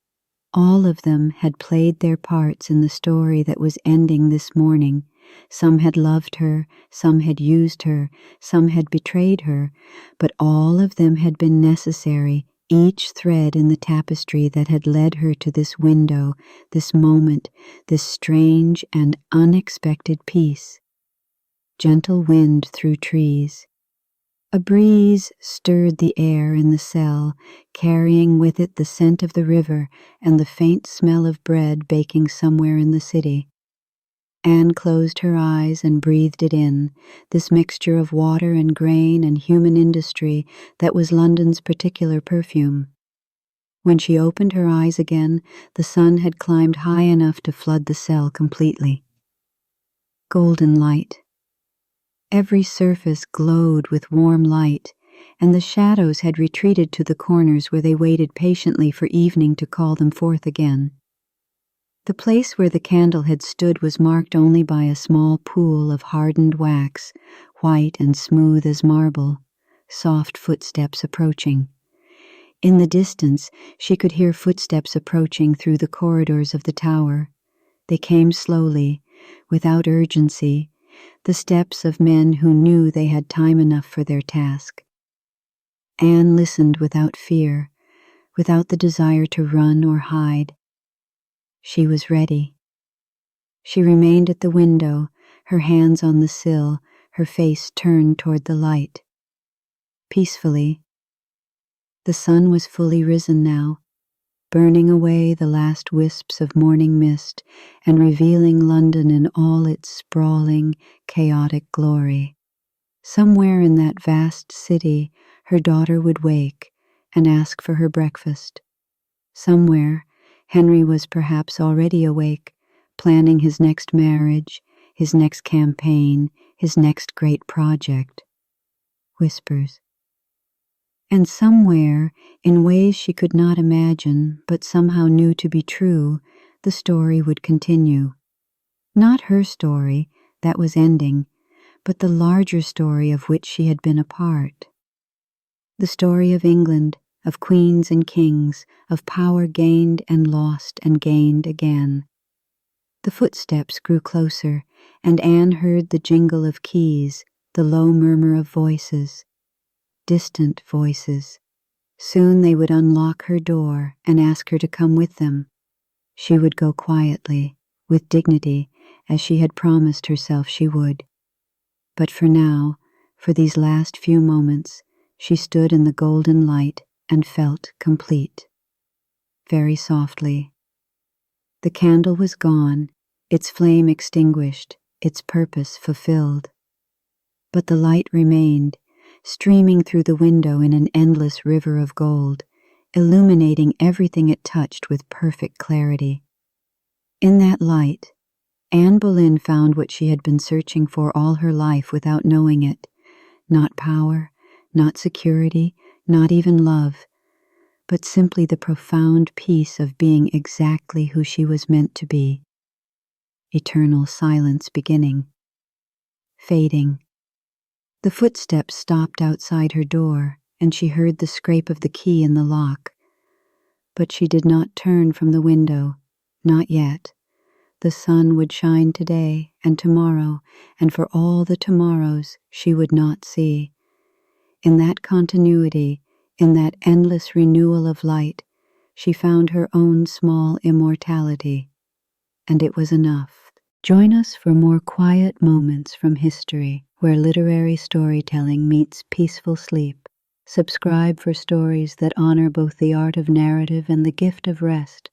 A: All of them had played their parts in the story that was ending this morning. Some had loved her, some had used her, some had betrayed her, but all of them had been necessary, each thread in the tapestry that had led her to this window, this moment, this strange and unexpected peace. Gentle wind through trees. A breeze stirred the air in the cell, carrying with it the scent of the river and the faint smell of bread baking somewhere in the city. Anne closed her eyes and breathed it in, this mixture of water and grain and human industry that was London's particular perfume. When she opened her eyes again, the sun had climbed high enough to flood the cell completely. Golden light. Every surface glowed with warm light, and the shadows had retreated to the corners where they waited patiently for evening to call them forth again. The place where the candle had stood was marked only by a small pool of hardened wax, white and smooth as marble, soft footsteps approaching. In the distance, she could hear footsteps approaching through the corridors of the tower. They came slowly, without urgency, the steps of men who knew they had time enough for their task. Anne listened without fear, without the desire to run or hide. She was ready. She remained at the window, her hands on the sill, her face turned toward the light. Peacefully. The sun was fully risen now, burning away the last wisps of morning mist and revealing London in all its sprawling, chaotic glory. Somewhere in that vast city, her daughter would wake and ask for her breakfast. Somewhere, Henry was perhaps already awake, planning his next marriage, his next campaign, his next great project. Whispers. And somewhere, in ways she could not imagine, but somehow knew to be true, the story would continue. Not her story, that was ending, but the larger story of which she had been a part. The story of England, of queens and kings, of power gained and lost and gained again. The footsteps grew closer, and Anne heard the jingle of keys, the low murmur of voices. Distant voices. Soon they would unlock her door and ask her to come with them. She would go quietly, with dignity, as she had promised herself she would. But for now, for these last few moments, she stood in the golden light and felt complete. Very softly. The candle was gone, its flame extinguished, its purpose fulfilled. But the light remained, streaming through the window in an endless river of gold, illuminating everything it touched with perfect clarity. In that light, Anne Boleyn found what she had been searching for all her life without knowing it. Not power, not security, not even love, but simply the profound peace of being exactly who she was meant to be. Eternal silence beginning. Fading. The footsteps stopped outside her door, and she heard the scrape of the key in the lock. But she did not turn from the window, not yet. The sun would shine today and tomorrow, and for all the tomorrows she would not see. In that continuity, in that endless renewal of light, she found her own small immortality, and it was enough. Join us for more quiet moments from history, where literary storytelling meets peaceful sleep. Subscribe for stories that honor both the art of narrative and the gift of rest.